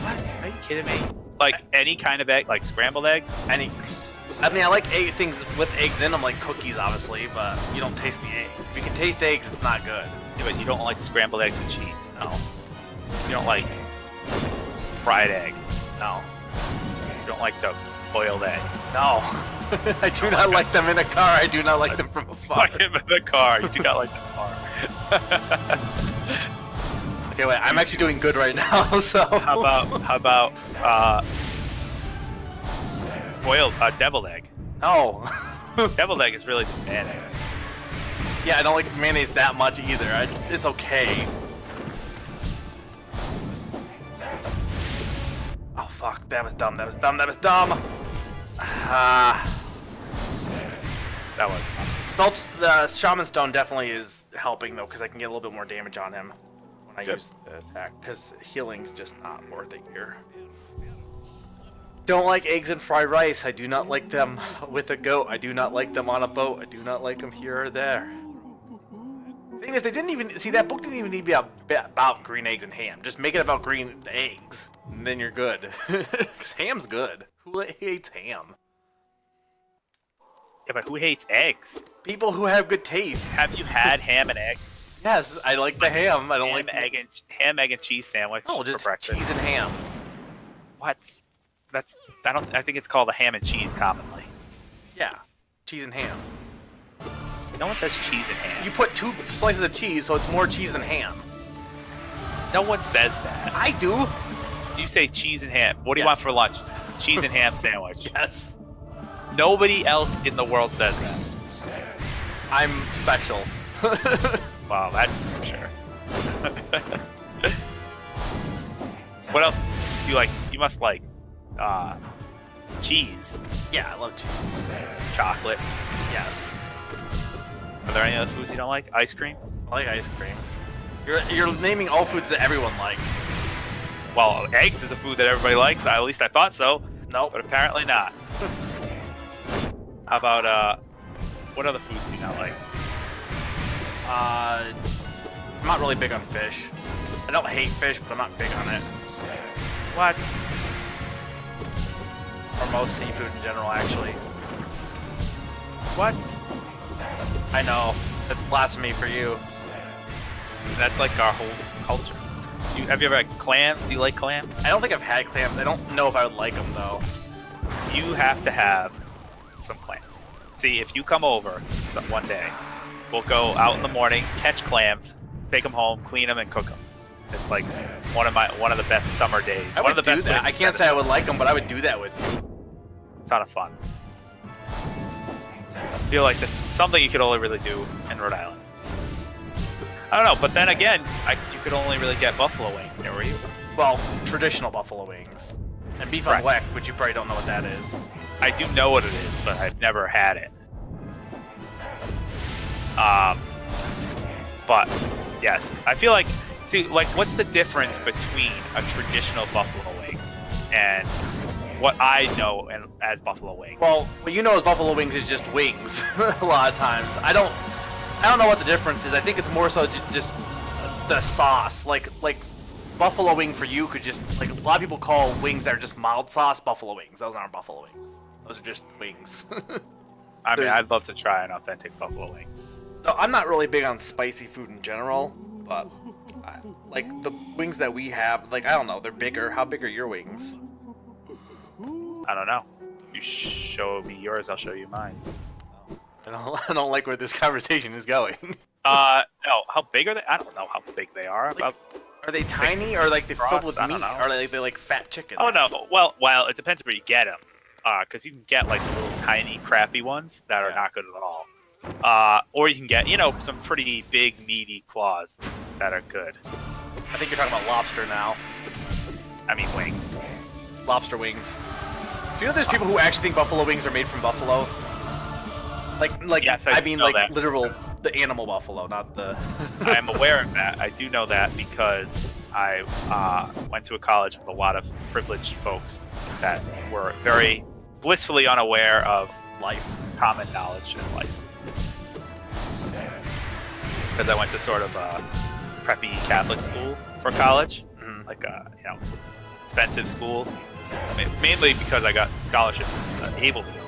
What? Are you kidding me? Like any kind of egg, like scrambled eggs? I mean, I like things with eggs in them, like cookies, obviously, but you don't taste the egg. If you can taste eggs, it's not good. Yeah, but you don't like scrambled eggs with cheese, no. You don't like fried egg, no. You don't like the boiled egg, no. I do not like them in a car. I do not like them from afar. Like him in the car. You do not like the car. Okay, wait. I'm actually doing good right now. So How about boiled deviled egg? no. Deviled egg is really just mayonnaise. Yeah, I don't like mayonnaise that much either. It's okay. Oh fuck, that was dumb. That was dumb. That was dumb. Ah. That was. Spell the Shaman Stone definitely is helping though, because I can get a little bit more damage on him when I Good. use the attack. Because healing's just not worth it here. Don't like eggs and fried rice. I do not like them with a goat. I do not like them on a boat. I do not like them here or there. Thing is, they didn't even see that book didn't even need to be about green eggs and ham. Just make it about green eggs, and then you're good. 'Cause ham's good. Who hates ham? Yeah, but who hates eggs? People who have good taste. Have you had ham and eggs? Yes, I like the ham. I don't Ham, like the ham, egg, and cheese sandwich No, just for breakfast. cheese and ham. What? I think it's called a ham and cheese commonly. Yeah, cheese and ham. No one says cheese and ham. You put 2 slices of cheese, so it's more cheese than ham. No one says that. I do. You say cheese and ham. What do you Yes. want for lunch? Cheese and ham sandwich. Yes, Nobody else in the world says that. I'm special. Wow, that's for sure. What else do you like? You must like cheese, Yeah, I love cheese. chocolate. Yes, Are there any other foods you don't like? Ice cream? I like ice cream. You're naming all foods that everyone likes. Well, eggs is a food that everybody likes. At least I thought so, Nope. but apparently not. How about what other foods do you not like? I'm not really big on fish. I don't hate fish, but I'm not big on it. What? Or most seafood in general, actually. What? I know. That's blasphemy for you. That's like our whole culture. Have you ever had clams? Do you like clams? I don't think I've had clams. I don't know if I would like them, though. You have to have some clams. See, if you come over one day, we'll go out in the morning, catch clams, take them home, clean them, and cook them. It's like one of the best summer days. I One would of the do best that. ways I to can't spend say I would like them, but I would do that with you. It's a ton of fun. I feel like that's something you could only really do in Rhode Island. I don't know, but then again, you could only really get buffalo wings near where you were. Well, traditional buffalo wings. And beef on Correct. weck, which you probably don't know what that is. I do know what it is, but I've never had it. But yes, I feel like, see, like, what's the difference between a traditional buffalo wing and what I know as buffalo wing? Well, what you know as buffalo wings is just wings. A lot of times, I don't know what the difference is. I think it's more so just the sauce. Like buffalo wing for you could just like a lot of people call wings that are just mild sauce buffalo wings. Those aren't buffalo wings. Those are just wings. I mean, there's- I'd love to try an authentic buffalo wing. So I'm not really big on spicy food in general, but like the wings that we have, like I don't know, they're bigger. How big are your wings? I don't know. You show me yours, I'll show you mine. I don't like where this conversation is going. No, how big are they? I don't know how big they are. About Are they tiny or like they filled Frost? with I meat? don't know. Or are they like fat chickens? Oh no, well, it depends where you get them. Because you can get like the little tiny, crappy ones that are Yeah. not good at all. Or you can get, some pretty big, meaty claws that are good. I think you're talking about lobster now. I mean, wings. Lobster wings. Do you know there's people who actually think buffalo wings are made from buffalo? Like Yes, I do mean know like that. literal the animal buffalo, not the I am aware of that. I do know that because I went to a college with a lot of privileged folks that were very blissfully unaware of life. common knowledge in life. Because I went to sort of a preppy Catholic school for college, Mhm. like it's an expensive school, mainly because I got scholarships able to go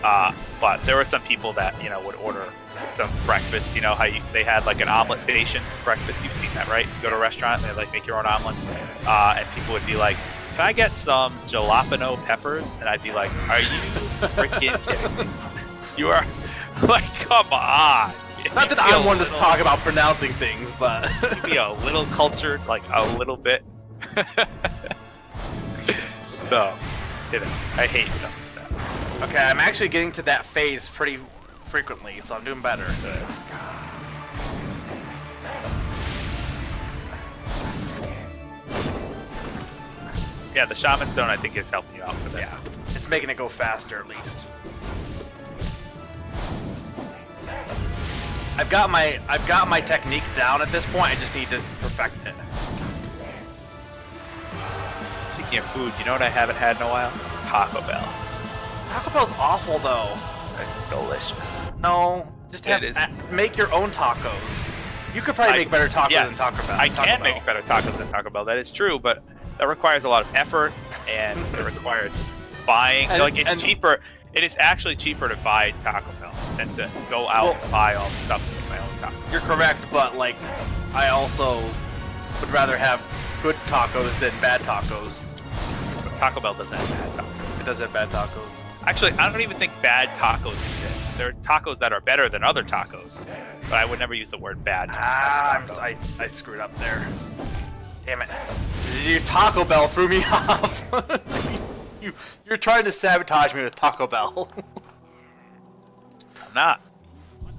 there. But there were some people that would order some breakfast. You know how they had like an omelet station breakfast. You've seen that, right? You go to a restaurant and they like make your own omelets, and people would be like, "Can I get some jalapeno peppers?" And I'd be like, "Are you freaking kidding me? You are like, come on." Not that I'm one to talk about pronouncing things, but be a little cultured, like a little bit. So, you know, I hate stuff like that. okay, I'm actually getting to that phase pretty frequently, so I'm doing better. Yeah, the Shaman Stone I think is helping you out for that. Yeah, it's making it go faster at least. I've got my technique down at this point. I just need to perfect it. Speaking of food, you know what I haven't had in a while? Taco Bell. Taco Bell's awful though. It's delicious. No, just It is. make your own tacos. You could probably make better tacos than Taco Bell. I Taco can Bell. make better tacos than Taco Bell. That is true, but that requires a lot of effort, and it requires buying. And- Like, it's and- cheaper. It is actually cheaper to buy Taco Bell than to go out Well- and buy all the stuff to make my own taco. You're correct, but like, I also would rather have good tacos than bad tacos. Taco Bell doesn't have bad tacos. It does have bad tacos. Actually, I don't even think bad tacos exist. There are tacos that are better than other tacos, but I would never use the word bad. to describe taco. I screwed up there. Damn it! Your Taco Bell threw me off. You're trying to sabotage me with Taco Bell. I'm not.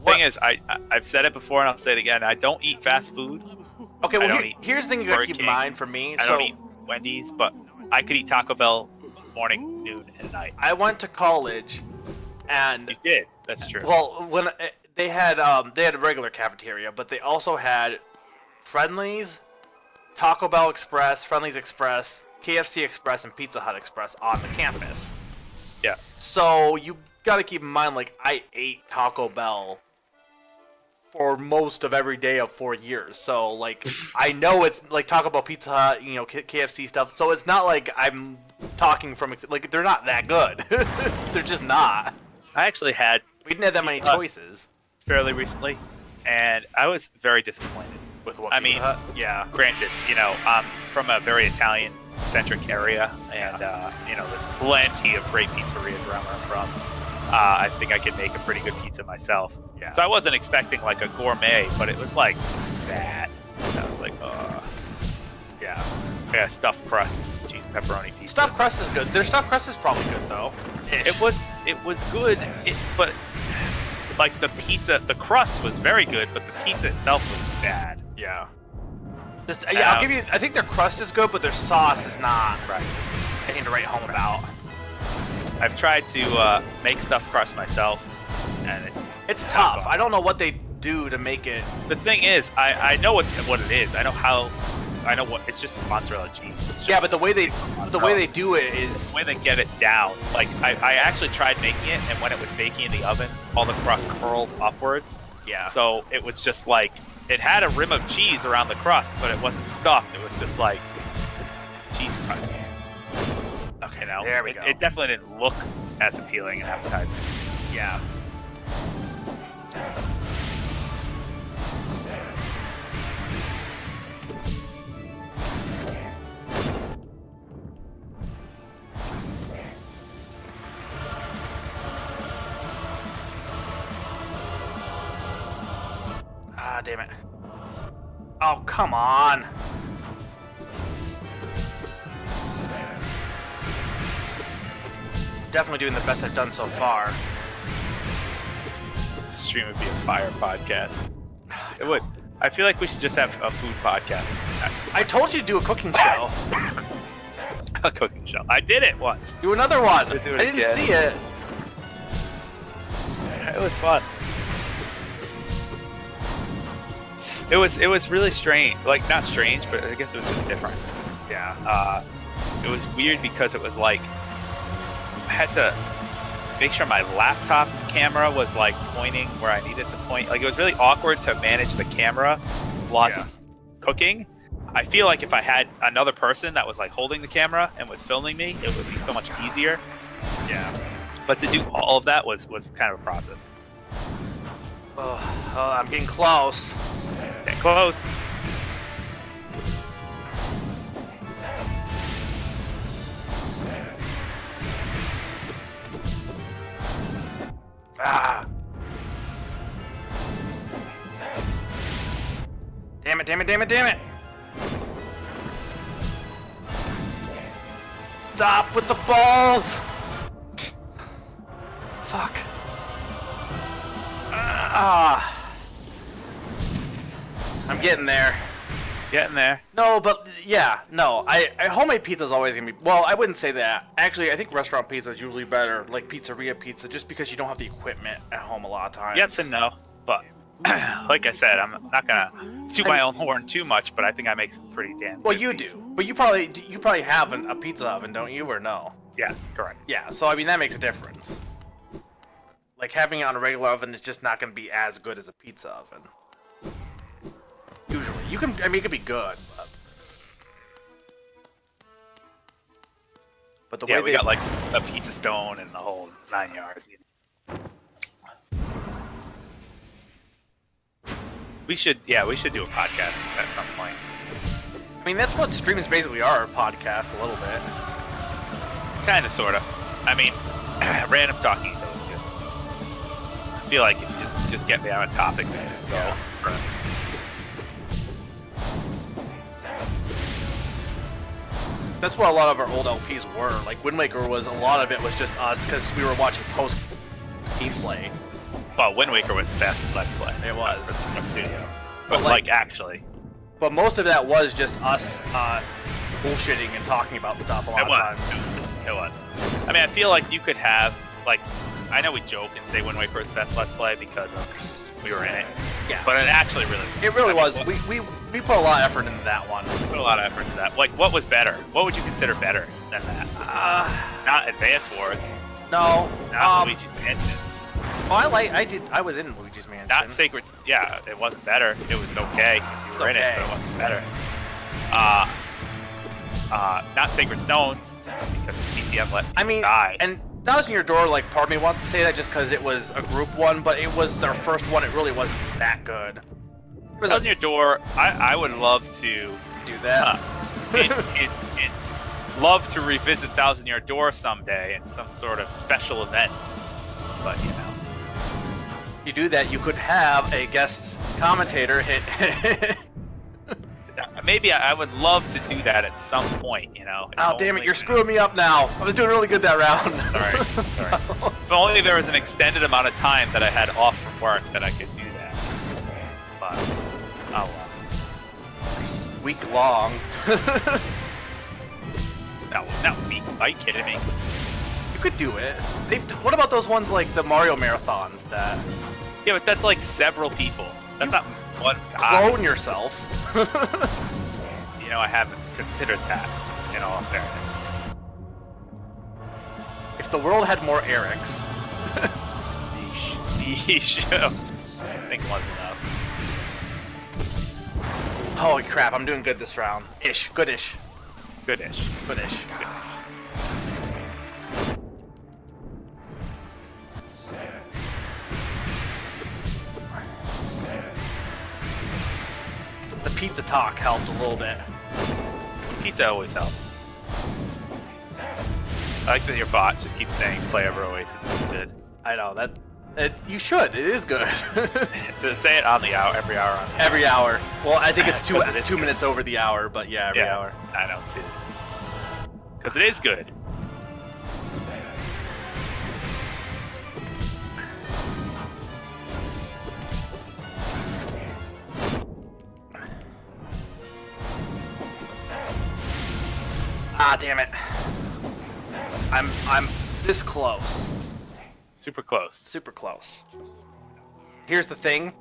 What? Thing is, I've said it before and I'll say it again. I don't eat fast food. Okay, I well don't eat here's the thing you gotta Burger keep in King. mind for me. I So don't eat Wendy's, but I could eat Taco Bell morning, noon, and night. I went to college, and You did. That's true. well, when they had a regular cafeteria, but they also had Friendlies, Taco Bell Express, Friendlies Express, KFC Express, and Pizza Hut Express on the campus. Yeah. So you gotta keep in mind, like, I ate Taco Bell for most of every day of 4 years. So, like, I know it's like Taco Bell, Pizza Hut, you know, KFC stuff. So it's not like I'm talking from, like, they're not that good. They're just not. I actually had We didn't have that many choices. fairly recently, and I was very disappointed. With what I Pizza mean, Hut? Yeah. Granted, you know, I'm from a very Italian-centric area, and, you know, there's plenty of great pizzerias around where I'm from. I think I could make a pretty good pizza myself. Yeah. So I wasn't expecting, like, a gourmet, but it was, like, that. I was like, Yeah. yeah, stuffed crust, cheese pepperoni pizza. Stuffed crust is good. Their stuffed crust is probably good though. It was good, but like the pizza, the crust was very good, but the pizza itself was bad. Yeah. I'll give you. I think their crust is good, but their sauce is not. Right. I need to write home about. I've tried to make stuffed crust myself, and It's tough. I don't know what they do to make it. the thing is, I know what it is. I know what it's just mozzarella cheese. It's just Yeah, but the way they mozzarella. do it is. The way they get it down, like I actually tried making it, and when it was baking in the oven, all the crust curled upwards. Yeah. So it was just like it had a rim of cheese around the crust, but it wasn't stuffed. It was just like cheese crust. Okay. You know, There we go. It definitely didn't look as appealing and appetizing. Yeah. Ah, damn it. Oh, come on. Definitely doing the best I've done so far. This stream would be a fire podcast. It would. I feel like we should just have a food podcast. That's I told you to do a cooking show. a cooking show. I did it once. Do another one. Do it I didn't again. see it. It was fun. It was really strange. Like, not strange, but I guess it was just different. Yeah. It was weird because it was like I had to make sure my laptop camera was like pointing where I needed to point. Like, it was really awkward to manage the camera whilst cooking. I feel like if I had another person that was like holding the camera and was filming me, it would be so much easier. Yeah. But to do all of that was kind of a process. Oh, I'm getting close. Get close. Ah. it, damn it, damn it, damn it! Stop with the balls! Fuck. I'm getting there. Getting there. No, but yeah, no. I homemade pizza is always gonna be. Well, I wouldn't say that. Actually, I think restaurant pizza is usually better, like pizzeria pizza, just because you don't have the equipment at home a lot of times. Yes and no, but like I said, I'm not gonna toot my own horn too much, but I think I make some pretty damn. Well, good you pizza. do, but you probably have a pizza oven, don't you, or no? Yes, correct. Yeah. So I mean, that makes a difference. Like having it on a regular oven is just not gonna be as good as a pizza oven. Usually, you can. I mean, it could be good. But the Yeah, way we they got like a pizza stone and the whole 9 yards. We should do a podcast at some point. I mean, that's what streams basically are, podcasts, a little bit. Kind of, sort of. I mean, random talking is always good. I feel like if you just get me on a topic and just go. Yeah. That's what a lot of our old LPs were. Like, Wind Waker was, a lot of it was just us, because we were watching post-gameplay. Well, Wind Waker was the best Let's Play. It was. From Studio. But But, like- like, actually. But most of that was just us bullshitting and talking about stuff a lot It of was. times. It was. I mean, I feel like you could have, like, I know we joke and say Wind Waker was the best Let's Play because we were in it. Yeah. But it actually really It really I mean, was. We put a lot of effort into that one. put a lot of effort into that. Like, what was better? What would you consider better than that? Not Advance Wars. No. Not Luigi's Mansion. Well, I was in Luigi's Mansion. Not Sacred. Yeah, it wasn't better. It was okay because you were in it, Okay. but it wasn't better. Not Sacred Stones because TTM let I mean, die. and Thousand Year Door, like, part of me wants to say that just because it was a group one, but it was their first one. It really wasn't that good. It was Thousand Year Door, I would love to do that. love to revisit Thousand Year Door someday in some sort of special event. But you know, You do that, you could have a guest commentator hit. maybe I would love to do that at some point. You know. Oh, damn it, you're screwing me up now. I was doing really good that round. Sorry. If only there was an extended amount of time that I had off from work that I could do that. But, oh well. Week long. Not weak. Are you kidding me? You could do it. What about those ones like the Mario marathons that Yeah, but that's like several people. That's not one guy. clone yourself? You know, I haven't considered that, in all fairness. If the world had more Erics. Yeesh. I think one's enough. Holy crap, I'm doing good this round. Goodish. Goodish. Goodish. The pizza talk helped a little bit. Pizza always helps. I like that your bot just keeps saying play over Oasis. It's good. I know, you should. It is good. To say it on the hour, every hour on the Every hour. Well, I think it's Because it is 2 good. minutes over the hour, but yeah, every hour. I know too. Because it is good. Ah, damn it. I'm this close. Super close. Super close. Here's the thing.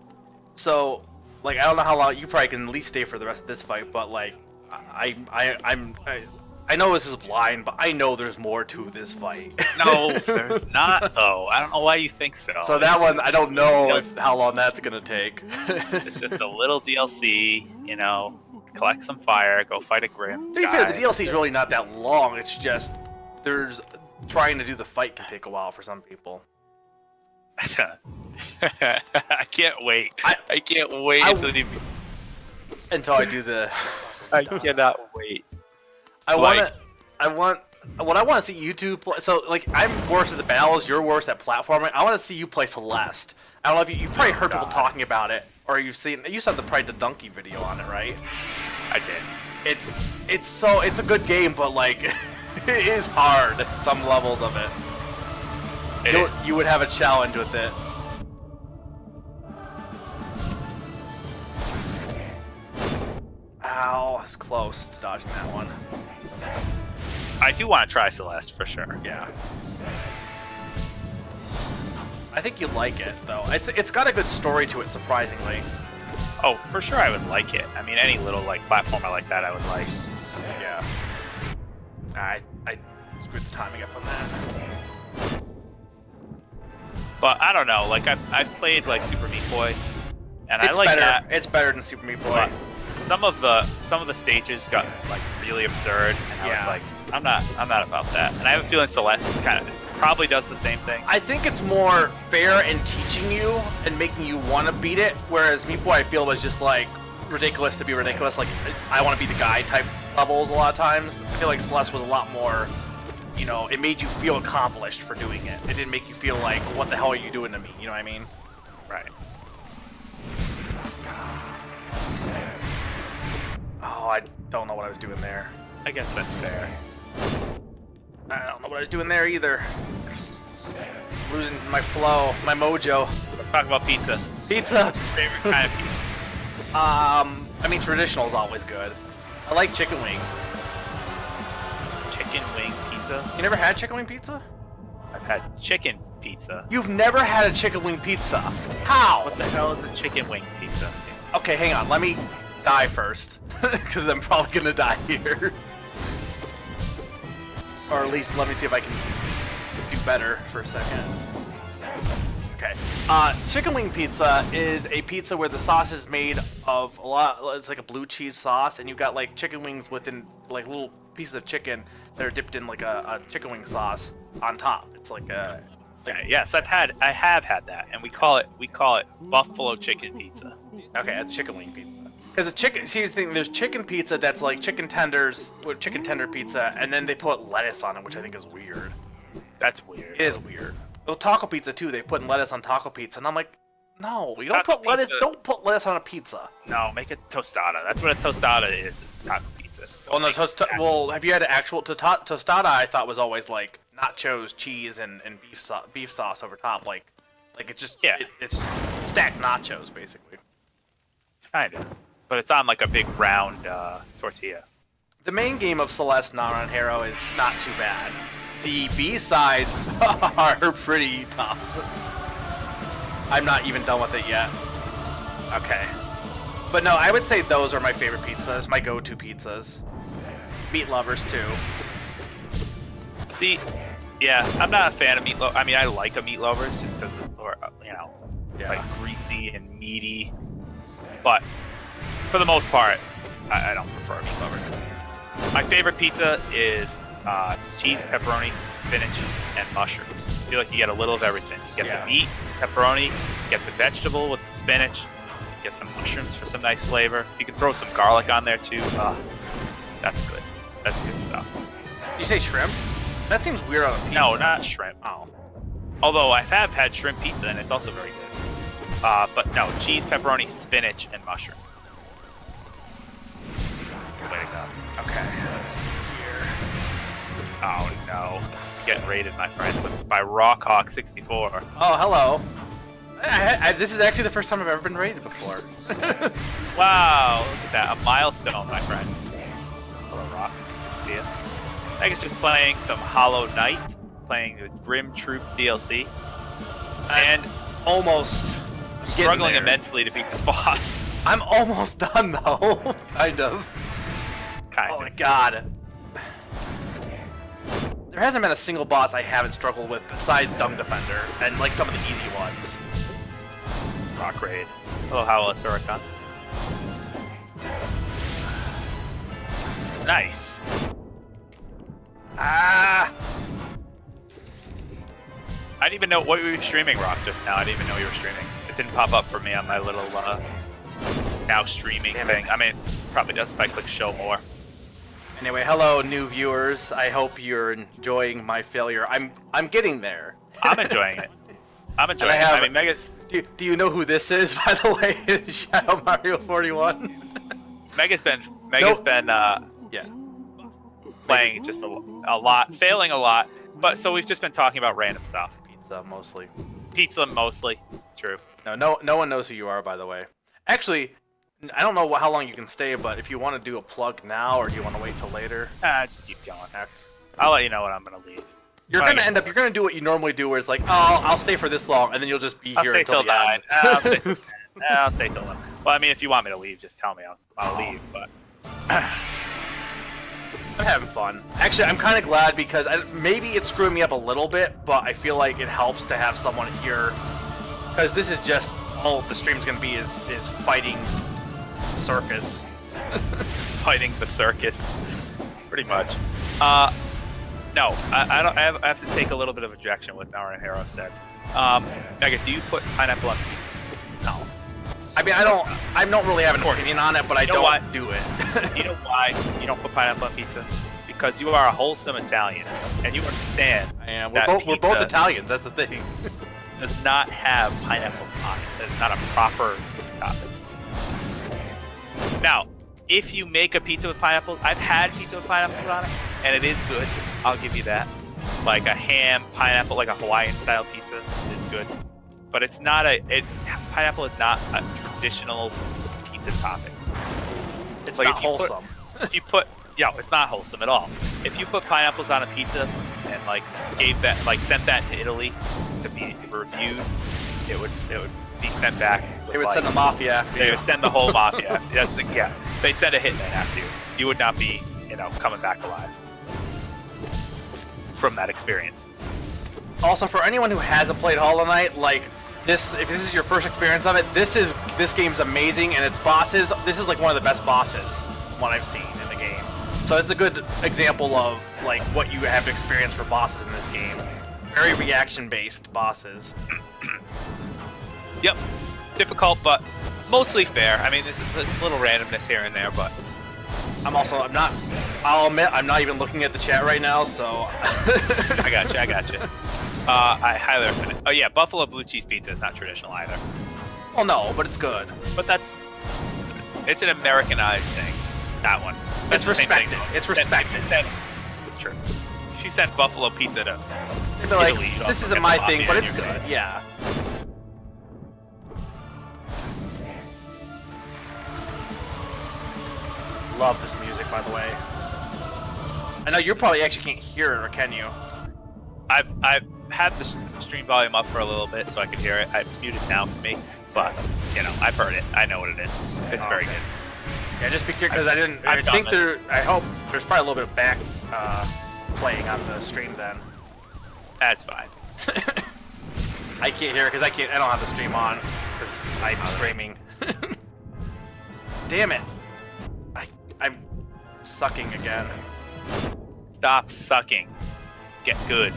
So, like, I don't know how long you probably can at least stay for the rest of this fight, but like, I know this is blind, but I know there's more to this fight. No, there's not though. I don't know why you think so. So that one, I don't know how long that's gonna take. It's just a little DLC, you know. Collect some fire, go fight a grim. To be fair, the DLC is really not that long. It's just there's trying to do the fight can take a while for some people. I can't wait. I can't wait Until I do the. I cannot wait. What I want to see you two play. So like I'm worse at the battles, you're worse at platforming. I want to see you play Celeste. I don't know if you probably heard people talking about it, or you saw the Pride to Donkey video on it, right? I did. It's a good game, but like it is hard. Some levels of it. You would have a challenge with it. Ow, I was close to dodging that one. I do want to try Celeste for sure. Yeah. I think you'd like it though. It's got a good story to it, surprisingly. Oh, for sure I would like it. I mean, any little like platformer like that I would like. Yeah. I screwed the timing up on that. But I don't know. Like I've played like Super Meat Boy, and It's I like better. that. It's better than Super Meat Boy. But some of the stages got like really absurd, and I was like, I'm not about that. And I have a feeling Celeste probably does the same thing. I think it's more fair in teaching you and making you want to beat it, whereas Meat Boy I feel was just like ridiculous to be ridiculous. Like I want to be the guy type levels a lot of times. I feel like Celeste was a lot more, you know, it made you feel accomplished for doing it. It didn't make you feel like, what the hell are you doing to me? You know what I mean? Right. Oh, I don't know what I was doing there. I guess that's fair. I don't know what I was doing there either. Losing my flow, my mojo. Let's talk about pizza. Pizza! Favorite kind of pizza? I mean, traditional is always good. I like chicken wing. Chicken wing pizza? You never had chicken wing pizza? I've had chicken pizza. You've never had a chicken wing pizza. How? What the hell is a chicken wing pizza? Okay, hang on. Let me die first. Because I'm probably going to die here. Or at least let me see if I can do better for a second. Okay. Chicken wing pizza is a pizza where the sauce is made of it's like a blue cheese sauce, and you've got like chicken wings within like little pieces of chicken that are dipped in like a chicken wing sauce on top. It's like a... Okay, yes, I have had that, and we call it buffalo chicken pizza. Okay, that's chicken wing pizza. Because see the thing, there's chicken pizza that's like chicken tenders with chicken tender pizza, and then they put lettuce on it, which I think is weird. That's weird. It is weird. Well, taco pizza too. They put lettuce on taco pizza, and I'm like, no, you don't Taco put lettuce. pizza. Don't put lettuce on a pizza. No, make it tostada. That's what a tostada is. It's taco pizza. Oh no, well, have you had actual tostada? I thought was always like nachos, cheese, and beef sauce over top. Like it's just it's stacked nachos basically. Kind of, but it's on like a big round tortilla. The main game of Celeste Non-Hero is not too bad. The B-sides are pretty tough. I'm not even done with it yet. Okay. But no, I would say those are my favorite pizzas, my go-to pizzas. Meat lovers too. See, yeah, I'm not a fan of meatloaf. I mean, I like a meat lovers just because, like greasy and meaty. But for the most part, I don't prefer meat lovers. My favorite pizza is cheese, pepperoni, spinach, and mushrooms. I feel like you get a little of everything. You get the meat, pepperoni, you get the vegetable with the spinach, you get some mushrooms for some nice flavor. If you can throw some garlic on there too, that's good. That's good stuff. You say shrimp? That seems weird on a pizza. No, not shrimp. Oh. Although I have had shrimp pizza and it's also very good. But no, cheese, pepperoni, spinach, and mushroom. Way to go. Okay, let's see here. Oh no. Getting raided, my friend, by Rockhawk64. Oh, hello. This is actually the first time I've ever been raided before. Wow, look at that. A milestone, my friend. Hello, Rock. See ya. I guess just playing some Hollow Knight, playing the Grim Troop DLC, and almost struggling immensely to beat this boss. I'm almost done though, kind of. Kind Oh of. my god. There hasn't been a single boss I haven't struggled with besides Dung Defender and like some of the easy ones. Rock Raid. Hello, Howl Suricon. Nice. Ah! I didn't even know what we were streaming, Rock, just now. I didn't even know you were streaming. It didn't pop up for me on my little now streaming thing. I mean, probably does if I click show more. Anyway, hello new viewers. I hope you're enjoying my failure. I'm getting there. I'm enjoying it. I'm enjoying And it. I I have- mean, Mega's Do you know who this is, by the way? Shadow Mario 41. Mega's been Yeah. playing just a lot, failing a lot. But so we've just been talking about random stuff. Pizza mostly. Pizza mostly. True. No one knows who you are, by the way. Actually, I don't know how long you can stay, but if you want to do a plug now, or do you want to wait till later? Just keep going. I'll let you know when I'm gonna leave. You're gonna do what you normally do, where it's like, oh, I'll stay for this long, and then you'll just be I'll here stay until till the 9. end. I'll stay till 10. I'll stay till 11. Well, I mean, if you want me to leave, just tell me. I'll leave. But I'm having fun. Actually, I'm kind of glad because maybe it's screwing me up a little bit, but I feel like it helps to have someone here, because this is just all the stream's gonna be is fighting circus. fighting the circus, pretty much. No, I have to take a little bit of objection with Naruhiro said. Mega, do you put pineapple on pizza? No. I mean, I don't really have an opinion on it, but I don't do it. You know why you don't put pineapple on pizza? Because you are a wholesome Italian, and you understand. I am. that We're both pizza Italians. That's the thing. does not have pineapples on it. That is not a proper pizza topping. Now, if you make a pizza with pineapples, I've had pizza with pineapples on it, and it is good. I'll give you that. Like a ham, pineapple, like a Hawaiian-style pizza is good. But it's not pineapple is not a traditional pizza topping. It's like not if you put- wholesome. If you put, it's not wholesome at all. If you put pineapples on a pizza and sent that to Italy to be reviewed, it would be sent back. They would send the mafia after They you. would send the whole mafia. They'd send a hitman after you. You would not be, coming back alive from that experience. Also, for anyone who hasn't played Hollow Knight, like this, if this is your first experience of it, this game's amazing, and its bosses. This is like one of the best bosses one I've seen in the game. So it's a good example of like what you have to experience for bosses in this game. Very reaction-based bosses. Yep, difficult, but mostly fair. I mean, there's a little randomness here and there, but I'll admit, I'm not even looking at the chat right now, so. I got you. I highly recommend it. Oh yeah, Buffalo Blue Cheese Pizza is not traditional either. Well, no, but it's good. But it's good. It's an Americanized thing. That one. That's It's the same thing, respected. though. It's respected. True. If you sent Buffalo Pizza to They'd be like, Italy, you'd this also isn't get my the thing, but mafia it's in your good. face. Yeah. Love this music, by the way. I know you probably actually can't hear it, or can you? I've had the stream volume up for a little bit so I could hear it. It's muted now for me, but I've heard it. I know what it is. It's very good. Yeah, just be curious because I I've done think this. I hope there's probably a little bit of back playing on the stream then. That's fine. I can't hear it because I don't have the stream on because I'm screaming. Damn it! I'm sucking again. Stop sucking. Get good.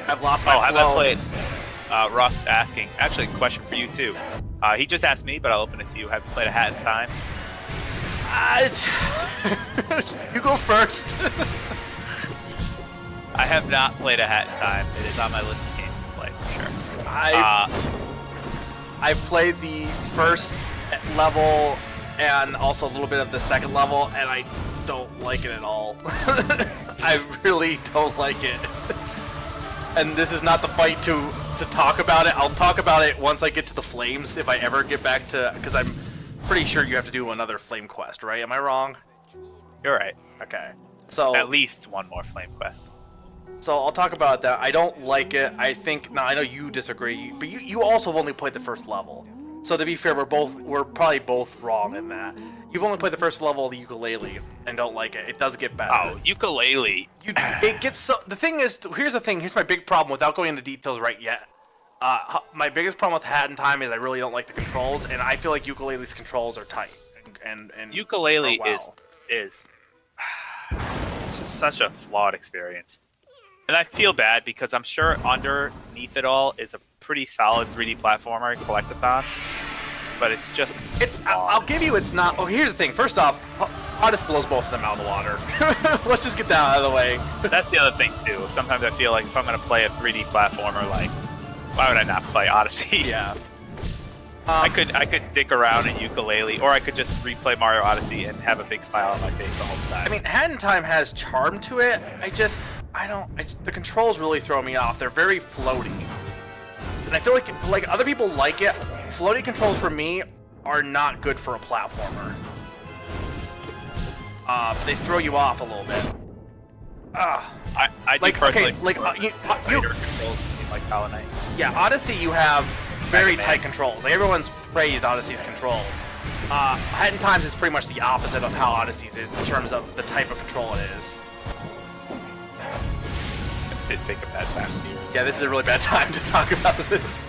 I've lost my Have I flow. played? Ruff's asking. Actually, question for you too. He just asked me, but I'll open it to you. Have you played A Hat in Time? You go first. I have not played A Hat in Time. It is on my list of games to play for sure. I've played the first level and also a little bit of the second level, and I don't like it at all. I really don't like it. And this is not the fight to talk about it. I'll talk about it once I get to the flames, if I ever get back to, because I'm pretty sure you have to do another flame quest, right? Am I wrong? You're right. Okay. So At least one more flame quest. So I'll talk about that. I don't like it. I think I know you disagree, but you also have only played the first level. So to be fair, we're probably both wrong in that. You've only played the first level of the ukulele and don't like it. It does get better. Oh, ukulele. It gets so. The thing is, here's the thing. Here's my big problem without going into details right yet. My biggest problem with Hat in Time is I really don't like the controls, and I feel like ukulele's controls are tight. And Ukulele oh, wow. is it's just such a flawed experience. And I feel bad because I'm sure underneath it all is a pretty solid 3D platformer, Collectathon. But it's just... I'll give you it's not... Oh, here's the thing. First off, Odyssey blows both of them out of the water. Let's just get that out of the way. That's the other thing, too. Sometimes I feel like if I'm going to play a 3D platformer like Why would I not play Odyssey? Yeah. I could dick around in Ukulele, or I could just replay Mario Odyssey and have a big smile on my face the whole time. I mean, Hat in Time has charm to it. The controls really throw me off. They're very floaty. And I feel like other people like it. Floaty controls for me are not good for a platformer. They throw you off a little bit. I do like, personally. okay, like you controls like Hollow Knight. yeah, Odyssey you have very Mega Man. tight controls. Like everyone's praised Odyssey's controls. Hat in Times is pretty much the opposite of how Odyssey's is in terms of the type of control it is. I did pick a bad time here. Yeah, this is a really bad time to talk about this.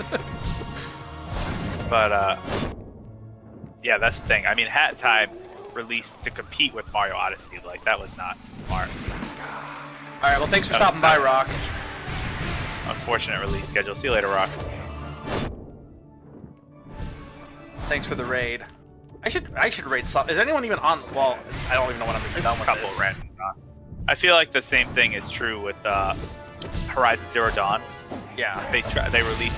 But yeah, that's the thing. I mean, Hat in Time released to compete with Mario Odyssey. Like that was not smart. All right, well, thanks for stopping by, Rock. Unfortunate release schedule. See you later, Rock. Thanks for the raid. I should raid some. Is anyone even on? Well, I don't even know when I'm gonna be There's done a with couple this. randoms on. I feel like the same thing is true with Horizon Zero Dawn. Yeah. They released.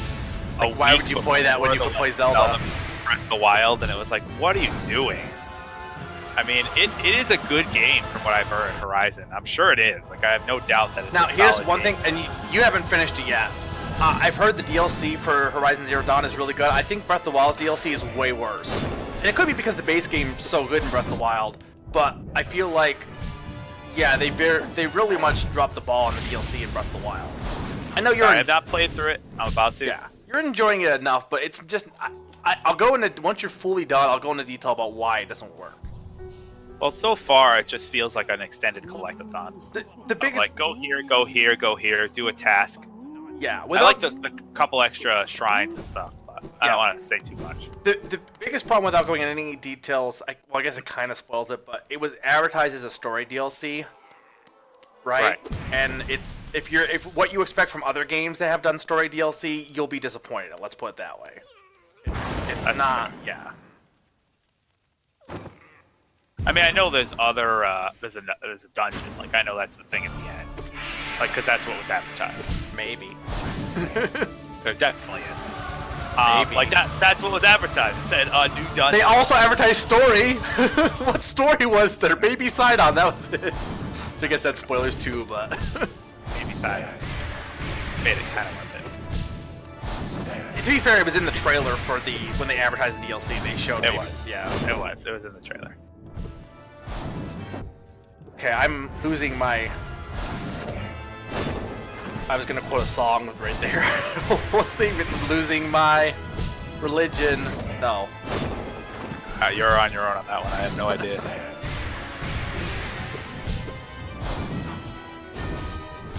Like, why would you play that when you could play Zelda? Breath of the Wild, and it was like, what are you doing? I mean, it is a good game from what I've heard. Horizon, I'm sure it is. Like, I have no doubt that it's Now, a here's solid one game. thing, and you haven't finished it yet. I've heard the DLC for Horizon Zero Dawn is really good. I think Breath of the Wild's DLC is way worse. And it could be because the base game's so good in Breath of the Wild, but I feel like, yeah, they really much dropped the ball on the DLC in Breath of the Wild. I know you're. I have not played through it. I'm about to. Yeah, you're enjoying it enough, but it's just. I'll go into once you're fully done. I'll go into detail about why it doesn't work. Well, so far it just feels like an extended collectathon. The biggest. Like go here, go here, go here, do a task. Yeah, I like the couple extra shrines and stuff, but I don't want to say too much. The biggest problem without going into any details, I guess it kind of spoils it, but it was advertised as a story DLC, right? And it's if what you expect from other games that have done story DLC, you'll be disappointed. Let's put it that way. It's That's not. fair. Yeah. I mean, I know there's other there's a dungeon. Like I know that's the thing at the end. Like because that's what was advertised. Maybe. There definitely is. Maybe. Like that's what was advertised. It said new dungeon. They also advertised story. What story was there? Baby Sidon. That was it. I guess that's spoilers too, but. Maybe side. Made it kind of worth To be fair, it was in the trailer for when they advertised the DLC. They showed it. me. It was. Yeah, it was. It was in the trailer. Okay, I'm losing my. I was gonna quote a song right there. What's the losing my religion? No. You're on your own on that one. I have no idea.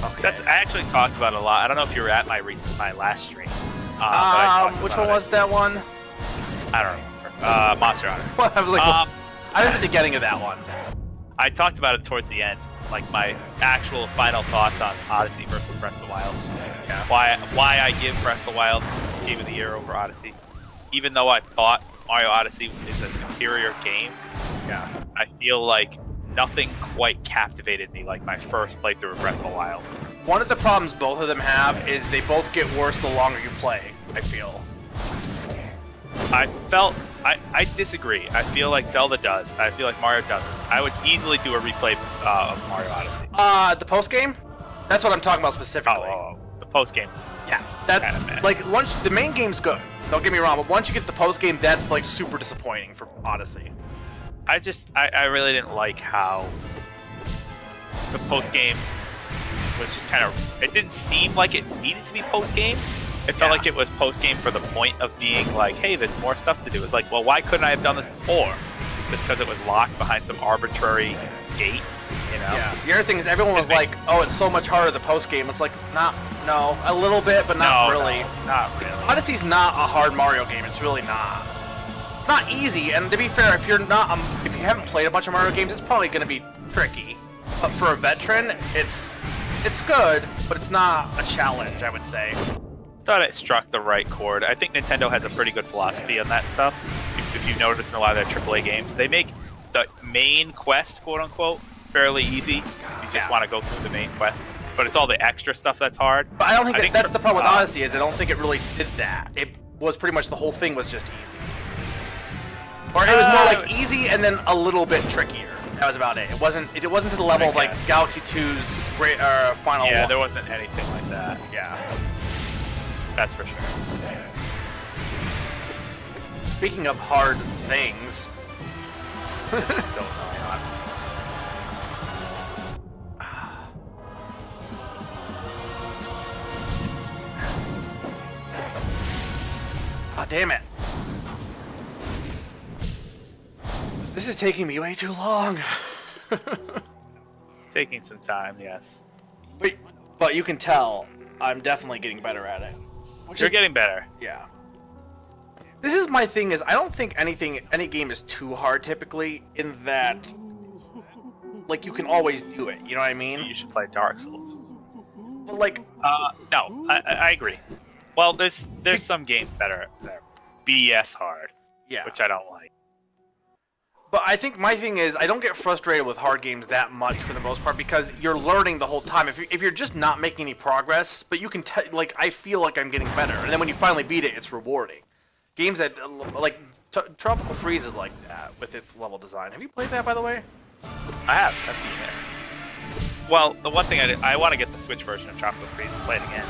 Okay. I actually talked about it a lot. I don't know if you were at my last stream. But I talked which about one was that one? I don't remember. Monster Hunter. I was like, I was at the beginning of that one. I talked about it towards the end, like my actual final thoughts on Odyssey versus Breath of the Wild. Yeah. Why I give Breath of the Wild Game of the Year over Odyssey, even though I thought Mario Odyssey is a superior game. Yeah. I feel like nothing quite captivated me like my first playthrough of Breath of the Wild. One of the problems both of them have is they both get worse the longer you play. I feel. I disagree. I feel like Zelda does. I feel like Mario doesn't. I would easily do a replay of Mario Odyssey. The post game? That's what I'm talking about specifically. The post games. Yeah, that's Kinda bad. like once the main game's good. Don't get me wrong, but once you get the post game, that's like super disappointing for Odyssey. I really didn't like how the post game was just kind of. It didn't seem like it needed to be post game. It felt Yeah. like it was post game for the point of being like, hey, there's more stuff to do. It's like, well, why couldn't I have done this before? Just because it was locked behind some arbitrary gate, you know? Yeah. The other thing is everyone was like, "Oh, it's so much harder the post game." It's like, no, a little bit, but not really. No, not really. Odyssey's not a hard Mario game. It's really not. It's not easy, and to be fair, if you haven't played a bunch of Mario games, it's probably going to be tricky. But for a veteran, it's good, but it's not a challenge, I would say. Thought it struck the right chord. I think Nintendo has a pretty good philosophy on that stuff. If you notice in a lot of their AAA games, they make the main quest, quote unquote, fairly easy. You just want to go through the main quest. but it's all the extra stuff that's hard. But I don't think that's the problem with uh, Odyssey is I don't think it really did that. It was pretty much the whole thing was just easy. Or it was more like easy and then a little bit trickier. That was about it. It wasn't to the level of like Galaxy 2's great final Yeah, one. there wasn't anything like that. Yeah. That's for sure. Speaking of hard things, oh damn it. This is taking me way too long. Taking some time, yes. Wait, but you can tell I'm definitely getting better at it. You're getting better. Yeah. This is my thing is I don't think any game is too hard typically in that like you can always do it, you know what I mean? You should play Dark Souls. But like No, I agree. Well, there's some games that are BS hard, yeah. which I don't like. But I think my thing is I don't get frustrated with hard games that much for the most part because you're learning the whole time. If you're just not making any progress, but you can like I feel like I'm getting better, and then when you finally beat it, it's rewarding. Games that like Tropical Freeze is like that with its level design. Have you played that by the way? I have. I've been there. Well, the one thing I want to get the Switch version of Tropical Freeze and play it again,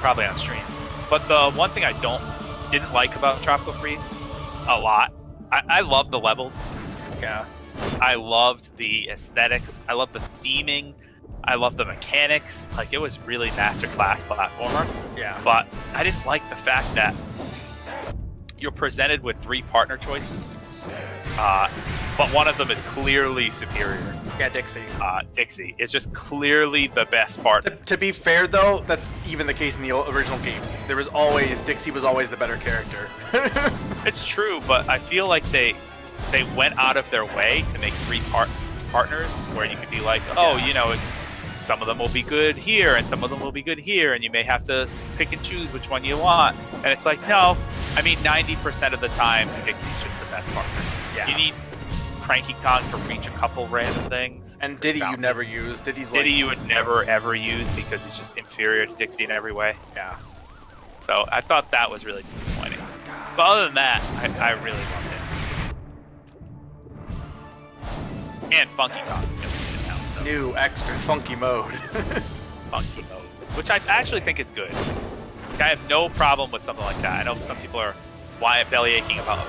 probably on stream. But the one thing I didn't like about Tropical Freeze a lot. I love the levels. Yeah. I loved the aesthetics. I loved the theming. I loved the mechanics. Like, it was really masterclass platformer. Yeah. But I didn't like the fact that you're presented with 3 partner choices. But one of them is clearly superior. Yeah, Dixie. Dixie is just clearly the best partner. To be fair though, that's even the case in the original games. Dixie was always the better character. It's true, but I feel like they went out of their way to make 3 partners where you could be like, oh, you know, some of them will be good here and some of them will be good here, and you may have to pick and choose which one you want. And it's like, no, I mean, 90% of the time, Dixie's just the best partner. Yeah. You need Cranky Kong to reach a couple random things. And Diddy you never use. Diddy you would never ever use because he's just inferior to Dixie in every way. Yeah. So I thought that was really disappointing. But other than that, I really loved it. And Funky Kong. Now, so. New extra funky mode. Funky mode. Which I actually think is good. I have no problem with something like that. I know some people are belly aching about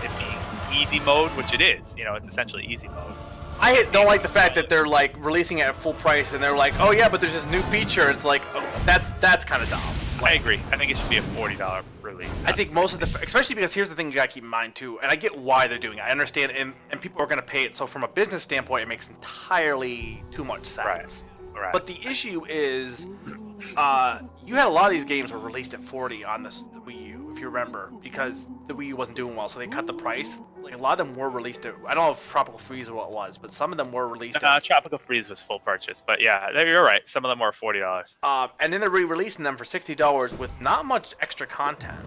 it being easy mode, which it is. You know, it's essentially easy mode. I don't like the fact that they're like releasing it at full price and they're like, oh yeah, but there's this new feature. It's like, oh, that's kind of dumb. I agree. I think it should be a $40 release. I think most of the, especially because here's the thing you gotta keep in mind too, and I get why they're doing it. I understand, and people are gonna pay it. So from a business standpoint, it makes entirely too much sense. Right. But the issue is, you had a lot of these games were released at $40 on the Wii U, if you remember, because the Wii U wasn't doing well, so they cut the price. Like a lot of them were released at, I don't know if Tropical Freeze is what it was, but some of them were released at, Tropical Freeze was full purchase, but yeah, you're right. Some of them were $40. and then they're re-releasing them for $60 with not much extra content.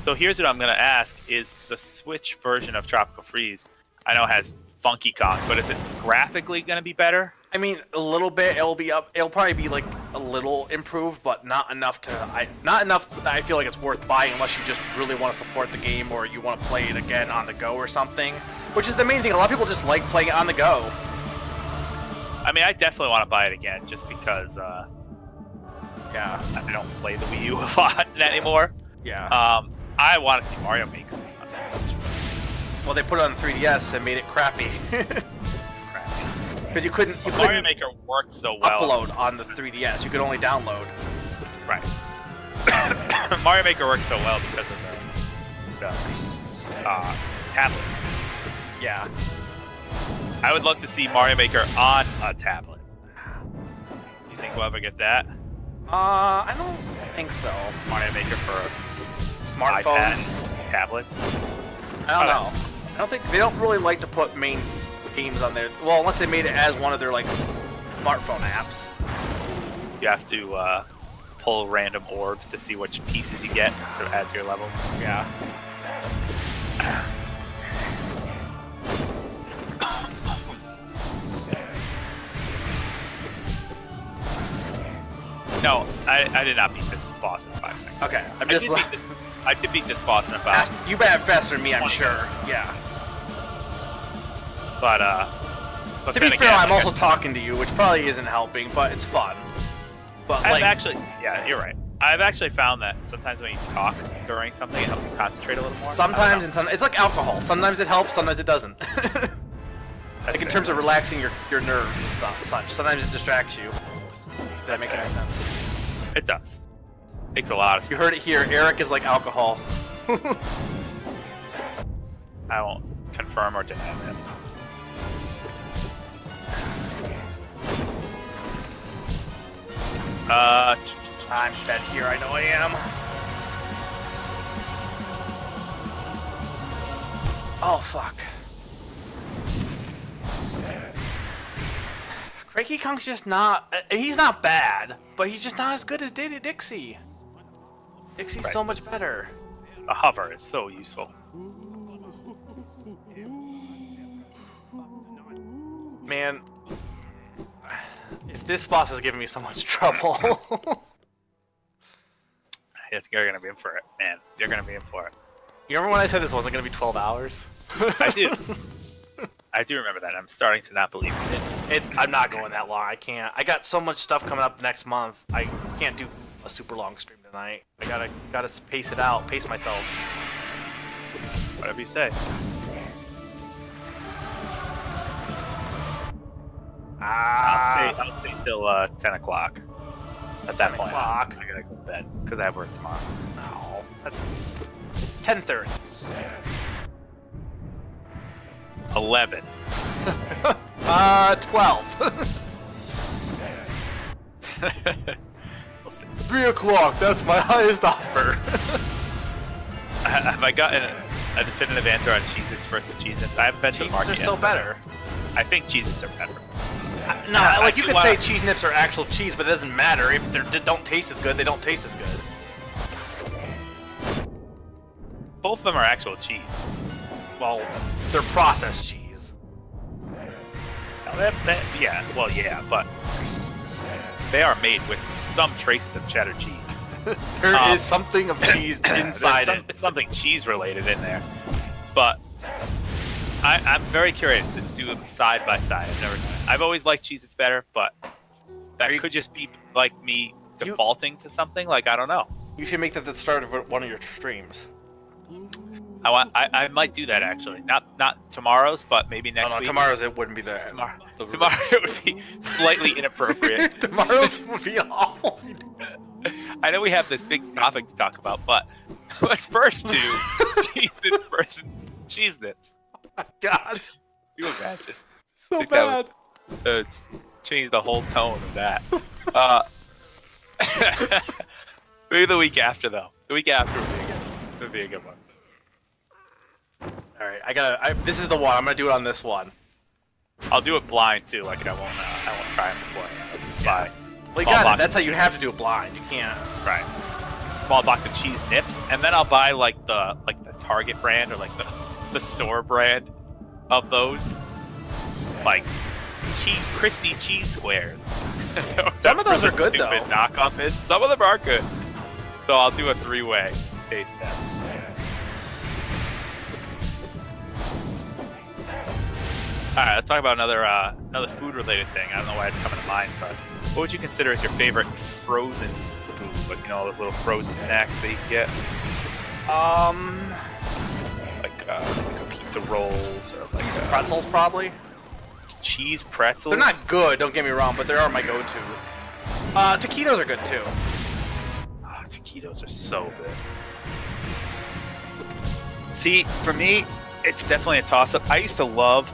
So here's what I'm gonna ask: is the Switch version of Tropical Freeze, I know, has Funky Kong, but is it graphically gonna be better? I mean, a little bit. It'll probably be like a little improved, but not enough that I feel like it's worth buying unless you just really want to support the game or you want to play it again on the go or something. Which is the main thing. A lot of people just like playing it on the go. I mean, I definitely want to buy it again just because, Yeah. I don't play the Wii U a lot anymore. Yeah. I want to see Mario Maker on Switch. Well, they put it on 3DS and made it crappy. Because you couldn't Mario Maker worked so well. upload on the 3DS. You could only download. Right. Mario Maker works so well because of the tablet. Yeah. I would love to see Mario Maker on a tablet. You think we'll ever get that? I don't think so. Mario Maker for Smartphones. iPads, tablets. I don't know. I don't think they don't really like to put main games on there. Well, unless they made it as one of their like smartphone apps. You have to pull random orbs to see which pieces you get to add to your levels. Yeah. No, I did not beat this boss in 5 seconds. Okay, I did beat this boss in about. You bet faster than me, I'm 20 sure. Yeah. But To be then fair, again, I'm like also talking to you, which probably isn't helping, but it's fun. But I've like, actually, yeah, you're right. I've actually found that sometimes when you talk during something, it helps you concentrate a little more. sometimes it's like alcohol. Sometimes it helps, sometimes it doesn't. Like in terms of relaxing your nerves and stuff, such. Sometimes it distracts you. That makes any sense. It does. Makes a lot of sense. You heard it here. Eric is like alcohol. I won't confirm or deny that. I'm dead here. I know I am. Oh fuck. Cranky Kong's just not. He's not bad, but he's just not as good as Dixie. Dixie's Right. so much better. The hover is so useful. Man, if this boss is giving me so much trouble. You're gonna be in for it, man. You're gonna be in for it. You remember when I said this wasn't gonna be 12 hours? I do. I do remember that. I'm starting to not believe it. I'm not going that long. I can't. I got so much stuff coming up next month. I can't do a super long stream tonight. I gotta pace it out, pace myself. Whatever you say. I'll stay till 10 o'clock. At that 10 point, o'clock. I gotta go to bed because I have work tomorrow. No, that's 10:30. 11. 12. We'll see. 3 o'clock. That's my highest offer. Have I gotten a definitive answer on Cheez-Its versus Cheez-Its? I haven't been to the Cheez-Its market are yet, so better. I think Cheez-Its are better. No, like you I do could say wanna- cheese nips are actual cheese, but it doesn't matter. If they don't taste as good, they don't taste as good. Both of them are actual cheese. Well, they're processed cheese. Now, yeah, well, yeah, but they are made with some traces of cheddar cheese. There is something of cheese inside There's it. something cheese related in there. But I'm very curious to do them side by side. I've always liked Cheez-Its better, but that could just be like me defaulting to something. Like, I don't know. You should make that the start of one of your streams. I might do that actually. Not tomorrow's, but maybe next week. Tomorrow's it wouldn't be there. Tomorrow it would be slightly inappropriate. Tomorrow's would be awful. I know we have this big topic to talk about, but let's first do Cheez-Its versus Cheese Nips. Oh my God. You imagine? So think that bad. It's changed the whole tone of that. Maybe the week after, though. The week after would be a good one. All right, this is the one. I'm gonna do it on this one. I'll do it blind too. Like I won't try it beforehand. I'll just buy. Well, you small got box it. That's how you have to do it blind. You can't. Right. Small box of cheese nips, and then I'll buy like the Target brand or like the store brand of those, like crispy cheese squares. Some of those are good though. Knockoff is. Some of them are good. So I'll do a 3-way taste test. All right, let's talk about another food-related thing. I don't know why it's coming to mind, but what would you consider as your favorite frozen food? Like, you know, all those little frozen snacks that you can get, like a pizza rolls or like Cheese pretzels, probably. cheese pretzels. They're not good. Don't get me wrong, but they are my go-to. Taquitos are good too. Oh, taquitos are so good. See, for me, it's definitely a toss-up. I used to love.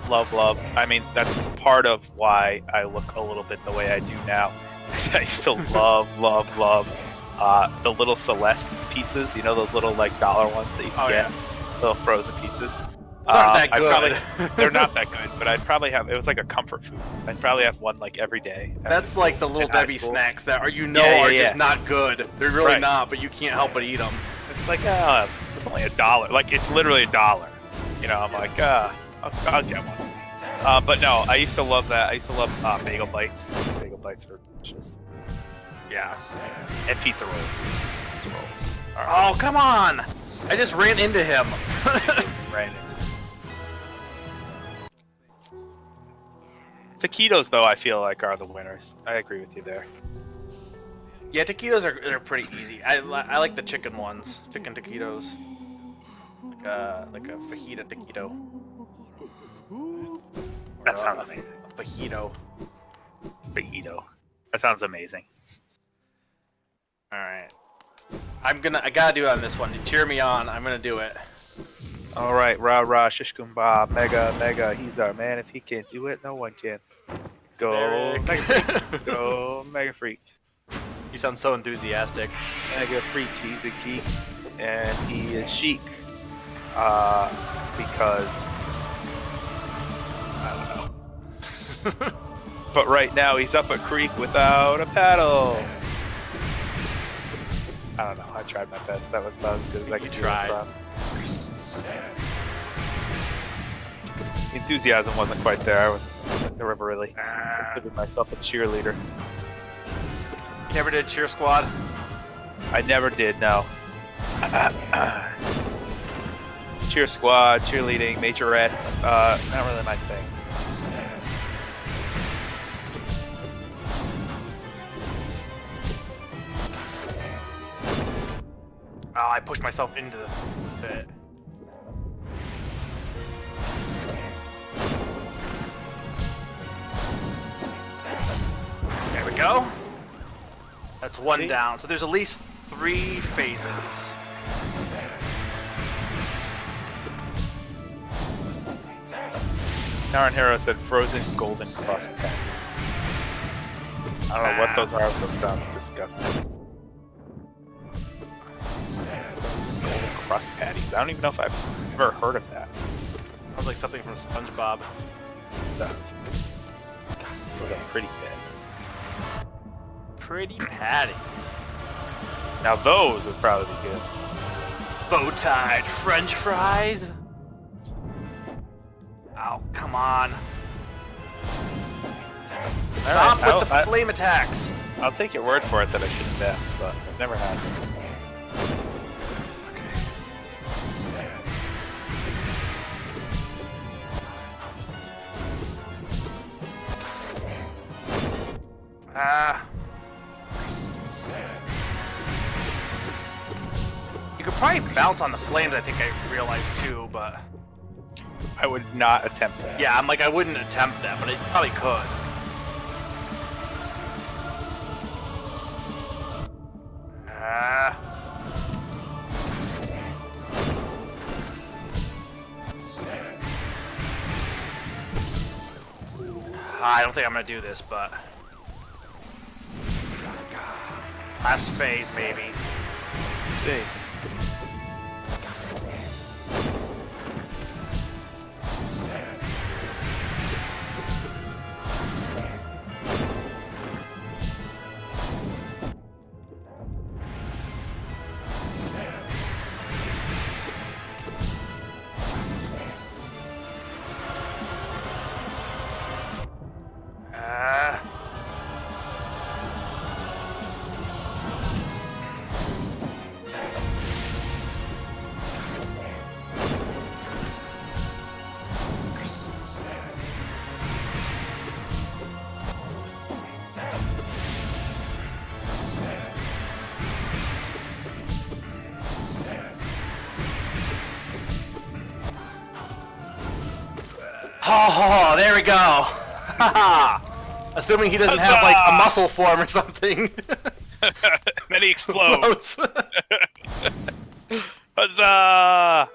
I mean, that's part of why I look a little bit the way I do now. I used to love the little Celeste pizzas. You know those little like dollar ones that you can get, little frozen pizzas. They're not that good. They're not that good, but I'd probably have. It was like a comfort food. I'd probably have one like every day. That's like the little high Debbie school. snacks that are Yeah. just not good. They're really Right. not, but you can't help but eat them. It's like it's only $1. Like it's literally $1. You know, I'm like I'll get one. But no, I used to love that. I used to love bagel bites. Bagel bites are delicious. Yeah. And pizza rolls. Pizza rolls. All right. Oh, come on! I just ran into him. Ran into it. Taquitos, though, I feel like are the winners. I agree with you there. Yeah, taquitos are pretty easy. I like the chicken ones. Chicken taquitos. Like a fajita taquito. That sounds amazing. A fajito. Fajito. That sounds amazing. Alright. I gotta do it on this one. You cheer me on, I'm gonna do it. All right, rah rah, shish kumbah, mega. He's our man. If he can't do it, no one can. Go, Derek. Mega Freak. Go, Mega Freak. You sound so enthusiastic. Mega Freak. He's a geek, and he is chic. Because I don't know. But right now he's up a creek without a paddle. I don't know. I tried my best. That was about as good as I could do. tried. The enthusiasm wasn't quite there. I wasn't never really considered myself a cheerleader. You never did cheer squad? I never did. No. Cheer squad, cheerleading, majorettes. Not really my thing. Oh, I pushed myself into the pit. There we go. That's one down. So there's at least 3 phases. Naren Hero said frozen golden crust patty. I don't know what those are, but those sound disgusting. Golden crust patties. I don't even know if I've ever heard of that. Sounds like something from SpongeBob. It does. Those are pretty bad. Pretty patties. Now those would probably be good. Bow-tied French fries? Oh, come on. Stop Alright, with the flame attacks. I'll take your word for it that I should invest, but I've never had them. You could probably bounce on the flames, I think I realized too, but... I would not attempt that. Yeah, I'm like, I wouldn't attempt that, but I probably could. I don't think I'm gonna do this, but... Last phase, maybe. See. Oh, there we go. Assuming he doesn't have like a muscle form or something. Then he explodes. Floats. Huzzah!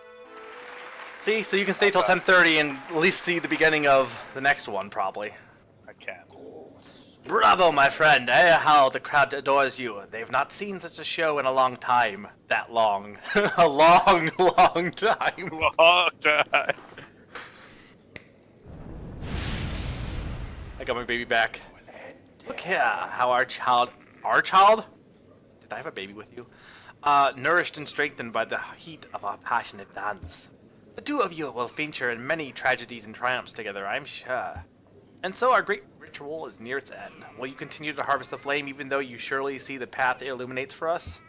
See, so you can stay till 10:30 and at least see the beginning of the next one, probably. I can. Bravo, my friend. How the crowd adores you. They've not seen such a show in a long time. That long. A long, long time. Long time. I got my baby back. Look here, how our child, did I have a baby with you? Nourished and strengthened by the heat of our passionate dance. The two of you will feature in many tragedies and triumphs together, I'm sure. And so our great ritual is near its end. Will you continue to harvest the flame even though you surely see the path it illuminates for us?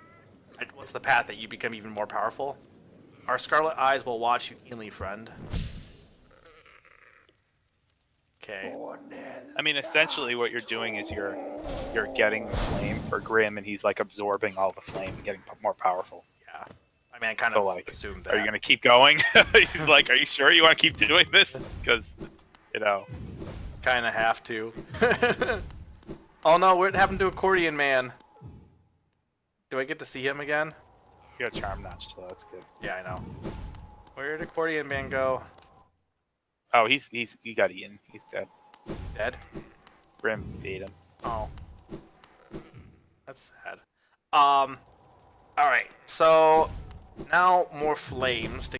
What's the path that you become even more powerful? Our scarlet eyes will watch you keenly, friend. Okay. I mean, essentially, what you're doing is you're getting the flame for Grim, and he's like absorbing all the flame and getting more powerful. Yeah. I mean, I kind So, of like, assumed that. are you gonna keep going? He's like, are you sure you want to keep doing this? Because, you know. Kind of have to. Oh no, what happened to Accordion Man? Do I get to see him again? You got a charm notch, so that's good. Yeah, I know. Where did Accordion Man go? Oh, he got eaten. He's dead. Dead? Grim ate him. Oh. That's sad. Alright, so now more flames to